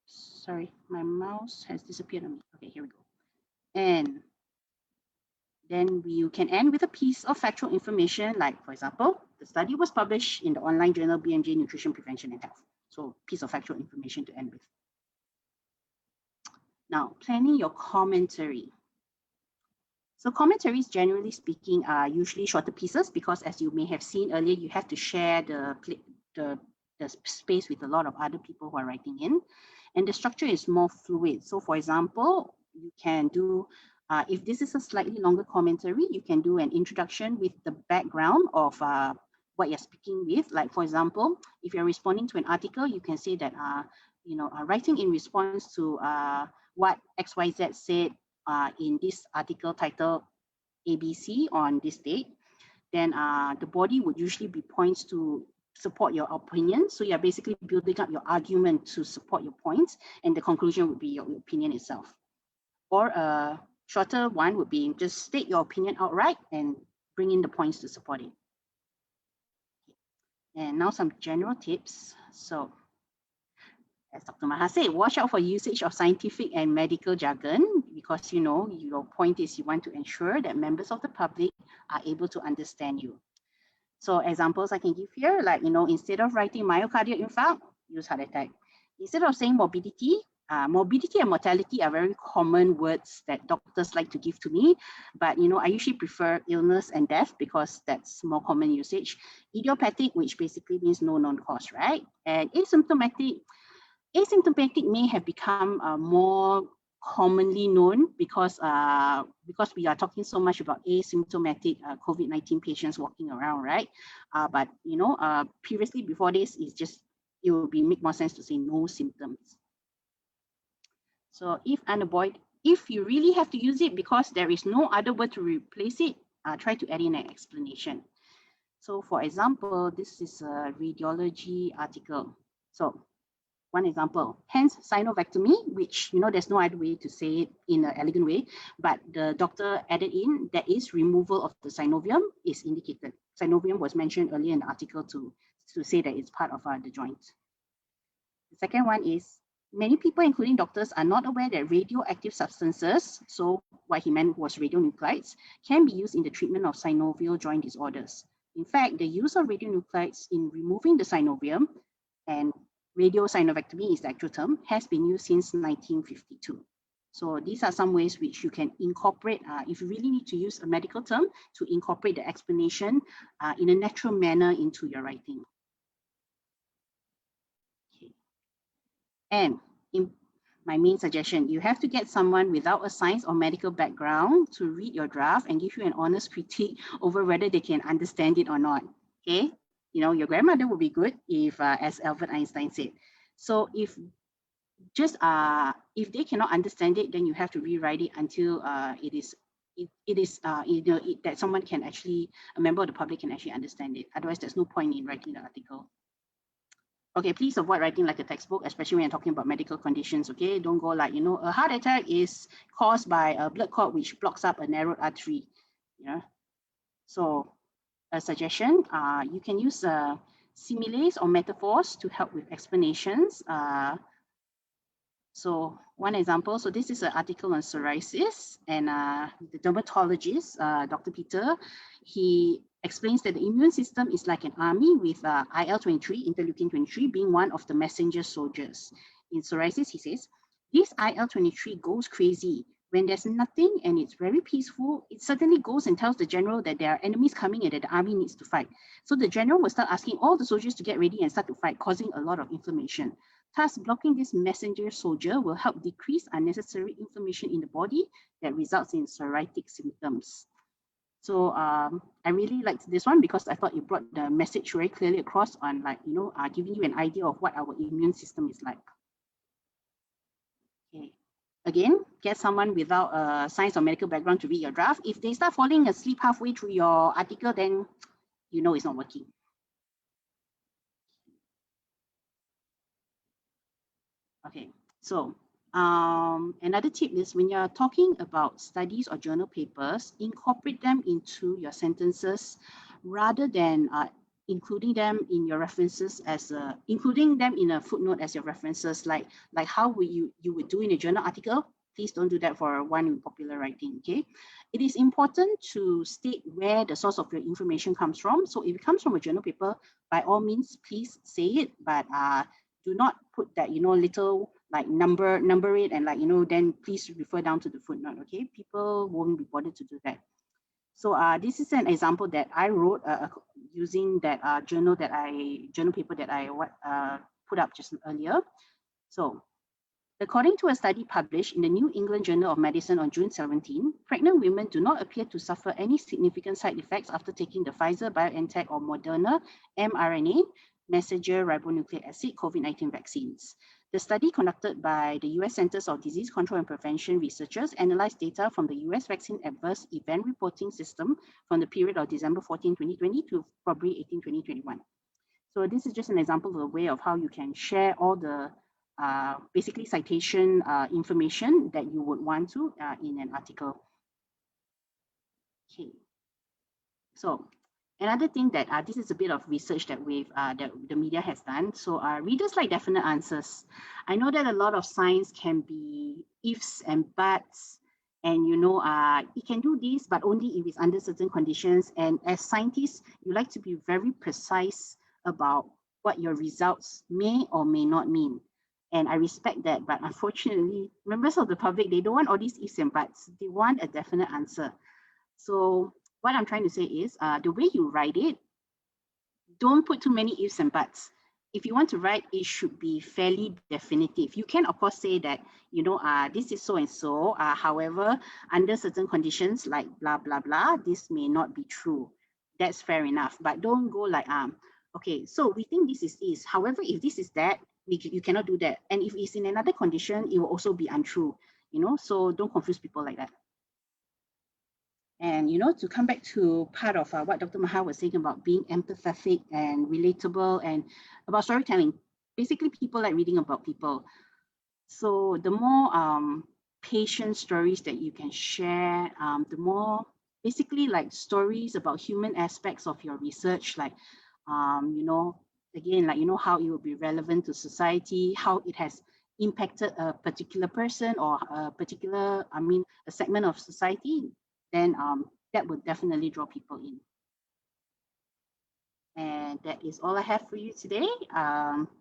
Sorry, my mouse has disappeared on me. Okay, here we go. And then you can end with a piece of factual information, like, for example, the study was published in the online journal BMJ Nutrition Prevention and Health. So piece of factual information to end with. Now, planning your commentary. So commentaries, generally speaking, are usually shorter pieces because, as you may have seen earlier, you have to share the space with a lot of other people who are writing in. And the structure is more fluid. So for example, you can do, if this is a slightly longer commentary, you can do an introduction with the background of what you're speaking with. Like, for example, if you're responding to an article, you can say that, writing in response to what XYZ said in this article titled ABC on this date, then the body would usually be points to support your opinion. So you're basically building up your argument to support your points, and the conclusion would be your opinion itself. Or a shorter one would be just state your opinion outright and bring in the points to support it. And now some general tips. So as Dr. Maha said, watch out for usage of scientific and medical jargon because, you know, your point is you want to ensure that members of the public are able to understand you. So examples I can give here, like, you know, instead of writing myocardial infarct, use heart attack. Instead of saying morbidity, morbidity and mortality are very common words that doctors like to give to me, but, you know, I usually prefer illness and death because that's more common usage. Idiopathic, which basically means no known cause, right? And asymptomatic may have become more commonly known because we are talking so much about asymptomatic COVID-19 patients walking around, right? But you know, previously before this, it would make more sense to say no symptoms. So if you really have to use it because there is no other word to replace it, try to add in an explanation. So for example, this is a radiology article. So one example, hence synovectomy, which, you know, there's no other way to say it in an elegant way, but the doctor added in that is removal of the synovium is indicated. Synovium was mentioned earlier in the article to say that it's part of the joint. The second one is many people, including doctors, are not aware that radioactive substances, so what he meant was radionuclides, can be used in the treatment of synovial joint disorders. In fact, the use of radionuclides in removing the synovium, and radiosynovectomy is the actual term, has been used since 1952. So these are some ways which you can incorporate, if you really need to use a medical term, to incorporate the explanation in a natural manner into your writing. Okay. And in my main suggestion, you have to get someone without a science or medical background to read your draft and give you an honest critique over whether they can understand it or not. Okay. You know, your grandmother would be good if, as Albert Einstein said. So if they cannot understand it, then you have to rewrite it until that someone can actually, a member of the public can actually understand it. Otherwise, there's no point in writing the article. Okay, please avoid writing like a textbook, especially when you're talking about medical conditions. Okay, don't go like, you know, a heart attack is caused by a blood clot which blocks up a narrowed artery. Yeah. So a suggestion, you can use similes or metaphors to help with explanations. So one example, so this is an article on psoriasis, and the dermatologist, Dr. Peter, he explains that the immune system is like an army with IL-23, interleukin-23, being one of the messenger soldiers. In psoriasis, he says, this IL-23 goes crazy. When there's nothing and it's very peaceful, it suddenly goes and tells the general that there are enemies coming and that the army needs to fight. So the general will start asking all the soldiers to get ready and start to fight, causing a lot of inflammation. Thus, blocking this messenger soldier will help decrease unnecessary inflammation in the body that results in psoriatic symptoms. So I really liked this one because I thought it brought the message very clearly across on, like, you know, giving you an idea of what our immune system is like. Okay. Again, get someone without a science or medical background to read your draft. If they start falling asleep halfway through your article, then you know it's not working. Okay, so another tip is when you're talking about studies or journal papers, incorporate them into your sentences rather than including them in your references as including them in a footnote as your references, like how you would do in a journal article. Please don't do that for one in popular writing. Okay, it is important to state where the source of your information comes from. So if it comes from a journal paper, by all means, please say it, but do not put that, you know, little like number it and, like, you know, then please refer down to the footnote. Okay, people won't be bothered to do that. So this is an example that I wrote using that journal paper that I put up just earlier. So according to a study published in the New England Journal of Medicine on June 17, pregnant women do not appear to suffer any significant side effects after taking the Pfizer, BioNTech, or Moderna mRNA messenger ribonucleic acid COVID-19 vaccines. The study, conducted by the US Centers of Disease Control and Prevention researchers, analyzed data from the US Vaccine Adverse Event Reporting System from the period of December 14, 2020 to February 18, 2021. So this is just an example of a way of how you can share all the basically citation information that you would want to in an article. Okay. So Another thing that this is a bit of research that that the media has done. So readers like definite answers. I know that a lot of science can be ifs and buts, and it can do this, but only if it's under certain conditions. And as scientists, you like to be very precise about what your results may or may not mean. And I respect that, but unfortunately, members of the public, they don't want all these ifs and buts. They want a definite answer. So what I'm trying to say is the way you write it, don't put too many ifs and buts. If you want to write, it should be fairly definitive. You can, of course, say that, this is so and so. However, under certain conditions like blah, blah, blah, this may not be true. That's fair enough. But don't go like, okay, so we think this is this. However, if this is that, you cannot do that. And if it's in another condition, it will also be untrue. So don't confuse people like that. And, to come back to part of what Dr. Maha was saying about being empathetic and relatable and about storytelling, basically people like reading about people. So the more patient stories that you can share, the more basically like stories about human aspects of your research, like, again, like, how it will be relevant to society, how it has impacted a particular person or a particular, a segment of society, then that would definitely draw people in. And that is all I have for you today.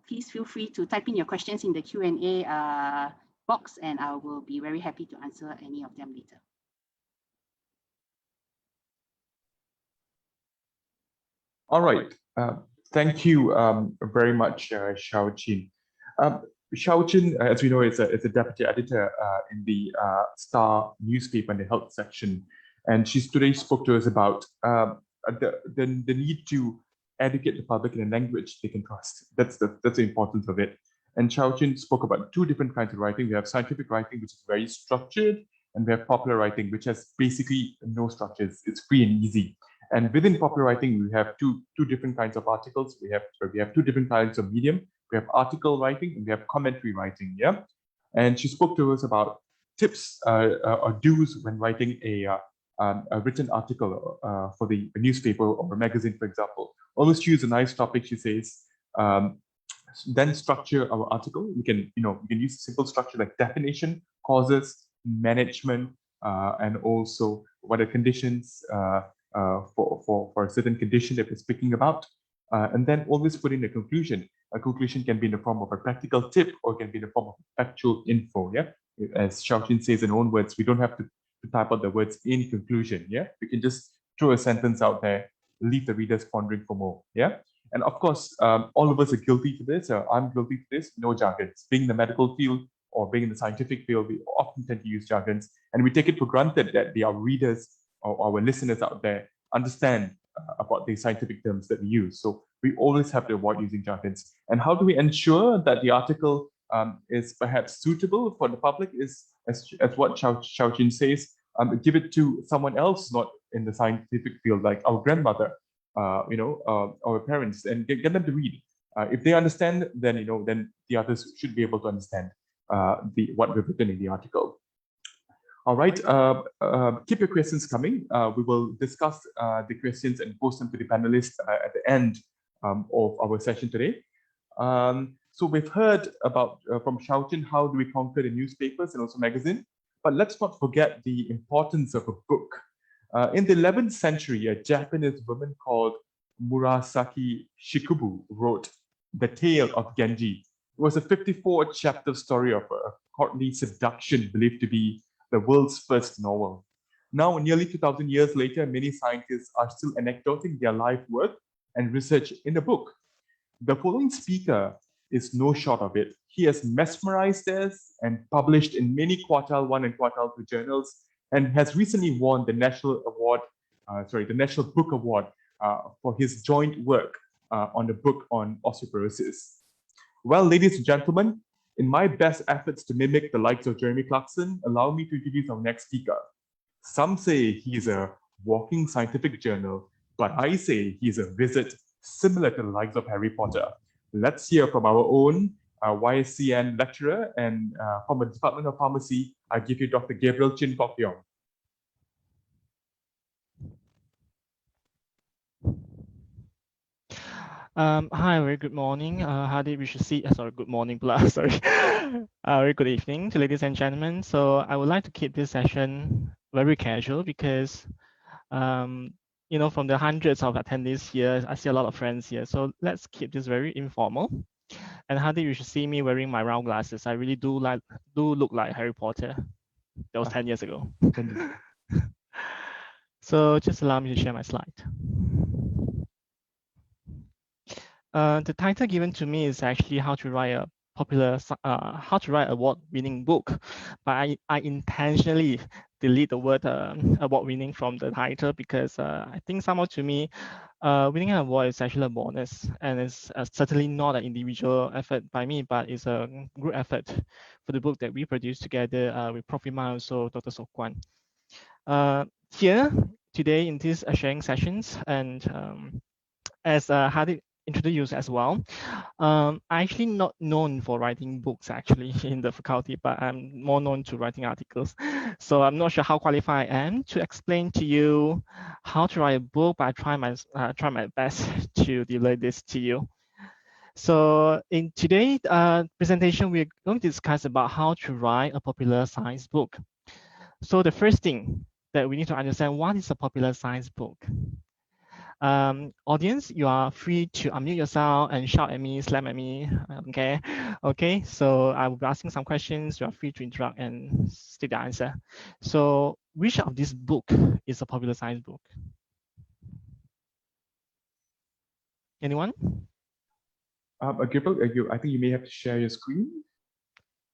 Please feel free to type in your questions in the Q&A box, and I will be very happy to answer any of them later. All right. Thank you very much, Xiao Jin. Xiao Jin, as we know, is a deputy editor in the Star newspaper in the health section. And she today spoke to us about the need to educate the public in a language they can trust. That's the importance of it. And Xiao Jin spoke about two different kinds of writing. We have scientific writing, which is very structured, and we have popular writing, which has basically no structures. It's free and easy. And within popular writing, we have two different kinds of articles. We have two different kinds of medium. We have article writing and we have commentary writing. Yeah, and she spoke to us about tips or do's when writing a written article for the newspaper or a magazine, for example. Always choose a nice topic, she says. Then structure our article. We can use a simple structure like definition, causes, management, and also what are conditions for a certain condition that we're speaking about. And then always put in a conclusion. A conclusion can be in the form of a practical tip or can be in the form of factual info. Yeah, as Xiao Jin says in her own words, we don't have to type out the words in conclusion. Yeah, we can just throw a sentence out there, leave the readers pondering for more. Yeah, and of course, all of us are guilty to this. I'm guilty to this. No jargons. Being in the medical field or being in the scientific field, we often tend to use jargons, and we take it for granted that our readers or our listeners out there understand about the scientific terms that we use. So we always have to avoid using jargons. And how do we ensure that the article is perhaps suitable for the public? Is as what Xiao Jin says, give it to someone else not in the scientific field, like our grandmother, our parents, and get them to read. If they understand, then then the others should be able to understand what we've written in the article. All right, keep your questions coming. We will discuss the questions and post them to the panelists at the end of our session today. So we've heard about from Xiao Jin, how do we conquer the newspapers and also magazine? But let's not forget the importance of a book. In the 11th century, a Japanese woman called Murasaki Shikubu wrote The Tale of Genji. It was a 54-chapter story of a courtly seduction believed to be the world's first novel. Now, nearly 2,000 years later, many scientists are still anecdoting their life work and research in a book. The following speaker is no short of it. He has mesmerized us and published in many quartile 1 and quartile 2 journals, and has recently won the National Book Award for his joint work on the book on osteoporosis. Well, ladies and gentlemen, in my best efforts to mimic the likes of Jeremy Clarkson, allow me to introduce our next speaker. Some say he's a walking scientific journal, but I say he's a visit similar to the likes of Harry Potter. Let's hear from our own YSCN lecturer and from the Department of Pharmacy. I give you Dr. Gabriel Chin Kok Leong. Hi, very good morning. Hadi, we should see, sorry, good morning, sorry. Very good evening to ladies and gentlemen. So I would like to keep this session very casual because, you know, from the hundreds of attendees here, I see a lot of friends here. So let's keep this very informal. And Hadi, you should see me wearing my round glasses. I really do look like Harry Potter. That was 10 years ago. So just allow me to share my slide. The title given to me is actually how to write a award-winning book, but I intentionally delete the word award-winning from the title because I think somehow to me, winning an award is actually a bonus, and it's certainly not an individual effort by me, but it's a group effort for the book that we produced together with Prof. Ima, also Dr. Sok Kwan. Here today in these sharing sessions, and as Hadi introduced as well, I'm actually not known for writing books actually in the faculty, but I'm more known to writing articles. So I'm not sure how qualified I am to explain to you how to write a book, but I try my best to deliver this to you. So in today's presentation, we're going to discuss about how to write a popular science book. So the first thing that we need to understand, what is a popular science book? Audience, you are free to unmute yourself and shout at me, slam at me. Okay. So I will be asking some questions. You are free to interrupt and state the answer. So, which of this book is a popular science book? Anyone? Gabriel, I think you may have to share your screen.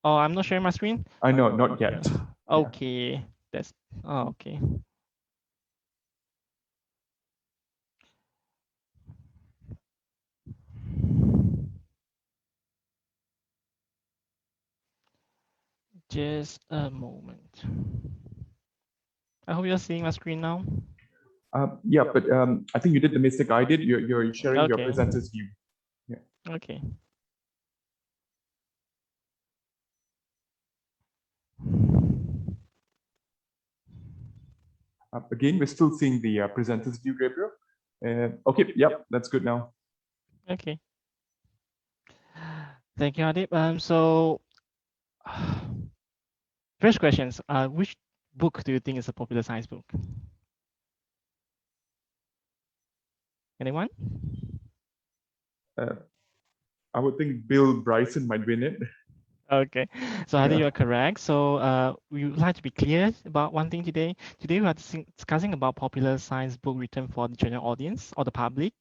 Oh, I'm not sharing my screen. No, not yet. Okay, yeah. Okay. Just a moment. I hope you're seeing my screen now. Yeah, but I think you did the mistake I did. You're sharing your presenter's view. Yeah. Okay. Again, we're still seeing the presenter's view, Gabriel. Okay, yep, that's good now. Okay. Thank you, Adib. So, first questions. Which book do you think is a popular science book? Anyone? I would think Bill Bryson might win it. Okay, so I think you are correct. So we would like to be clear about one thing today. Today we are discussing about popular science book written for the general audience or the public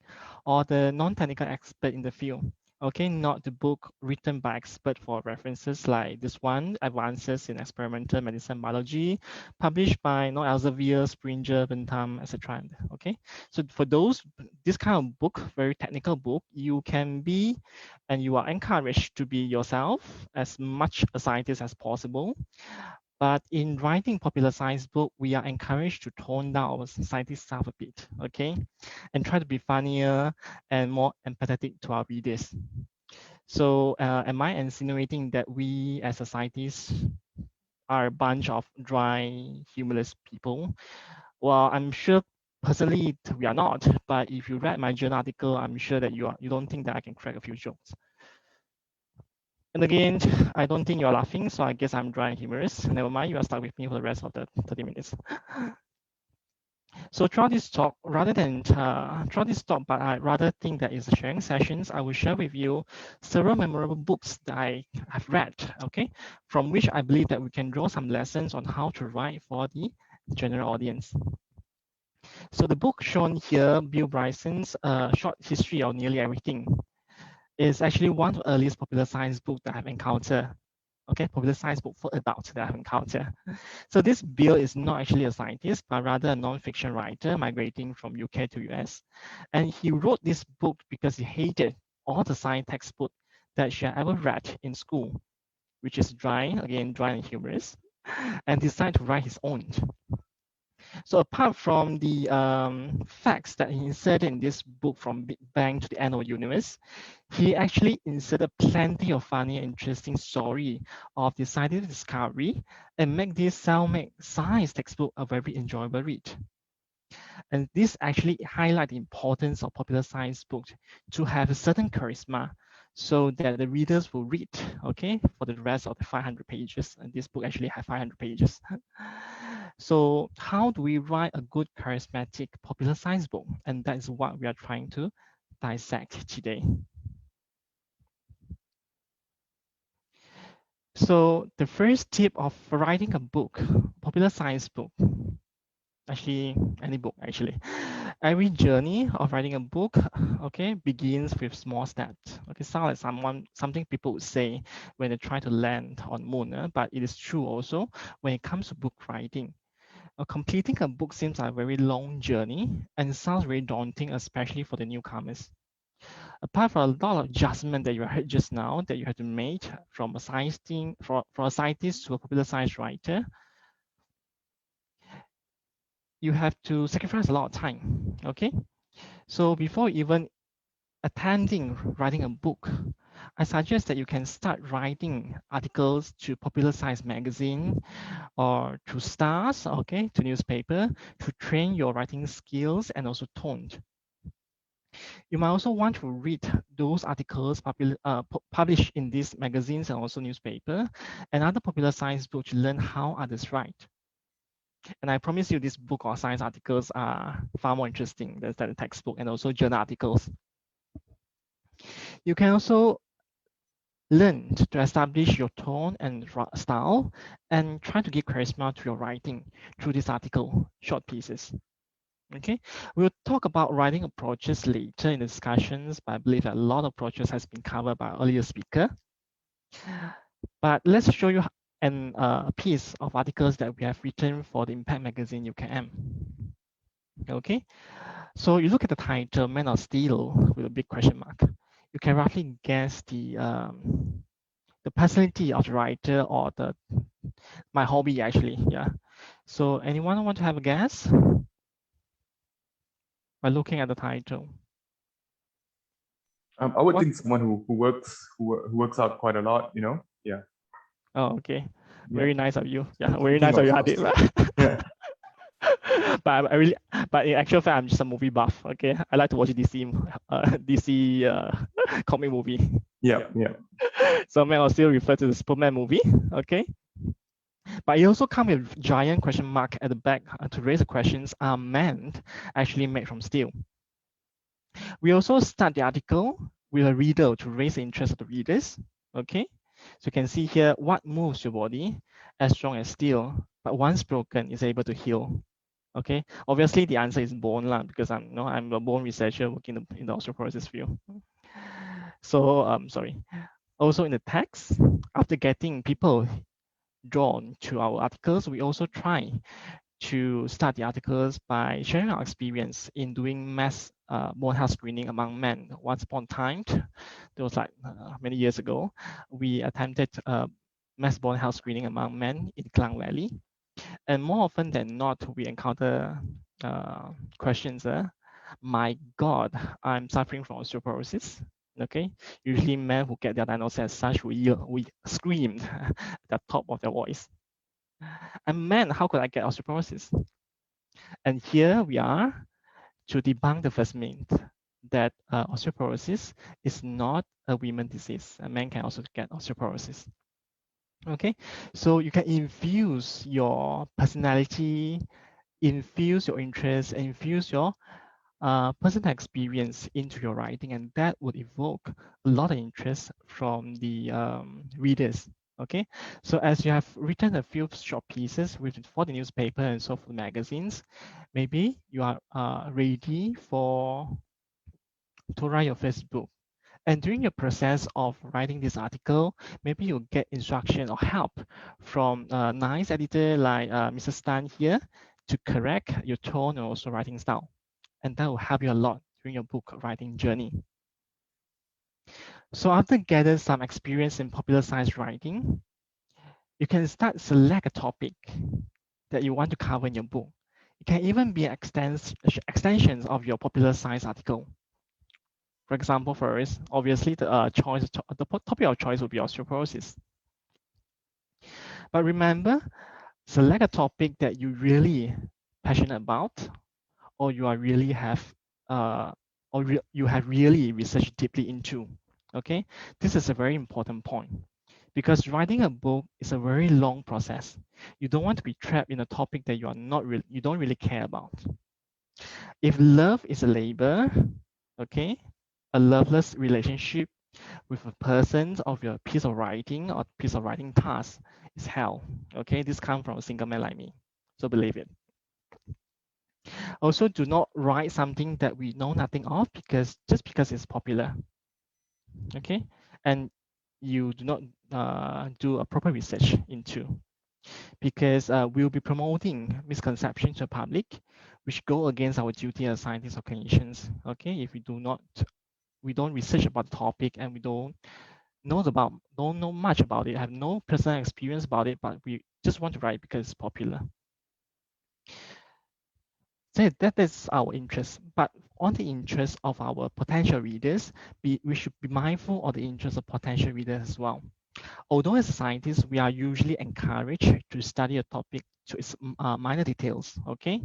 or the non-technical expert in the field. Okay, not the book written by expert for references like this one, Advances in Experimental Medicine Biology, published by Elsevier, Springer, Bentham, etc. Okay, so for this kind of book, very technical book, you can be and you are encouraged to be yourself as much a scientist as possible. But in writing popular science book, we are encouraged to tone down our scientist self a bit, okay? And try to be funnier and more empathetic to our readers. So am I insinuating that we as a scientist are a bunch of dry, humorless people? Well, I'm sure personally we are not, but if you read my journal article, I'm sure that you don't think that I can crack a few jokes. And again, I don't think you're laughing, so I guess I'm dry and humorous. Never mind, you are stuck with me for the rest of the 30 minutes. So throughout this talk, but I rather think that it's a sharing sessions, I will share with you several memorable books that I have read, okay, from which I believe that we can draw some lessons on how to write for the general audience. So the book shown here, Bill Bryson's Short History of Nearly Everything, is actually one of the earliest popular science books that I've encountered. Okay, popular science book for adults that I've encountered. So this Bill is not actually a scientist, but rather a non-fiction writer migrating from UK to US. And he wrote this book because he hated all the science textbook that she had ever read in school, which is dry and humorous, and decided to write his own. So apart from the facts that he inserted in this book from Big Bang to the end of the universe, he actually inserted plenty of funny and interesting story of the scientific discovery and make this cell-made science textbook a very enjoyable read. And this actually highlights the importance of popular science books to have a certain charisma so that the readers will read, okay, for the rest of the 500 pages. And this book actually has 500 pages. So how do we write a good charismatic popular science book? And that is what we are trying to dissect today. So the first tip of writing a book, popular science book, actually any book actually, every journey of writing a book, okay, begins with small steps. Okay, sounds like something people would say when they try to land on moon, but it is true also when it comes to book writing. Completing a book seems like a very long journey and sounds very daunting, especially for the newcomers. Apart from a lot of adjustment that you heard just now that you have to make from a from a scientist to a popular science writer, you have to sacrifice a lot of time. Okay, so before even attending writing a book, I suggest that you can start writing articles to popular science magazine or to stars, okay, to newspaper, to train your writing skills and also tone. You might also want to read those articles published in these magazines and also newspaper and other popular science books to learn how others write. And I promise you these book or science articles are far more interesting than the textbook and also journal articles. You can also learn to establish your tone and style and try to give charisma to your writing through this article, short pieces. Okay, we'll talk about writing approaches later in the discussions, but I believe that a lot of approaches has been covered by our earlier speaker. But let's show you a piece of articles that we have written for the Impact Magazine UKM. Okay, so you look at the title, Man of Steel, with a big question mark. You can roughly guess the personality of the writer or my hobby actually, yeah. So anyone want to have a guess? By looking at the title. I would think someone who works out quite a lot, you know? Yeah. Oh, okay. Yeah. Very nice of you. Yeah, very nice of you, Hadid. Yeah. But in actual fact, I'm just a movie buff. Okay, I like to watch DC comic movie. Yeah, yeah. So Man of Steel refer to the Superman movie. Okay. But it also comes with giant question mark at the back to raise the questions: are men actually made from steel? We also start the article with a riddle to raise the interest of the readers. Okay, so you can see here what moves your body as strong as steel, but once broken is able to heal. Okay, obviously the answer is bone because I'm a bone researcher working in the osteoporosis field. So sorry. Also in the text, after getting people drawn to our articles, we also try to start the articles by sharing our experience in doing mass bone health screening among men. Once upon a time, that was like many years ago, we attempted mass bone health screening among men in Klang Valley. And more often than not, we encounter questions, my God, I'm suffering from osteoporosis. Okay, usually men who get their diagnosis as such, we screamed at the top of their voice. And men, how could I get osteoporosis? And here we are to debunk the first myth that osteoporosis is not a women's disease. A man can also get osteoporosis. Okay, so you can infuse your personality, infuse your interests, and infuse your personal experience into your writing, and that would evoke a lot of interest from the readers. Okay, so as you have written a few short pieces for the newspaper and so for the magazines, maybe you are ready to write your first book. And during your process of writing this article, maybe you'll get instruction or help from a nice editor like Mr. Stan here to correct your tone and also writing style. And that will help you a lot during your book writing journey. So after gathering some experience in popular science writing, you can start select a topic that you want to cover in your book. It can even be extensions of your popular science article. For example, first, obviously the topic of choice will be osteoporosis. But remember, select a topic that you really passionate about or you are really have you have really researched deeply into. Okay, this is a very important point because writing a book is a very long process. You don't want to be trapped in a topic that you don't really care about. If love is a labor, okay, a loveless relationship with a person of your piece of writing or piece of writing task is hell. Okay, this comes from a single man like me, so believe it. Also, do not write something that we know nothing of just because it's popular. Okay, and you do not do a proper research into, because we'll be promoting misconceptions to the public, which go against our duty as scientists or clinicians. Okay, if we don't research about the topic and we don't know much about it, have no personal experience about it, but we just want to write because it's popular. So that is our interest, but on the interest of our potential readers, we should be mindful of the interest of potential readers as well. Although as scientists, we are usually encouraged to study a topic to its minor details, okay?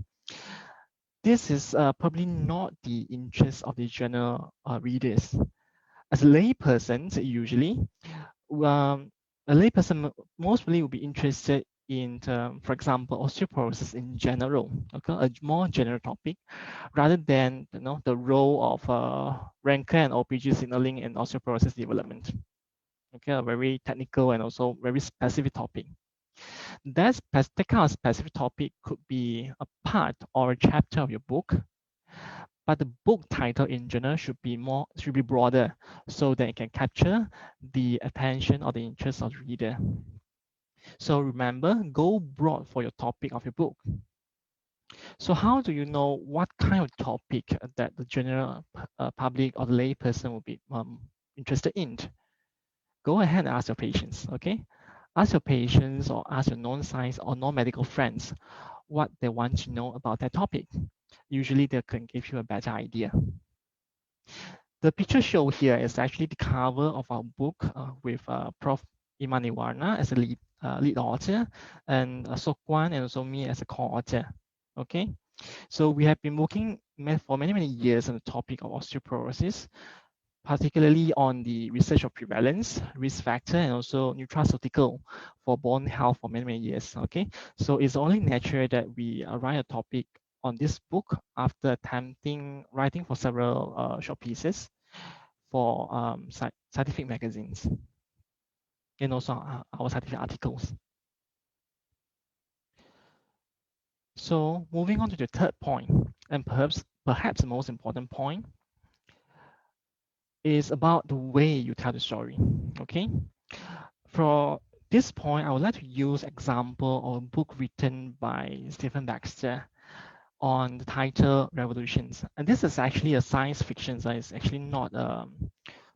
This is probably not the interest of the general readers. As a layperson, usually, a layperson mostly will be interested in, for example, osteoporosis in general, okay, a more general topic, rather than the role of Ranker and OPG signaling in osteoporosis development. Okay, a very technical and also very specific topic. That kind of specific topic could be a part or a chapter of your book, but the book title in general should be broader, so that it can capture the attention or the interest of the reader. So remember, go broad for your topic of your book. So how do you know what kind of topic that the general public or the lay person will be interested in? Go ahead and ask your patients, okay? Ask your patients or ask your non-science or non-medical friends what they want to know about that topic. Usually they can give you a better idea. The picture shown here is actually the cover of our book with Prof. Imaniwarna as a lead author, and Sokwan and also me as a co-author. Okay, so we have been working for many years on the topic of osteoporosis, particularly on the research of prevalence, risk factor, and also nutraceutical for bone health for many years. Okay, so it's only natural that we write a topic on this book after attempting writing for several short pieces for scientific magazines and also our scientific articles. So moving on to the third point, and perhaps the most important point, is about the way you tell the story. Okay, for this point, I would like to use example of a book written by Stephen Baxter on the title Revolutions. And this is actually a science fiction, so it's actually not a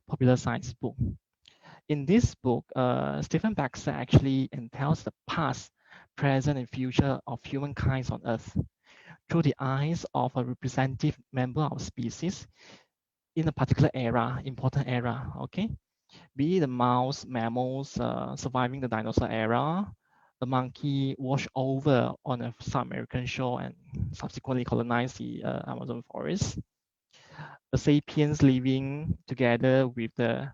popular science book. In this book, Stephen Baxter actually entails the past, present, and future of humankind on Earth through the eyes of a representative member of a species in a particular era, important era, okay? Be it the mouse, mammals surviving the dinosaur era, the monkey washed over on a South American shore and subsequently colonized the Amazon forest, the sapiens living together with the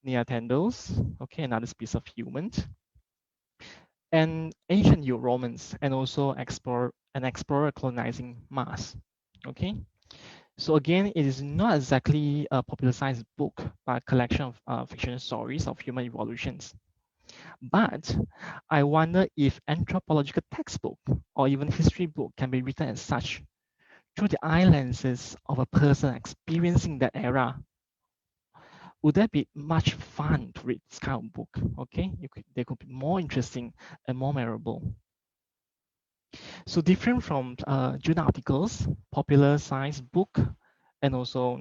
Neanderthals, okay, another species of humans, and ancient Romans, and also an explorer colonizing Mars, okay? So again, it is not exactly a popular science book, but a collection of fictional stories of human evolutions. But I wonder if anthropological textbook or even history book can be written as such, through the eye lenses of a person experiencing that era. Would that be much fun to read this kind of book? Okay, they could be more interesting and more memorable. So different from journal articles, popular science book, and also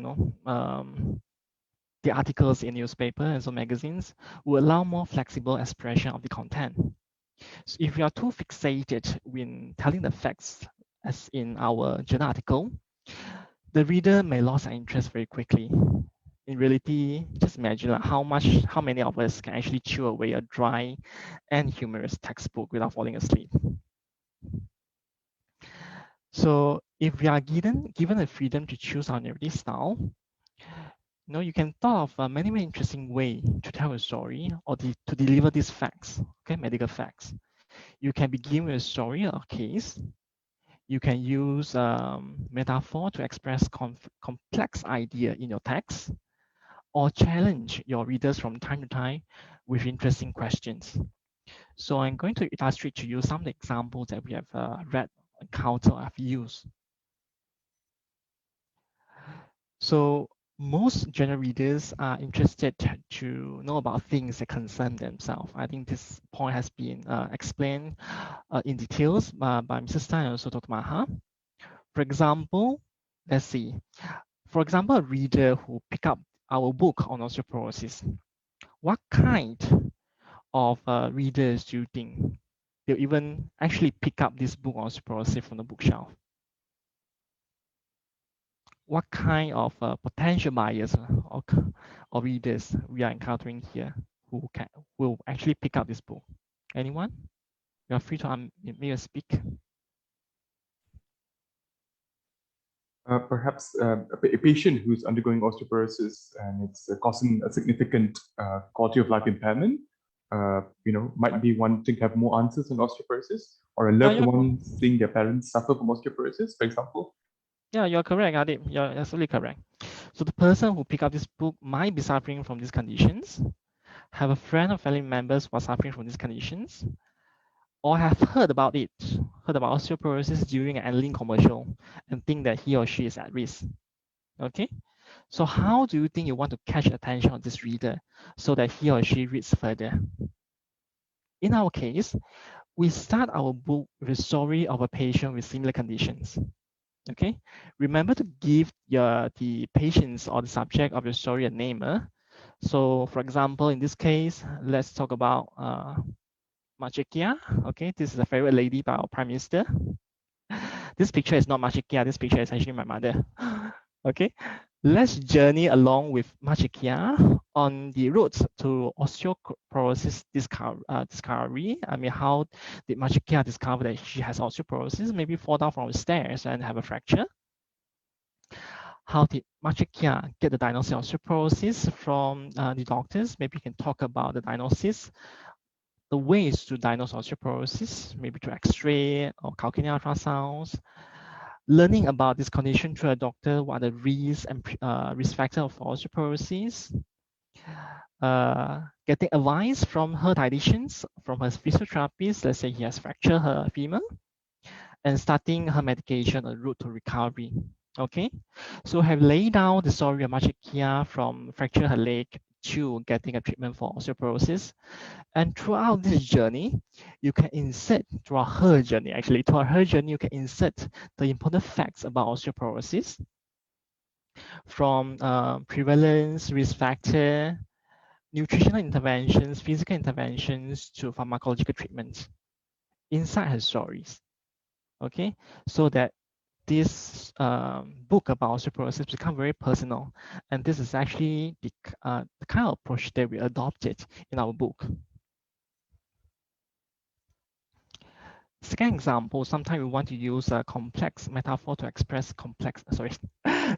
the articles in newspaper and so magazines will allow more flexible expression of the content. So if you are too fixated when telling the facts, as in our journal article, the reader may lose interest very quickly. In reality, just imagine how many of us can actually chew away a dry and humorous textbook without falling asleep. So if we are given the freedom to choose our narrative style, you can thought of many interesting ways to tell a story or to deliver these facts, okay, medical facts. You can begin with a story or case. You can use metaphor to express complex idea in your text, or challenge your readers from time to time with interesting questions. So I'm going to illustrate to you some of the examples that we have read, encountered, or have used. So most general readers are interested to know about things that concern themselves. I think this point has been explained in details by Mrs. Stein and also Dr. Maha. For example, let's see. For example, a reader who pick up our book on osteoporosis, what kind of readers do you think they'll even actually pick up this book on osteoporosis from the bookshelf? What kind of potential buyers or readers we are encountering here who will actually pick up this book? Anyone? You are free to unmute speak. Perhaps a patient who's undergoing osteoporosis and it's causing a significant quality of life impairment, might be wanting to have more answers on osteoporosis, or a loved one seeing their parents suffer from osteoporosis, for example. Yeah, you're correct, Adib. You're absolutely correct. So the person who pick up this book might be suffering from these conditions, have a friend or family members who are suffering from these conditions, or have heard about osteoporosis during an Enlink commercial and think that he or she is at risk. Okay, so how do you think you want to catch the attention of this reader so that he or she reads further? In our case, we start our book with a story of a patient with similar conditions. Okay, remember to give the patients or the subject of your story a name. So for example, in this case, let's talk about Machikia. Okay, this is a favorite lady by our Prime Minister. This picture is not Machikia, this picture is actually my mother. Okay, let's journey along with Machikia on the road to osteoporosis discovery. I mean, how did Machikia discover that she has osteoporosis? Maybe fall down from the stairs and have a fracture. How did Machikia get the diagnosis of osteoporosis from the doctors? Maybe you can talk about the diagnosis, the ways to diagnose osteoporosis, maybe through X-ray or calculating ultrasounds. Learning about this condition through a doctor, what are the risks and risk factors of osteoporosis. Getting advice from her dietitians, from her physiotherapist, let's say he has fractured her femur, and starting her medication on route to recovery. Okay, so have laid down the story of Machikia from fracture her leg to getting a treatment for osteoporosis. And throughout this journey, you can insert, throughout her journey, you can insert the important facts about osteoporosis from prevalence, risk factor, nutritional interventions, physical interventions, to pharmacological treatments inside her stories. Okay, so that this book about osteoporosis become very personal, and this is actually the kind of approach that we adopted in our book. Second example, sometimes we want to use a complex metaphor to express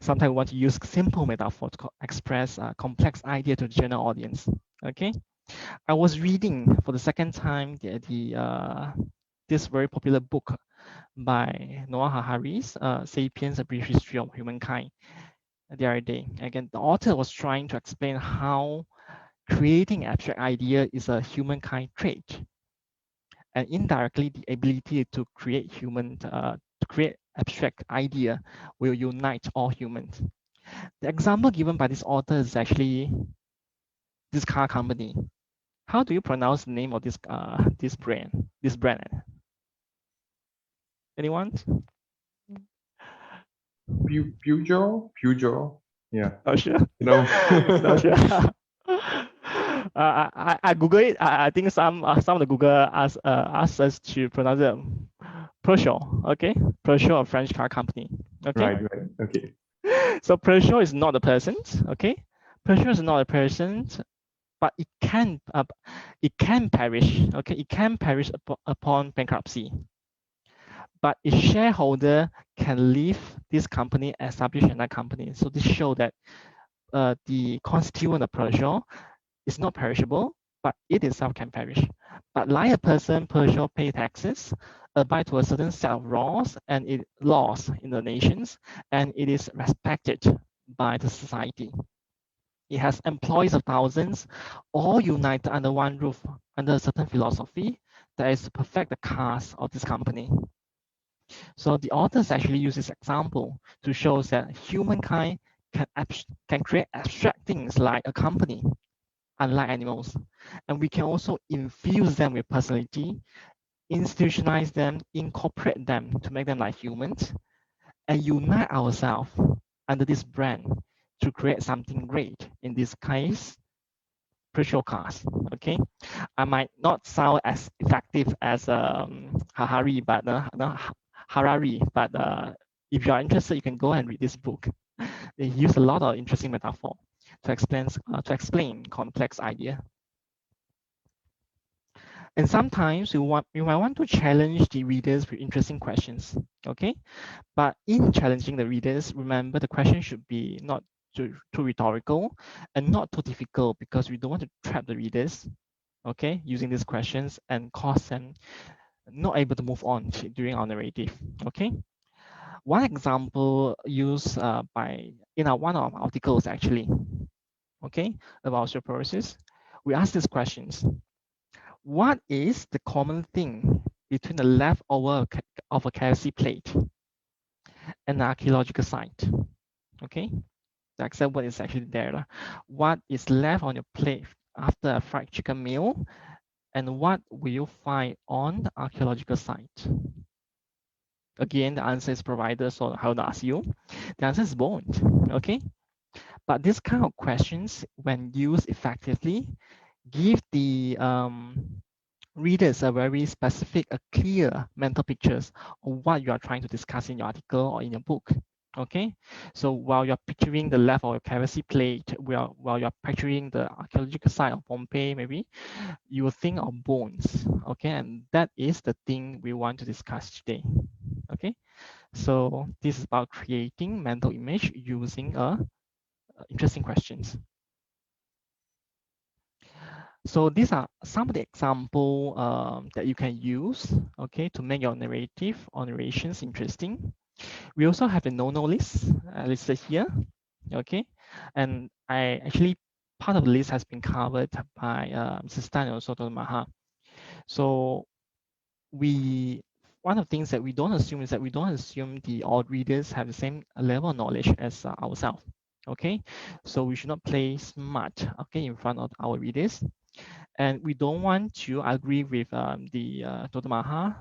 sometimes we want to use simple metaphor to express a complex idea to the general audience. Okay, I was reading for the second time this very popular book by Noah Harari's Sapiens: A Brief History of Humankind the other day. Again, the author was trying to explain how creating abstract idea is a humankind trait, and indirectly the ability to create abstract idea will unite all humans. The example given by this author is actually this car company. How do you pronounce the name of this brand? Anyone? Peugeot. Yeah. Not sure. No. Not sure. I Google it. I think some of the Google asked us to pronounce it Peugeot. Okay, Peugeot, a French car company. Okay. Right. Okay. So Peugeot is not a person. Okay, Peugeot is not a person, but it can perish. Okay, it can perish upon bankruptcy. but a shareholder can leave this company, establish another company. So this shows that the constituent of Peugeot is not perishable, but it itself can perish. But like a person, Peugeot pay taxes, abide to a certain set of laws in the nations, and it is respected by the society. It has employees of thousands, all united under one roof, under a certain philosophy that is to perfect the cause of this company. So the authors actually use this example to show that humankind can create abstract things like a company, unlike animals. And we can also infuse them with personality, institutionalize them, incorporate them to make them like humans, and unite ourselves under this brand to create something great. In this case, virtual cars. Okay, I might not sound as effective as Harari, but no, Harari. But if you are interested, you can go and read this book. They use a lot of interesting metaphor to explain complex idea. And sometimes you might want to challenge the readers with interesting questions. Okay, but in challenging the readers, remember the question should be not too rhetorical and not too difficult, because we don't want to trap the readers, okay, using these questions and cause them not able to move on during our narrative. Okay, one example used in one of our articles actually, okay, about osteoporosis, we ask these questions. What is the common thing between the leftover of a KFC plate and an archaeological site? Okay, the exact word is actually there. What is left on your plate after a fried chicken meal, and what will you find on the archaeological site? Again, the answer is provided, so I will ask you. The answer is bones. Okay, but this kind of questions, when used effectively, give the readers a very specific, clear mental pictures of what you are trying to discuss in your article or in your book. Okay, so while you're picturing the left of your KFC plate, while you're picturing the archaeological site of Pompeii, maybe you will think of bones. Okay, and that is the thing we want to discuss today. Okay, so this is about creating mental image using interesting questions. So these are some of the examples that you can use, okay, to make your narrative or narrations interesting. We also have a no-no list listed here, okay, and part of the list has been covered by Mrs. Tan and also Dr. Maha. So one of the things that we don't assume is that we don't assume all readers have the same level of knowledge as ourselves, okay. So we should not play smart, okay, in front of our readers. And we don't want to agree with the Dr. Maha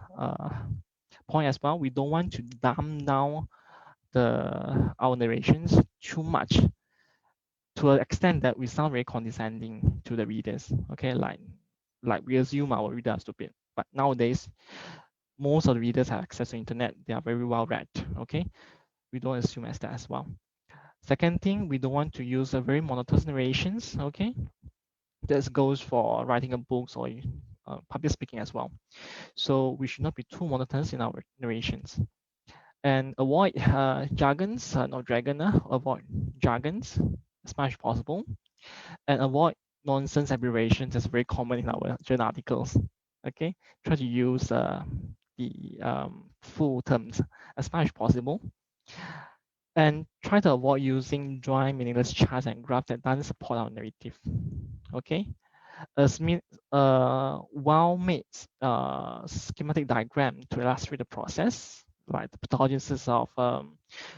point as well. We don't want to dumb down our narrations too much to an extent that we sound very condescending to the readers. Okay, like we assume our readers are stupid. But nowadays, most of the readers have access to internet. They are very well read. Okay, we don't assume as that as well. Second thing, we don't want to use a very monotonous narrations. Okay, this goes for writing a books or public speaking as well. So we should not be too monotonous in our narrations. And avoid jargons, not dragon, avoid jargons as much as possible. And avoid nonsense abbreviations, that's very common in our journal articles. Okay, try to use the full terms as much as possible. And try to avoid using dry, meaningless charts and graphs that doesn't support our narrative. Okay, a well-made schematic diagram to illustrate the process, like the pathogenesis of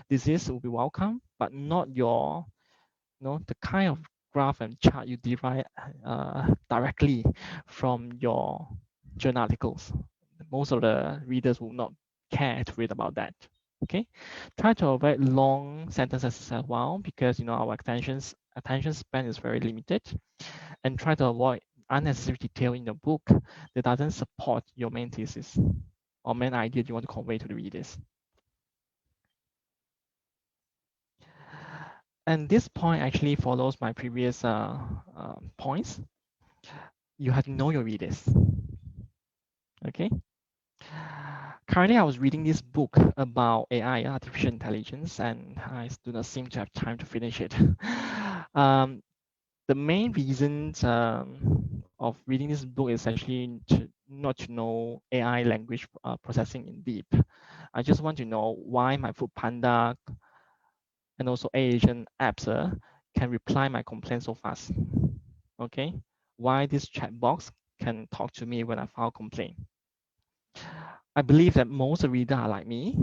disease, will be welcome, but not the kind of graph and chart you derive directly from your journal articles. Most of the readers will not care to read about that. Okay, try to avoid long sentences as well, because our attention span is very limited, and try to avoid unnecessary detail in the book that doesn't support your main thesis or main idea you want to convey to the readers. And this point actually follows my previous points. You have to know your readers. Okay. Currently, I was reading this book about AI, artificial intelligence, and I do not seem to have time to finish it. The main reason of reading this book is actually not to know AI language processing in deep. I just want to know why my Food Panda and also Asian apps can reply my complaint so fast. Okay, why this chat box can talk to me when I file a complaint. I believe that most readers are like me,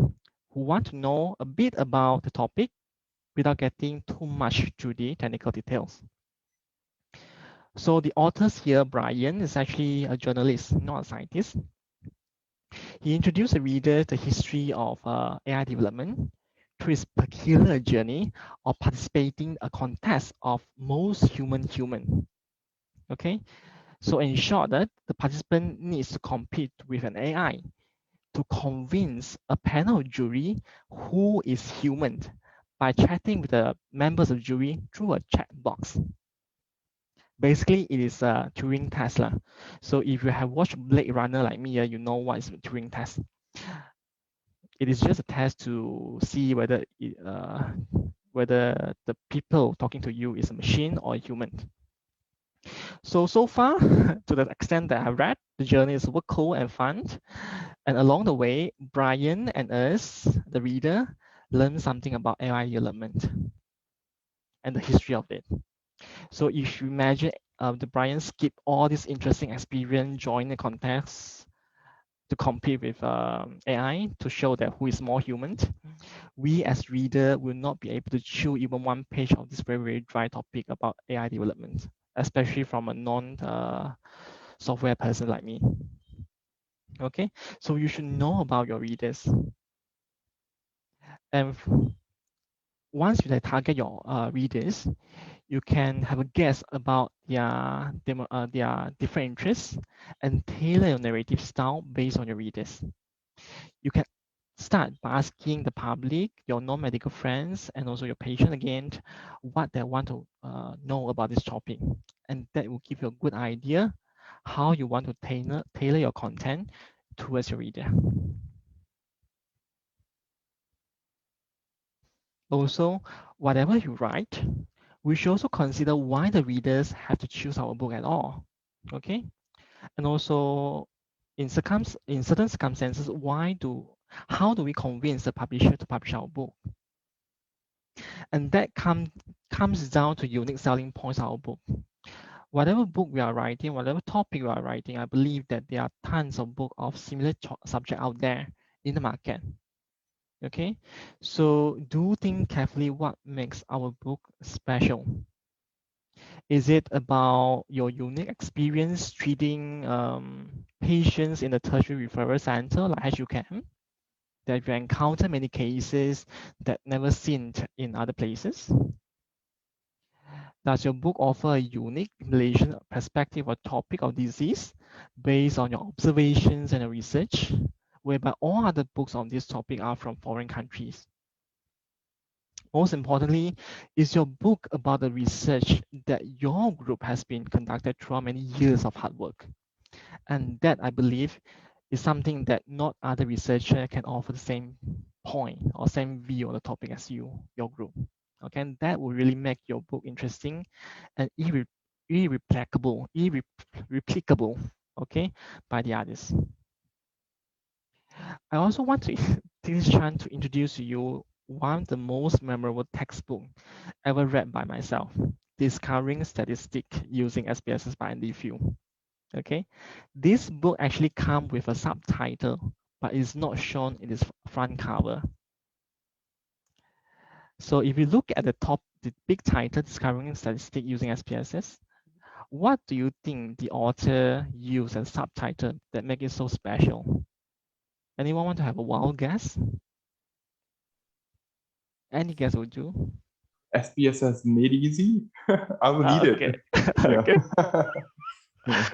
who want to know a bit about the topic without getting too much to the technical details. So the authors here, Brian, is actually a journalist, not a scientist. He introduced the reader the history of AI development through his peculiar journey of participating a contest of most human. Okay, so in short, that the participant needs to compete with an AI to convince a panel of jury who is human by chatting with the members of jury through a chat box. Basically, it is a Turing test. So if you have watched Blade Runner like me, you know what is a Turing test. It is just a test to see whether whether the people talking to you is a machine or a human. So far, to the extent that I read, the journey is super cool and fun. And along the way, Brian and us, the reader, learn something about AI development and the history of it. So if you imagine the Brian skip all this interesting experience, join the contest to compete with AI to show that who is more human, we as reader will not be able to chew even one page of this very dry topic about AI development, especially from a non-software person like me. Okay, so you should know about your readers. And once you target your readers, you can have a guess about their different interests and tailor your narrative style based on your readers. You can start by asking the public, your non-medical friends, and also your patient again, what they want to know about this topic. And that will give you a good idea how you want to tailor your content towards your reader. Also, whatever you write, we should also consider why the readers have to choose our book at all. Okay, and also in certain circumstances, how do we convince the publisher to publish our book? And that comes down to unique selling points of our book. Whatever book we are writing, whatever topic we are writing, I believe that there are tons of books of similar subject out there in the market. Okay, so do think carefully what makes our book special. Is it about your unique experience treating patients in the tertiary referral center like TAJUK, that you encounter many cases that never seen in other places? Does your book offer a unique Malaysian perspective or topic of disease based on your observations and research, whereby all other books on this topic are from foreign countries? Most importantly, is your book about the research that your group has been conducted throughout many years of hard work? And that, I believe, is something that not other researcher can offer the same point or same view on the topic as your group. Okay, and that will really make your book interesting and irreplicable, okay, by the others. I also want to take this chance to introduce to you one of the most memorable textbook ever read by myself, Discovering Statistics Using SPSS by Andy Few. Okay, this book actually comes with a subtitle, but it's not shown in its front cover. So if you look at the big title, Discovering Statistics Using SPSS, what do you think the author used as subtitle that make it so special? Anyone want to have a wild guess? Any guess would do? SPSS made easy. I will need it. Yeah. Okay.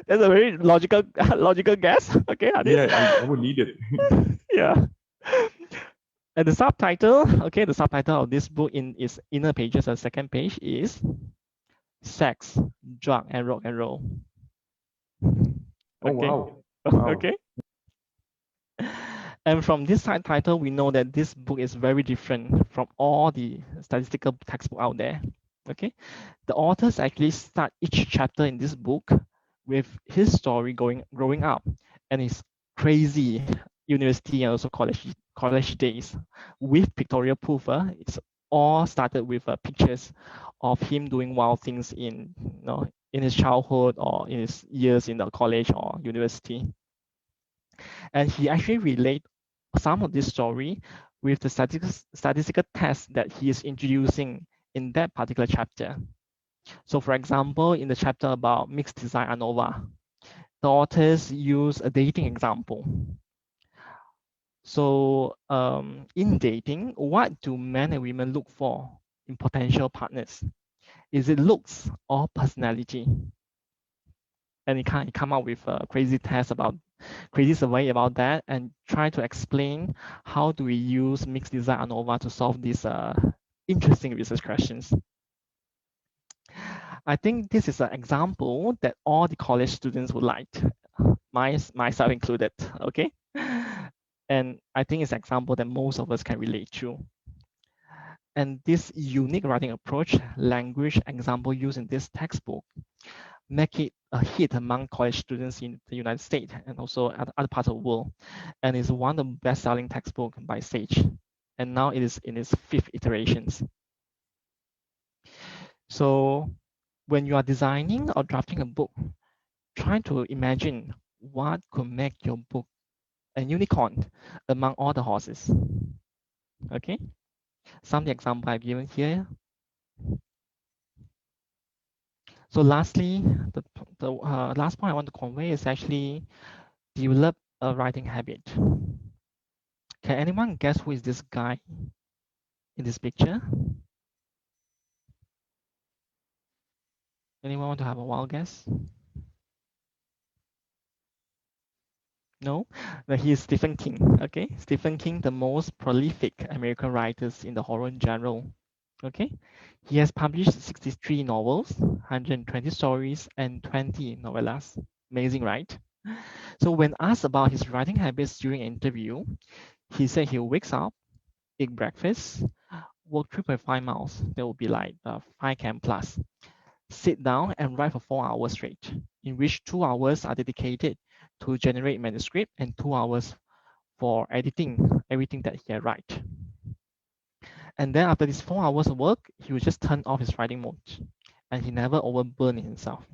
That's a very logical guess. Okay, Adit? Yeah, I would need it. Yeah. And the subtitle, okay, the subtitle of this book in its inner pages, the second page is Sex, Drug, and Rock and Roll. Oh, Okay. wow. Wow. Okay. And from this side title, we know that this book is very different from all the statistical textbook out there. Okay, the authors actually start each chapter in this book with his story growing up and his crazy university and also college days with pictorial proof. It's all started with pictures of him doing wild things in his childhood or in his years in the college or university. And he actually relate some of this story with the statistical test that he is introducing in that particular chapter. So for example, in the chapter about mixed design ANOVA, the authors use a dating example. So in dating, what do men and women look for in potential partners? Is it looks or personality? And he come up with a crazy survey about that and try to explain how do we use mixed design ANOVA to solve these interesting research questions. I think this is an example that all the college students would like, myself included, okay? And I think it's an example that most of us can relate to. And this unique writing approach, language example used in this textbook, make it a hit among college students in the United States and also other parts of the world. And is one of the best-selling textbooks by Sage. And now it is in its 5th iterations. So when you are designing or drafting a book, try to imagine what could make your book a unicorn among all the horses. Okay, some of the examples I've given here. So lastly, the last point I want to convey is actually develop a writing habit. Can anyone guess who is this guy in this picture? Anyone want to have a wild guess? No, but he is Stephen King. Okay, Stephen King, the most prolific American writers in the horror genre. Okay, he has published 63 novels, 120 stories, and 20 novellas. Amazing, right? So when asked about his writing habits during an interview, he said he wakes up, eat breakfast, walk 3.5 miles. That would be like 5 km plus. Sit down and write for 4 hours straight, in which 2 hours are dedicated to generate manuscript and 2 hours for editing everything that he had write. And then after these 4 hours of work, he would just turn off his writing mode and he never overburn himself.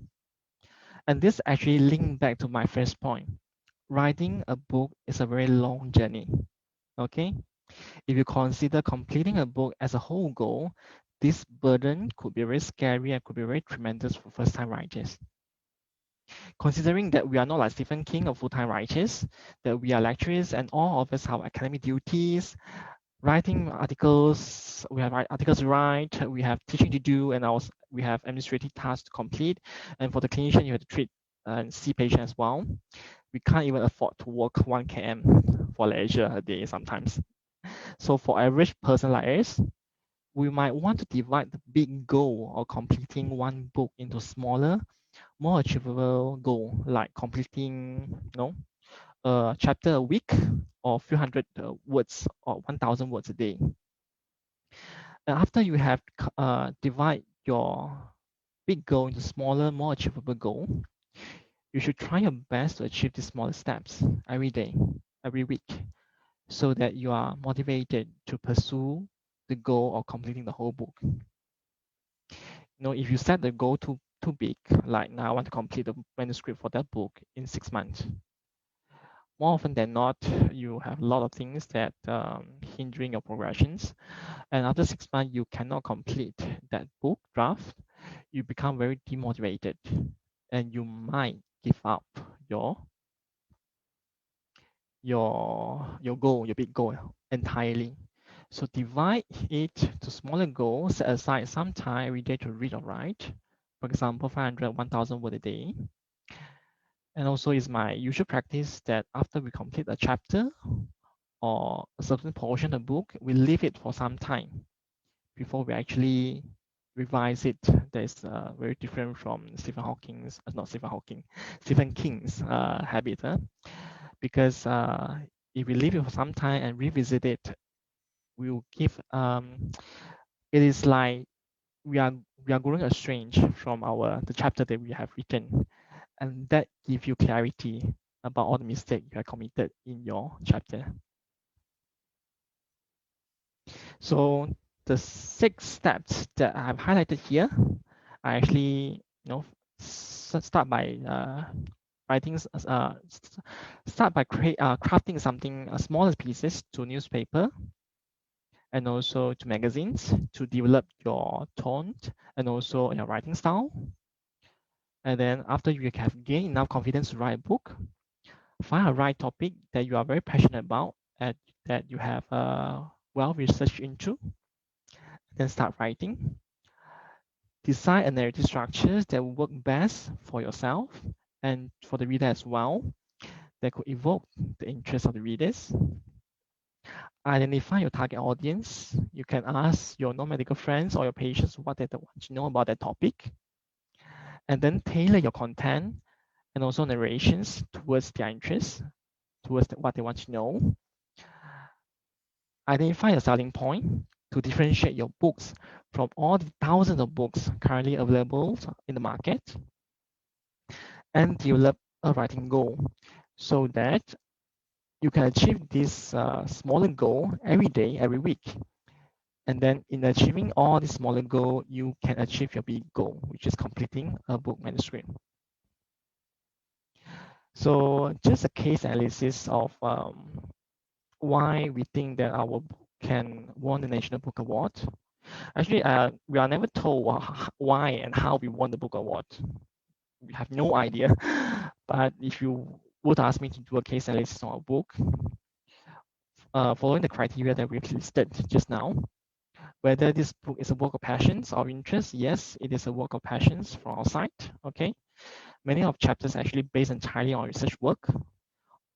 And this actually linked back to my first point. Writing a book is a very long journey, okay? If you consider completing a book as a whole goal, this burden could be very scary and could be very tremendous for first-time writers. Considering that we are not like Stephen King or full-time writers, that we are lecturers and all of us have academic duties, writing articles, we have articles to write, we have teaching to do, and also we have administrative tasks to complete. And for the clinician, you have to treat and see patients as well. We can't even afford to walk 1 km for leisure a day sometimes. So for average person like us, we might want to divide the big goal of completing one book into smaller, more achievable goal, like completing, a chapter a week or a few hundred words or 1,000 words a day. And after you have divide your big goal into smaller, more achievable goal, you should try your best to achieve these smaller steps every day, every week, so that you are motivated to pursue the goal of completing the whole book. If you set the goal too big, like now I want to complete the manuscript for that book in 6 months, more often than not, you have a lot of things that hindering your progressions. And after 6 months, you cannot complete that book draft. You become very demotivated and you might give up your goal, your big goal entirely. So divide it to smaller goals, set aside some time every day to read or write. For example, 500, 1,000 words a day. And also it's my usual practice that after we complete a chapter or a certain portion of the book, we leave it for some time before we actually revise it. That is very different from Stephen King's habit. Because if we leave it for some time and revisit it, we will give it is like we are going estranged from the chapter that we have written, and that gives you clarity about all the mistakes you have committed in your chapter. So the 6 steps that I've highlighted here, I actually start by crafting something smaller pieces to newspaper and also to magazines to develop your tone and also your writing style. And then after you have gained enough confidence to write a book, find a right topic that you are very passionate about and that you have well researched into, then start writing. Design a narrative structure that will work best for yourself and for the reader as well, that could evoke the interest of the readers. Identify your target audience. You can ask your non-medical friends or your patients what they want to know about that topic. And then tailor your content and also narrations towards their interests, towards what they want to know. Identify a selling point to differentiate your books from all the thousands of books currently available in the market. And develop a writing goal so that you can achieve this smaller goal every day, every week. And then in achieving all the smaller goal, you can achieve your big goal, which is completing a book manuscript. So just a case analysis of why we think that our book can won the National Book Award. Actually, we are never told why and how we won the book award. We have no idea. But if you would ask me to do a case analysis on a book, following the criteria that we've listed just now, whether this book is a work of passions or interest, yes, it is a work of passions from our side, okay? Many of chapters are actually based entirely on research work.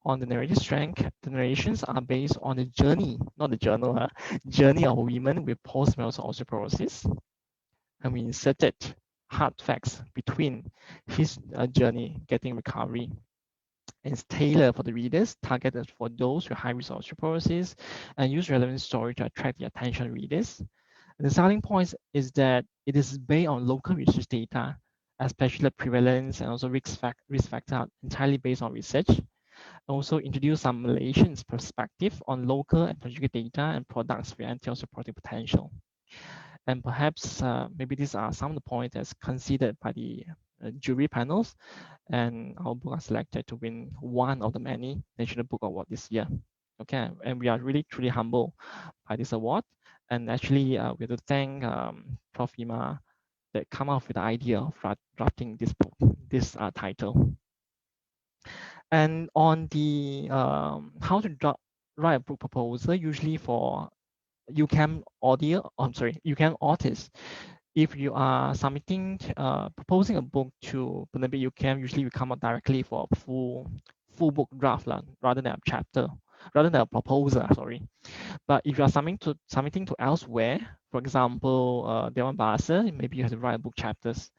On the narrative strength, the narrations are based on the journey, not the journal, journey of women with post-menopausal osteoporosis. And we inserted hard facts between his journey getting recovery. It's tailored for the readers, targeted for those with high risk of osteoporosis, and use relevant story to attract the attention of readers. And the selling point is that it is based on local research data, especially the prevalence and also risk factor are entirely based on research. Also introduce some Malaysian perspective on local and conjugate data and products with anti-osteoporotic potential. And perhaps maybe these are some of the points that's considered by the jury panels, and our book are selected to win one of the many National Book Award this year. Okay, and we are really truly humbled by this award. And actually, we have to thank Prof. Ima that come up with the idea of drafting this book, this title. And on the how to write a book proposal, usually for UCAM UCAM authors, if you are submitting, proposing a book to Penerbit UCAM, usually we come out directly for a full book draft rather than a chapter, rather than a proposal, sorry. But if you are submitting to elsewhere, for example, Dewan Bahasa, maybe you have to write book chapters.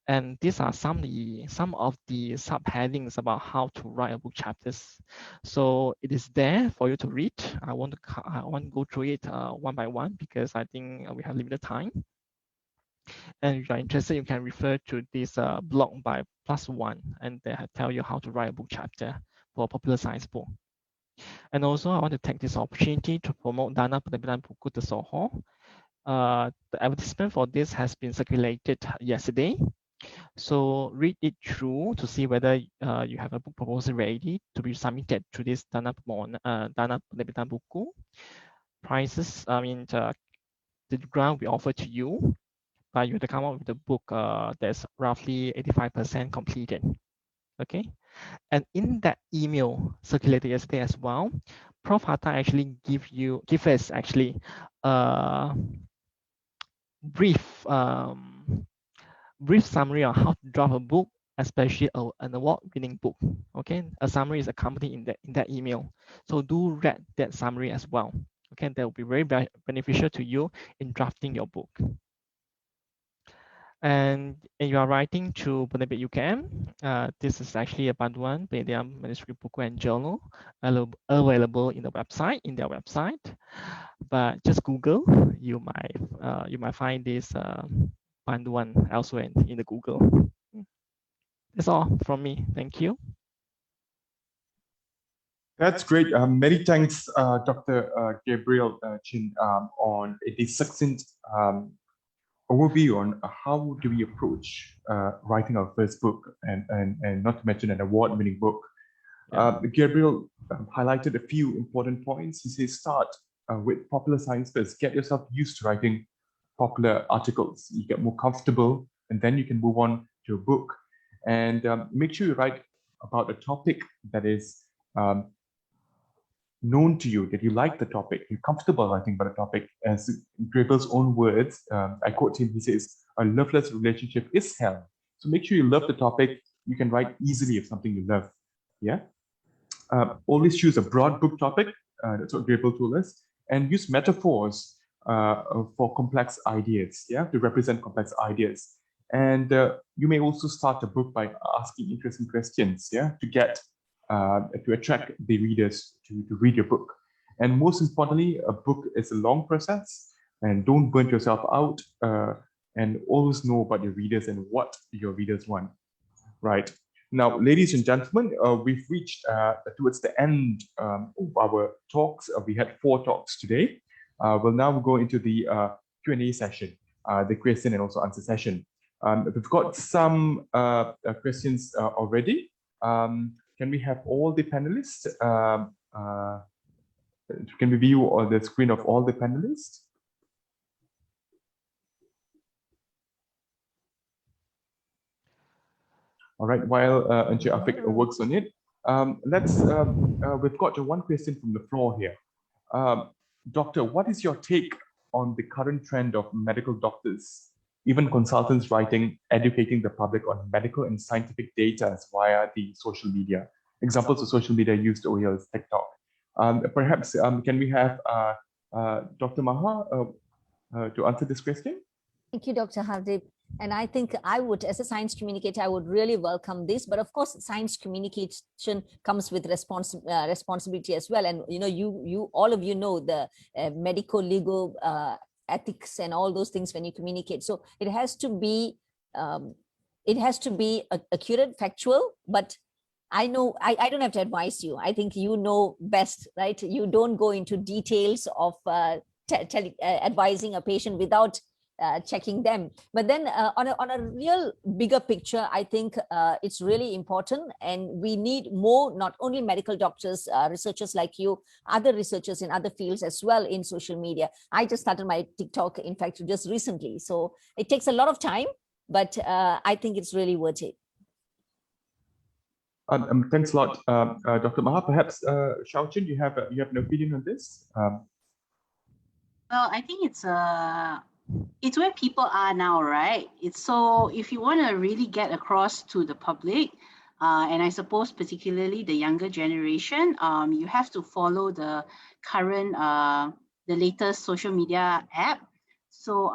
And these are some of the subheadings about how to write a book chapters. So it is there for you to read. I want to go through it one by one because I think we have limited time. And if you're interested, you can refer to this blog by +1, and they tell you how to write a book chapter for a popular science book. And also, I want to take this opportunity to promote Dana Penerbitan Buku Tersohor. The advertisement for this has been circulated yesterday. So read it through to see whether you have a book proposal ready to be submitted to this Dana Penerbitan Buku. Prices, the grant we offer to you, but you have to come up with a book that's roughly 85% completed. Okay, and in that email circulated yesterday as well, Prof. Hatta actually give us actually a brief summary on how to draft a book, especially an award-winning book. Okay, a summary is accompanied in that email. So do read that summary as well. Okay, that will be very beneficial to you in drafting your book. And you are writing to Penerbit UKM. This is actually a Panduan Media Manuscript Buku and Journal available in their website. But just Google, you might find this Panduan elsewhere in the Google. That's all from me. Thank you. That's great. Many thanks, Dr. Gabriel Chin, on a succinct overview on how do we approach writing our first book, and not to mention an award-winning book. Yeah. Gabriel highlighted a few important points. He says start with popular science first. Get yourself used to writing popular articles. You get more comfortable, and then you can move on to a book. And make sure you write about a topic that is known to you, that you like the topic, you're comfortable writing about a topic. As Gabriel's own words, I quote him, he says, a loveless relationship is hell. So make sure you love the topic. You can write easily of something you love. Yeah. Always choose a broad book topic. That's what Gabriel told us. And use metaphors for complex ideas, yeah, to represent complex ideas. And you may also start a book by asking interesting questions, yeah, to attract the readers to read your book. And most importantly, a book is a long process, and don't burn yourself out, and always know about your readers and what your readers want. Right. Now, ladies and gentlemen, we've reached towards the end of our talks. We had 4 talks today. We'll now go into the Q&A session, the question and also answer session. We've got some questions already. Can we have all the panelists? Can we view on the screen of all the panelists? All right, while Encik Afiq works on it, we've got one question from the floor here. Doctor, what is your take on the current trend of medical doctors, even consultants writing, educating the public on medical and scientific data via the social media? Examples of social media used over here is TikTok. Perhaps can we have Dr. Maha to answer this question? Thank you, Dr. Hardeep. And I think I would, as a science communicator, I would really welcome this. But of course, science communication comes with responsibility as well. And you all of you know the medical, legal, ethics, and all those things when you communicate. So it has to be accurate, factual. But I know I don't have to advise you. I think you know best, right? You don't go into details of advising a patient without checking them. But then on a real bigger picture, I think it's really important, and we need more, not only medical doctors, researchers like you, other researchers in other fields as well in social media. I just started my TikTok, in fact, just recently. So it takes a lot of time, but I think it's really worth it. Thanks a lot, Dr. Maha. Perhaps Xiaoqun, you have an opinion on this? Well, I think it's where people are now, right? So if you want to really get across to the public, and I suppose particularly the younger generation, you have to follow the current, the latest social media app. So if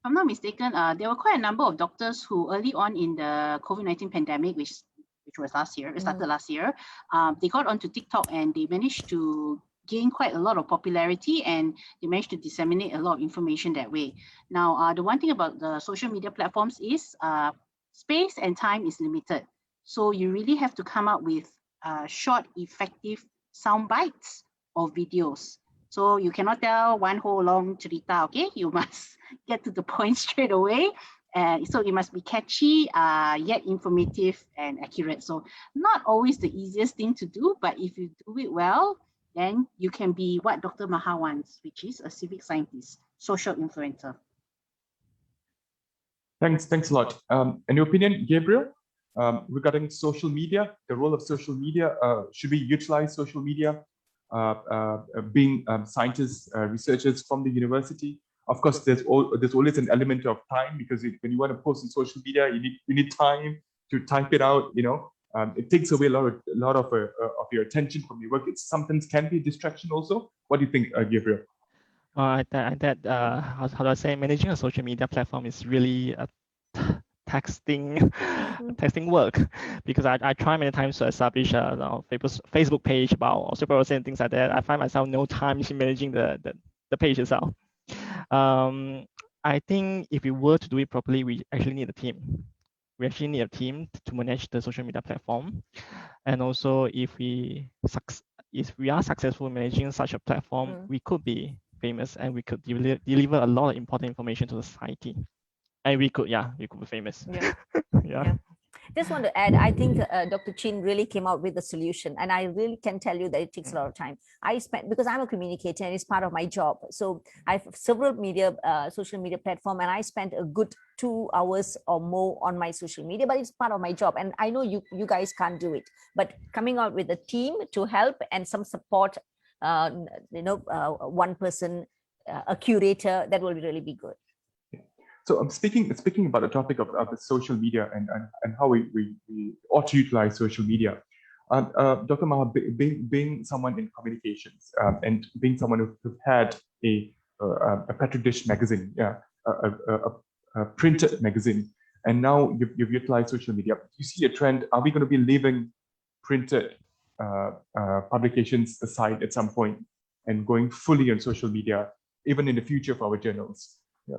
I'm not mistaken, there were quite a number of doctors who early on in the COVID-19 pandemic, which was last year, it started last year, they got onto TikTok and they managed to gain quite a lot of popularity, and they managed to disseminate a lot of information that way. Now, the one thing about the social media platforms is space and time is limited. So you really have to come up with short, effective sound bites or videos. So you cannot tell one whole long cerita, okay? You must get to the point straight away. So it must be catchy, yet informative and accurate. So not always the easiest thing to do, but if you do it well, then you can be what Dr. Maha wants, which is a civic scientist, social influencer. Thanks a lot. In your opinion, Gabriel, regarding social media, the role of social media, should we utilize social media, being scientists, researchers from the university? Of course, there's always an element of time, because when you want to post on social media, you need time to type it out. It takes away a lot of your attention from your work. It sometimes can be a distraction also. What do you think, Gabriel? How do I say, managing a social media platform is really a texting texting work, because I try many times to establish a Facebook page about also and things like that. I find myself no time in managing the page itself. I think if we were to do it properly, we actually need a team. We actually need a team to manage the social media platform. And also, if we are successful in managing such a platform, we could be famous and we could deliver a lot of important information to the society. And we could be famous. Yeah. Yeah. Just want to add, I think Dr. Chin really came out with a solution, and I really can tell you that it takes a lot of time. Because I'm a communicator and it's part of my job. So I have several social media platform, and I spent a good 2 hours or more on my social media, but it's part of my job. And I know you guys can't do it, but coming out with a team to help and some support, one person, a curator, that will really be good. So I'm speaking about the topic of the social media and how we ought to utilize social media. Dr. Maha, being someone in communications and being someone who had a Petri dish magazine, a printed magazine, and now you've utilized social media. You see a trend. Are we going to be leaving printed publications aside at some point and going fully on social media, even in the future for our journals? Yeah.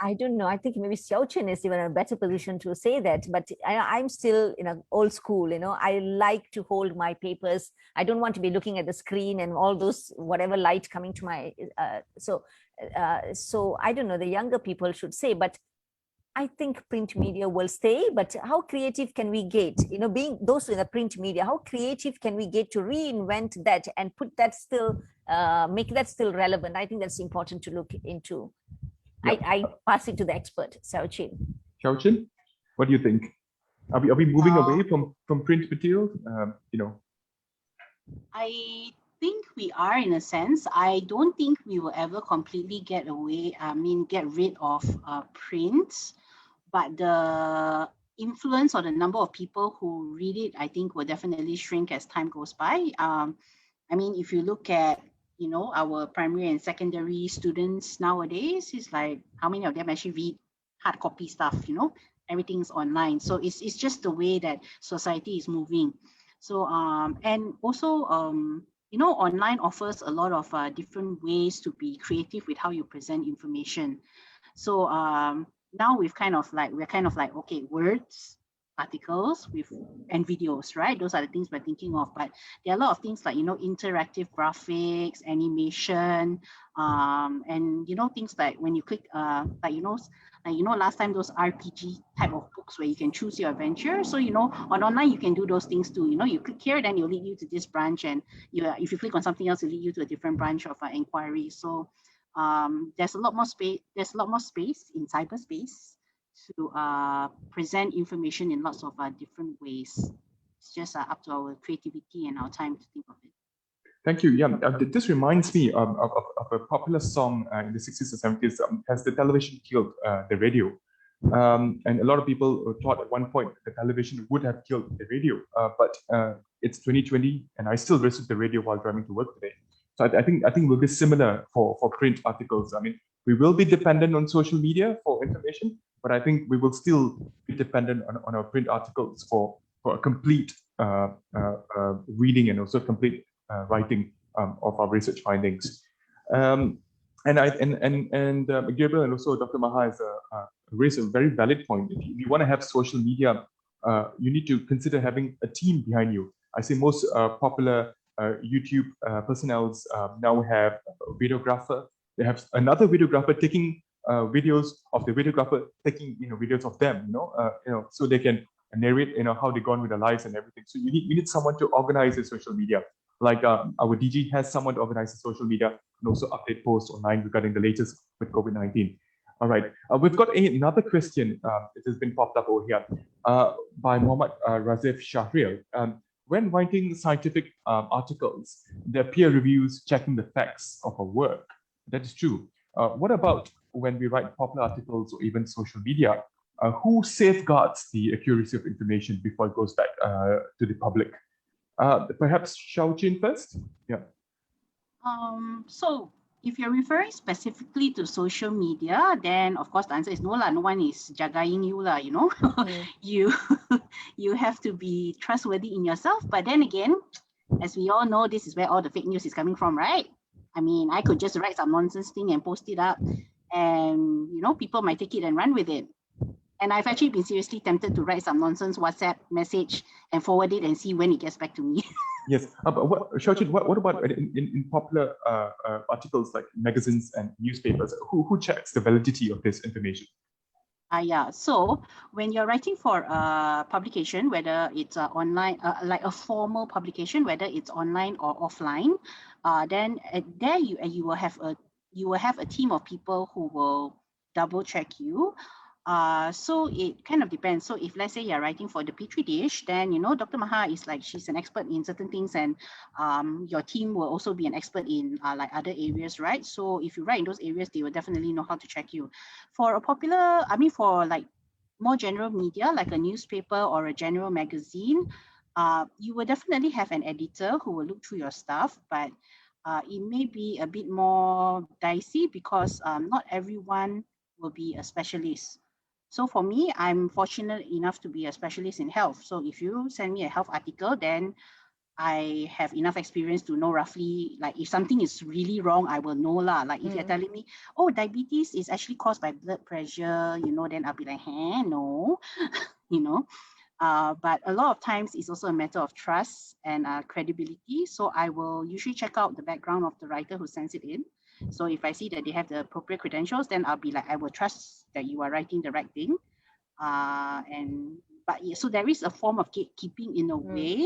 I don't know. I think maybe Xiao Chen is even in a better position to say that, but I'm still old school. I like to hold my papers. I don't want to be looking at the screen and all those whatever light coming to my. So I don't know. The younger people should say, but I think print media will stay. But how creative can we get? Being those in the print media, how creative can we get to reinvent that and put that still, make that still relevant? I think that's important to look into. Yeah. I pass it to the expert, Xiao Chen. Xiao Chen, what do you think? Are we moving away from print materials? I think we are, in a sense. I don't think we will ever completely get rid of print, but the influence or the number of people who read it, I think, will definitely shrink as time goes by. If you look at our primary and secondary students nowadays, it's like how many of them actually read hard copy stuff? Everything's online. So it's just the way that society is moving. So and also online offers a lot of different ways to be creative with how you present information. So now we're kind of like okay, words, articles and videos, right? Those are the things we're thinking of. But there are a lot of things like interactive graphics, animation, and things like when you click last time those RPG type of books where you can choose your adventure. So on online you can do those things too. You click here, then it'll lead you to this branch, and if you click on something else, it'll lead you to a different branch of inquiry. So there's a lot more space. There's a lot more space in cyberspace to present information in lots of different ways. It's just up to our creativity and our time to think of it. Thank you. Yeah, this reminds me of a popular song in the 60s or 70s. Has the television killed the radio? And a lot of people thought at one point the television would have killed the radio. But it's 2020, and I still listen to the radio while driving to work today. So I think it will be similar for print articles. We will be dependent on social media for information, but I think we will still be dependent on our print articles for a complete reading and also complete writing of our research findings. And Gabriel and also Dr. Maha has raised a very valid point. If you want to have social media, you need to consider having a team behind you. I see most popular YouTube personnels now have a videographer. They have another videographer taking videos of the videographer taking videos of them, so they can narrate how they go on with their lives and everything. So you need someone to organize the social media. Like our DG has someone to organize the social media and also update posts online regarding the latest with COVID-19. All right, we've got another question that has been popped up over here by Mohammad Razif Shahrial. When writing scientific articles, there are peer reviews checking the facts of our work. That is true. What about when we write popular articles or even social media? Who safeguards the accuracy of information before it goes back to the public? Perhaps Xiao Jin first? Yeah. So If you're referring specifically to social media, then of course the answer is no lah. No one is jagaing you lah, you know. you you have to be trustworthy in yourself. But then again, as we all know, this is where all the fake news is coming from, right? I mean, I could just write some nonsense thing and post it up, and you know, people might take it and run with it. And I've actually been seriously tempted to write some nonsense WhatsApp message and forward it and see when it gets back to me. Yes, but what about in popular articles like magazines and newspapers? Who checks the validity of this information? Yeah, so when you're writing for a publication, whether it's online, like a formal publication, whether it's online or offline, then there you will have a team of people who will double check you. So it kind of depends. So if let's say you're writing for the Petri dish, then you know Dr. Maha is like, she's an expert in certain things, and your team will also be an expert in like other areas, right? So if you write in those areas, they will definitely know how to check you. For a popular, I mean, for like more general media, like a newspaper or a general magazine, you will definitely have an editor who will look through your stuff, but it may be a bit more dicey because not everyone will be a specialist. So for me, I'm fortunate enough to be a specialist in health. So if you send me a health article, then I have enough experience to know roughly, like if something is really wrong, I will know lah. Like if you're telling me, oh, diabetes is actually caused by blood pressure, you know, then I'll be like, no, you know. But a lot of times it's also a matter of trust and credibility. So I will usually check out the background of the writer who sends it in. So if I see that they have the appropriate credentials, then I'll be like, I will trust that you are writing the right thing. So there is a form of gatekeeping in a way,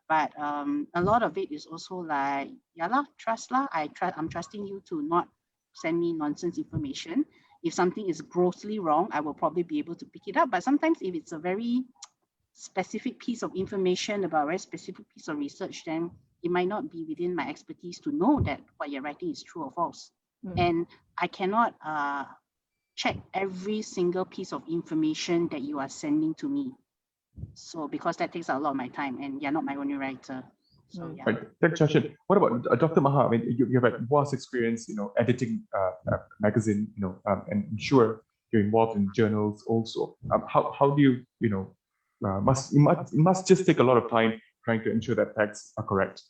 but a lot of it is also like, yeah lah, trust lah. I'm trusting you to not send me nonsense information. If something is grossly wrong, I will probably be able to pick it up. But sometimes if it's a very specific piece of information about a very specific piece of research, then it might not be within my expertise to know that what you're writing is true or false. And I cannot check every single piece of information that you are sending to me. So because that takes a lot of my time, and you're not my only writer. So yeah. Right. Thanks, Shashin. What about Dr. Maha? I mean, you have vast experience, you know, editing a magazine, you know, and I'm sure you're involved in journals also. How do you, you know, it must just take a lot of time trying to ensure that facts are correct.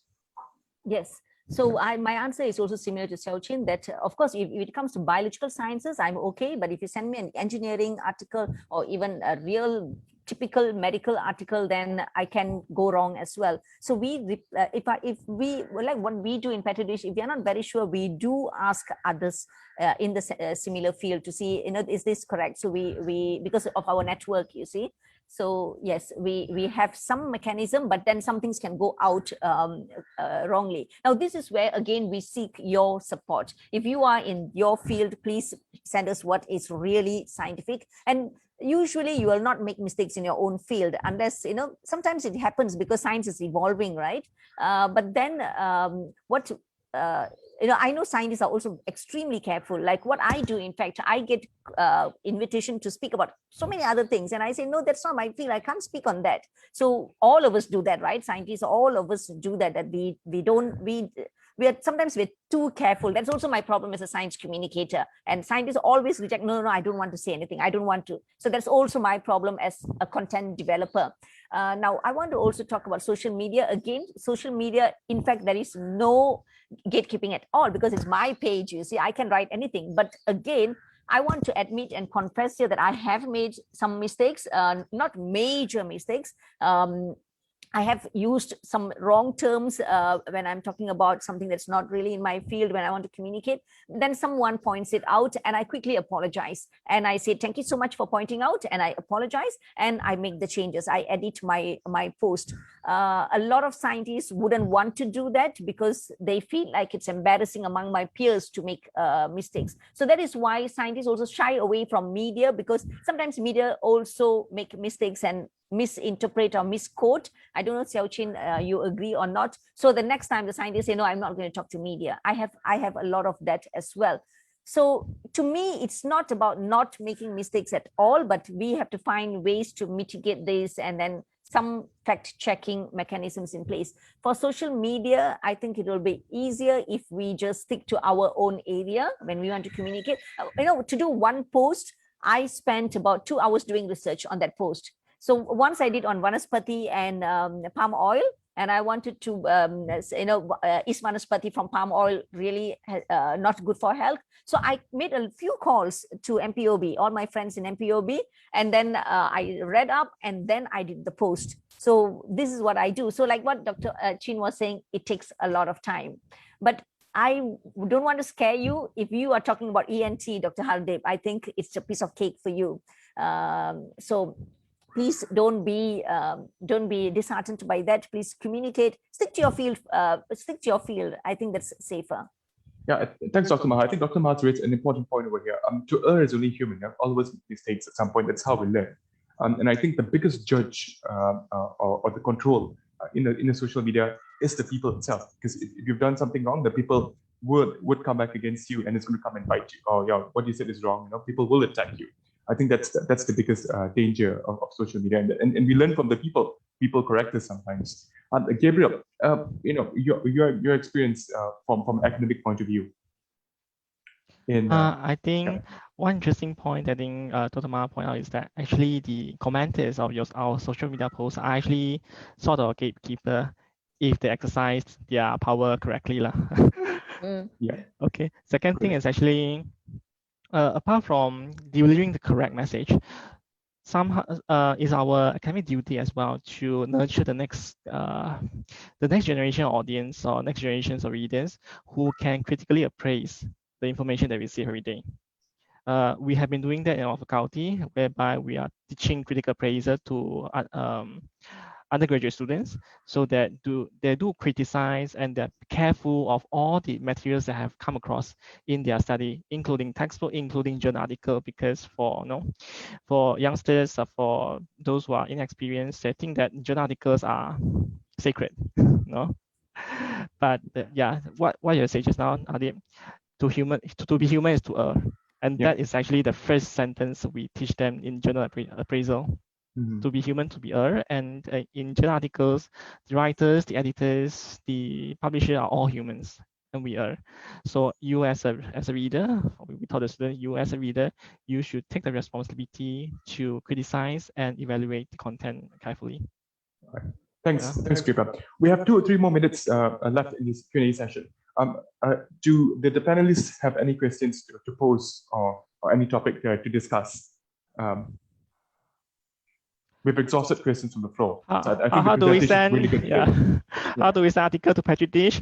Yes. So my answer is also similar to Xiaochin, that of course, if it comes to biological sciences, I'm okay. But if you send me an engineering article or even a real typical medical article, then I can go wrong as well. So if we like what we do in Petri dish, if we are not very sure, we do ask others in the similar field to see, you know, is this correct? So we because of our network, you see. So yes, we have some mechanism, but then some things can go out wrongly. Now, this is where, again, we seek your support. If you are in your field, please send us what is really scientific. And usually you will not make mistakes in your own field unless, you know, sometimes it happens because science is evolving, right? But then you know, I know scientists are also extremely careful. Like what I do, in fact, I get invitation to speak about so many other things. And I say, no, that's not my field. I can't speak on that. So all of us do that, right? Scientists, all of us do that, sometimes we're too careful. That's also my problem as a science communicator. And scientists always reject, no, I don't want to say anything. I don't want to. So that's also my problem as a content developer. Now, I want to also talk about social media. Again, social media, in fact, there is no gatekeeping at all because it's my page. You see, I can write anything. But again, I want to admit and confess here that I have made some mistakes, not major mistakes. I have used some wrong terms when I'm talking about something that's not really in my field when I want to communicate. Then someone points it out and I quickly apologize. And I say, thank you so much for pointing out. And I apologize and I make the changes. I edit my post. A lot of scientists wouldn't want to do that because they feel like it's embarrassing among my peers to make mistakes. So that is why scientists also shy away from media, because sometimes media also make mistakes and misinterpret or misquote. I don't know, Xiaochin, you agree or not? So the next time the scientists say, no, I'm not going to talk to media. I have a lot of that as well. So to me, it's not about not making mistakes at all, but we have to find ways to mitigate this and then some fact-checking mechanisms in place. For social media, I think it will be easier if we just stick to our own area when we want to communicate. To do one post, I spent about 2 hours doing research on that post. So once I did on Vanaspati and palm oil, and I wanted to, is Vanaspati from palm oil really not good for health? So I made a few calls to MPOB, all my friends in MPOB, and then I read up and then I did the post. So this is what I do. So like what Dr. Chin was saying, it takes a lot of time. But I don't want to scare you. If you are talking about ENT, Dr. Hardip, I think it's a piece of cake for you. So please don't be disheartened by that. Please communicate. Stick to your field. I think that's safer. Yeah, thanks, Dr. Maha. I think Dr. Maha raised an important point over here. To err is only human. All of us make mistakes at some point. That's how we learn. And I think the biggest judge or the control in the social media is the people itself. Because if you've done something wrong, the people would come back against you and it's going to come and bite you. Oh, yeah, what you said is wrong. People will attack you. I think that's the biggest danger of social media, and we learn from the people. People correct us sometimes. Gabriel, your experience from academic point of view. I think one interesting point I think Dr. Ma pointed out is that actually the commenters of our social media posts are actually sort of a gatekeeper if they exercise their power correctly. Yeah. Okay. Second thing is actually, apart from delivering the correct message, somehow is our academic duty as well to nurture the next generation audience or next generations of readers who can critically appraise the information that we see every day. We have been doing that in our faculty, whereby we are teaching critical appraisal to undergraduate students, so that they do criticize and they're careful of all the materials that have come across in their study, including textbook, including journal article, because for youngsters or for those who are inexperienced, they think that journal articles are sacred, But what you say just now, Adib, to be human is to err, and that is actually the first sentence we teach them in journal appraisal. To be human, to be err, and in journal articles, the writers, the editors, the publisher are all humans, and we err. So you as a reader, we taught the student, you as a reader, you should take the responsibility to criticize and evaluate the content carefully. Right. Thanks, Kripa. We have 2 or 3 more minutes left in this Q&A session. Do the panelists have any questions to pose or any topic to discuss? We've exhausted questions from the floor. So I think how do we send? Really good. How do we send article to Petri Dish?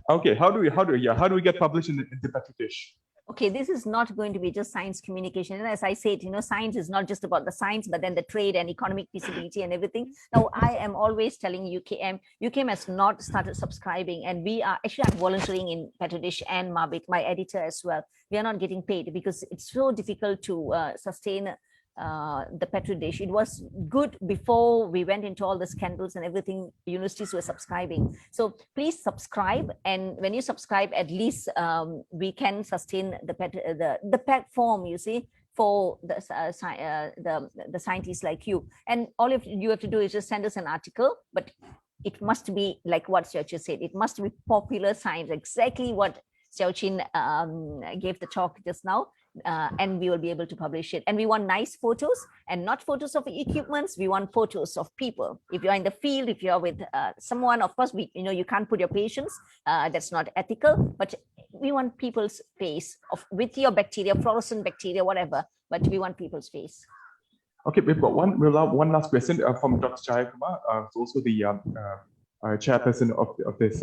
Okay, how do we get published in the Petri Dish? Okay, this is not going to be just science communication. And as I said, science is not just about the science, but then the trade and economic feasibility and everything. Now, I am always telling UKM has not started subscribing, and we are actually volunteering in Petri Dish and Mabit, my editor as well. We are not getting paid because it's so difficult to sustain the Petri Dish. It was good before we went into all the scandals and everything. Universities were subscribing. So please subscribe, and when you subscribe, at least we can sustain the platform, you see, for the scientists like you. And all you have to do is just send us an article, but it must be like what Xiao said. It must be popular science, exactly what Xiao Chin gave the talk just now. And we will be able to publish it. And we want nice photos, and not photos of equipments. We want photos of people. If you're in the field, if you're with someone, of course, you can't put your patients. That's not ethical. But we want people's face with your bacteria, fluorescent bacteria, whatever. But we want people's face. Okay, we've got one last question from Dr. Jayakumar, who's also the chairperson of this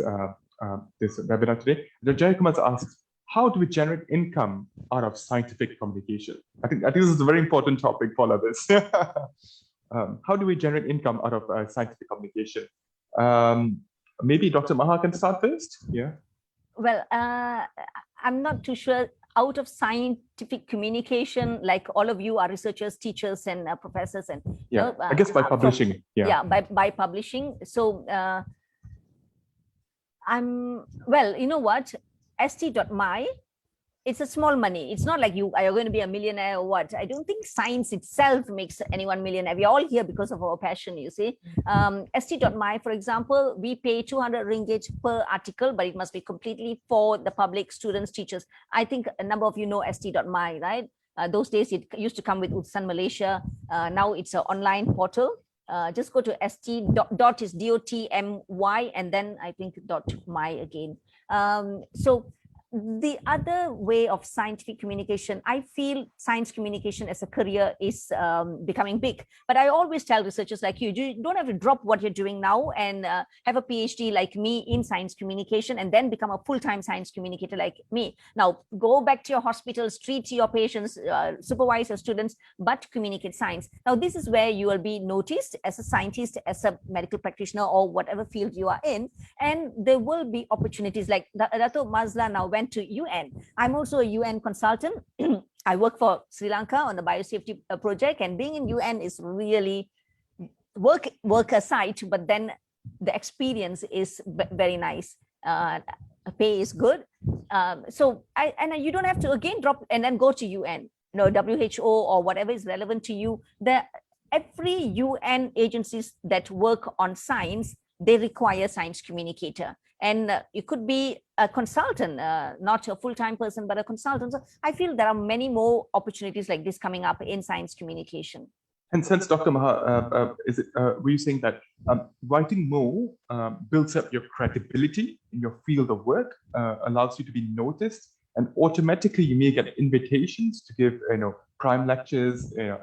webinar today. Dr. Jayakumar asks, how do we generate income out of scientific communication? I think this is a very important topic for all of us. How do we generate income out of scientific communication? Maybe Dr. Maha can start first. Yeah. Well, I'm not too sure. Out of scientific communication, like all of you are researchers, teachers, and professors, and I guess by publishing. By publishing. So you know what? st.my it's a small money. It's not like you are going to be a millionaire or what. I don't think science itself makes anyone millionaire. We're all here because of our passion, you see. ST.my, for example, we pay 200 ringgit per article, but it must be completely for the public, students, teachers. I think a number of you know ST.my, right? Those days it used to come with Utsan Malaysia. Now it's an online portal. Just go to st. is .my, and then I think .my again. So the other way of scientific communication, I feel science communication as a career is becoming big. But I always tell researchers like you don't have to drop what you're doing now and have a PhD like me in science communication and then become a full-time science communicator like me. Now, go back to your hospitals, treat your patients, supervise your students, but communicate science. Now, this is where you will be noticed as a scientist, as a medical practitioner, or whatever field you are in. And there will be opportunities like Dato' Mazla now went to UN. I'm also a UN consultant. I work for Sri Lanka on the biosafety project, and being in UN is really work aside, but then the experience is very nice. Pay is good. So you don't have to again drop and then go to UN, WHO or whatever is relevant to you. Every UN agencies that work on science, they require science communicator. And you could be a consultant, not a full-time person, but a consultant. So I feel there are many more opportunities like this coming up in science communication. And since Dr. Maha, were you saying that writing more builds up your credibility in your field of work, allows you to be noticed, and automatically you may get invitations to give, prime lectures, a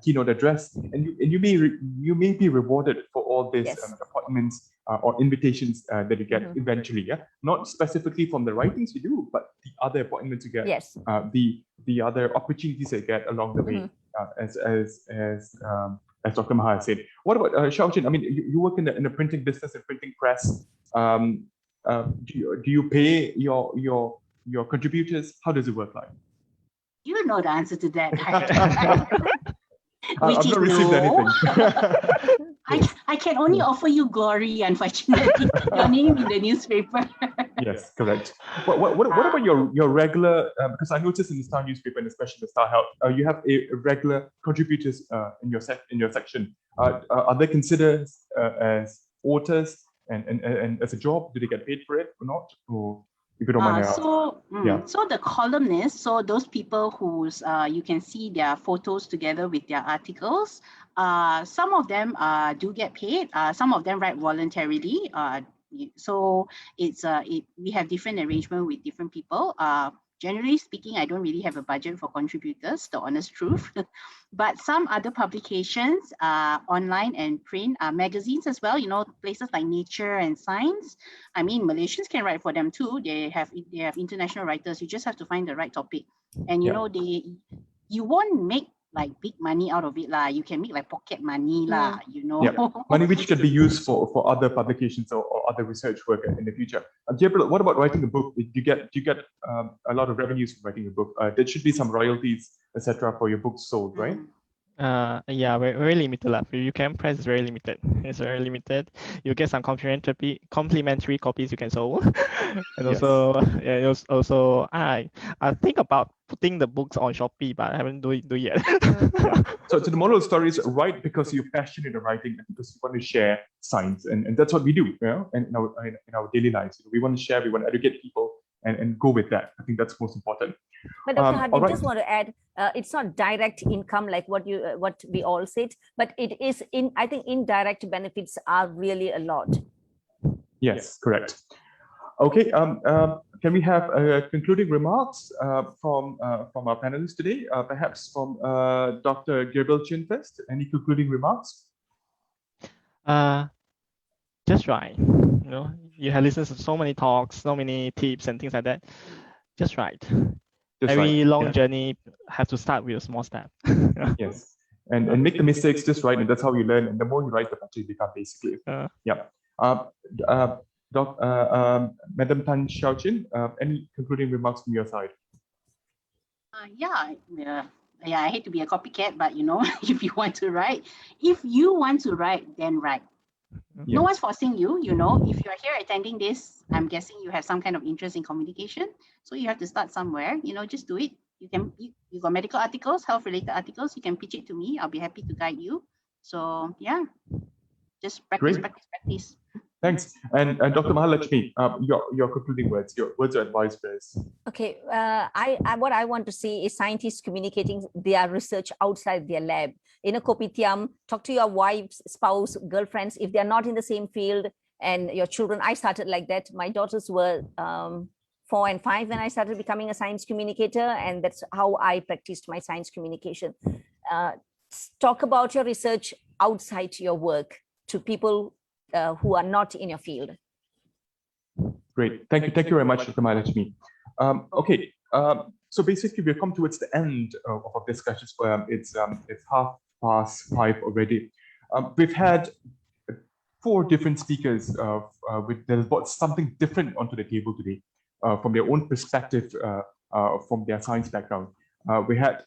keynote address, and you may be rewarded for all these Yes. appointments or invitations that you get eventually. Yeah, not specifically from the writings you do, but the other appointments you get. Yes. The other opportunities you get along the way. As Dr. Maha said. What about Xiaojin? I mean, you work in the printing business and printing press. Do you pay your contributors? How does it work like? You know the answer to that. I've not received anything. I can only offer you glory, unfortunately. Your name in the newspaper. Yes, correct. What about your regular? Because I noticed in the Star newspaper, and especially the Star Health, you have a regular contributors in your section. Are they considered as authors and as a job? Do they get paid for it or not? Or if you don't mind So the columnists, so those people whose you can see their photos together with their articles, some of them do get paid. Some of them write voluntarily. So we have different arrangement with different people. Generally speaking, I don't really have a budget for contributors, the honest truth. But some other publications, online and print, magazines as well, places like Nature and Science. I mean, Malaysians can write for them too. They have international writers. You just have to find the right topic. And you won't make like big money out of it lah. You can make like pocket money lah, Money which can be used for other publications or other research work in the future. Gabriel, what about writing a book? Do you get a lot of revenues from writing a book? There should be some royalties, etc., for your books sold, right? Yeah, very limited lah. For UCAM Press is very limited. It's very limited. You get some complimentary copies you can sell, and also I think about putting the books on Shopee, but I haven't do it yet. So the moral of the story is write because you're passionate in writing and because you want to share science, and that's what we do, and in our daily lives. We want to share, we want to educate people, and go with that. I think that's most important. But Dr. Hadi, I just want to add, it's not direct income like what we all said, but it is I think indirect benefits are really a lot. Yes, correct. Okay, can we have concluding remarks from our panelists today? Perhaps from Dr. Gabriel Chin first. Any concluding remarks? Just right. You have listened to so many talks, so many tips and things like that. Just right. Every long journey have to start with a small step. Yes, and make the mistakes just right, and that's how you learn. And the more you write, the better you become, basically. Madam Tan Xiaojin, any concluding remarks from your side? I hate to be a copycat, but if you want to write, then write. No one's forcing you, you know. If you are here attending this, I'm guessing you have some kind of interest in communication. So you have to start somewhere, you know, just do it. You got medical articles, health related articles, you can pitch it to me. I'll be happy to guide you. So yeah, just practice, practice. Thanks. And Dr. Mahalakshmi, your concluding words, your words of advice, please. Okay, what I want to see is scientists communicating their research outside their lab. In a kopitiam, talk to your wives, spouse, girlfriends, if they're not in the same field, and your children. I started like that. My daughters were 4 and 5 when I started becoming a science communicator, and that's how I practiced my science communication. Talk about your research outside your work to people who are not in your field. Great, thank you very much, Dr. Mahalakshmi. Okay, so basically we've come towards the end of our discussions. It's 5:30 already. We've had 4 different speakers that brought something different onto the table today from their own perspective, from their science background. We had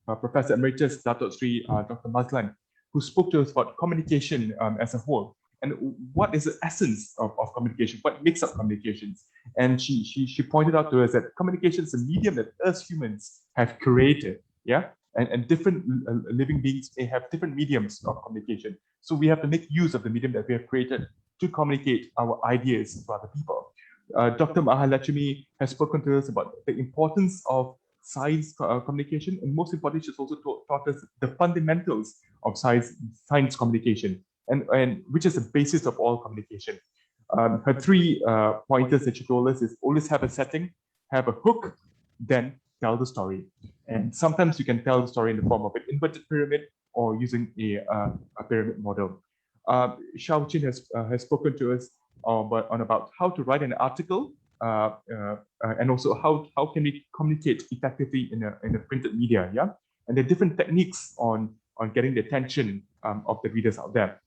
Professor Emeritus Dato Sri Dr. Mazlan, who spoke to us about communication as a whole. And what is the essence of communication? What makes up communications? And she pointed out to us that communication is a medium that us humans have created, yeah? And different living beings may have different mediums of communication. So we have to make use of the medium that we have created to communicate our ideas to other people. Dr. Mahalakshmi has spoken to us about the importance of science communication, and most importantly, she's also taught us the fundamentals of science communication, and which is the basis of all communication. Her 3 pointers that she told us is always have a setting, have a hook, then tell the story. And sometimes you can tell the story in the form of an inverted pyramid or using a pyramid model. Shao Chin has spoken to us on about how to write an article, and also how can we communicate effectively in a printed media, yeah? And there are different techniques on getting the attention of the readers out there.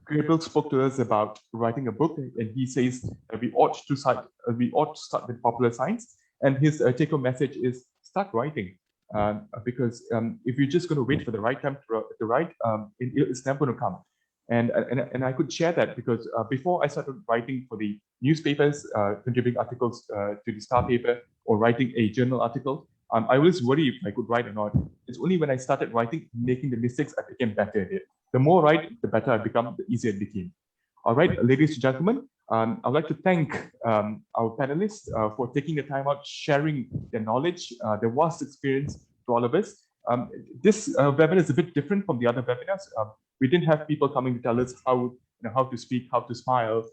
Gabriel spoke to us about writing a book, and he says that we ought to start with popular science. And his take-home message is start writing, because if you're just going to wait for the right time to write, it's never going to come. And I could share that because before I started writing for the newspapers, contributing articles to the Star paper or writing a journal article, I always worry if I could write or not. It's only when I started writing, making the mistakes, I became better at it. The more I write, the better I become, the easier it became. All right, ladies and gentlemen, I'd like to thank our panelists for taking the time out, sharing their knowledge, their vast experience to all of us. This webinar is a bit different from the other webinars. We didn't have people coming to tell us how to speak, how to smile,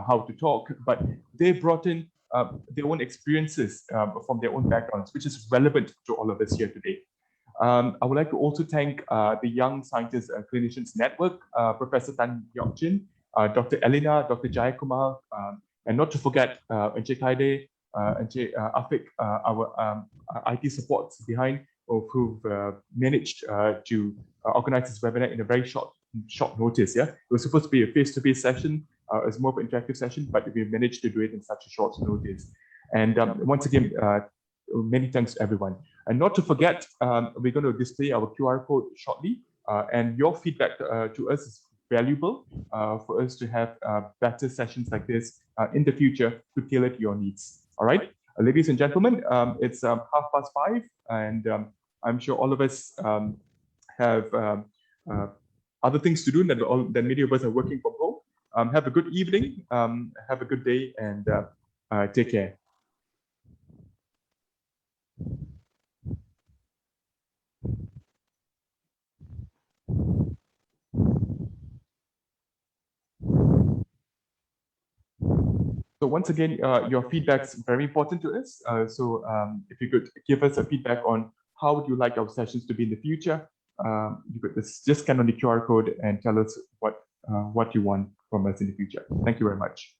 how to talk, but they brought in their own experiences from their own backgrounds, which is relevant to all of us here today. I would like to also thank the Young Scientists Clinicians Network, Professor Tan Yok Chin, Dr. Elena, Dr. Jayakumar, and not to forget Encik Kaide, Encik Afiq, our IT supports behind, who've managed to organize this webinar in a very short notice. Yeah, it was supposed to be a face-to-face session, it's more of an interactive session, but we managed to do it in such a short notice. And once again, many thanks to everyone. And not to forget, we're going to display our QR code shortly, and your feedback to us is valuable for us to have better sessions like this in the future to tailor to your needs. All right, ladies and gentlemen, it's 5:30, and I'm sure all of us have other things to do that many of us are working from home. Have a good evening, have a good day, and take care. So once again, your feedback is very important to us. So if you could give us a feedback on how would you like our sessions to be in the future, you could just scan on the QR code and tell us what you want from us in the future. Thank you very much.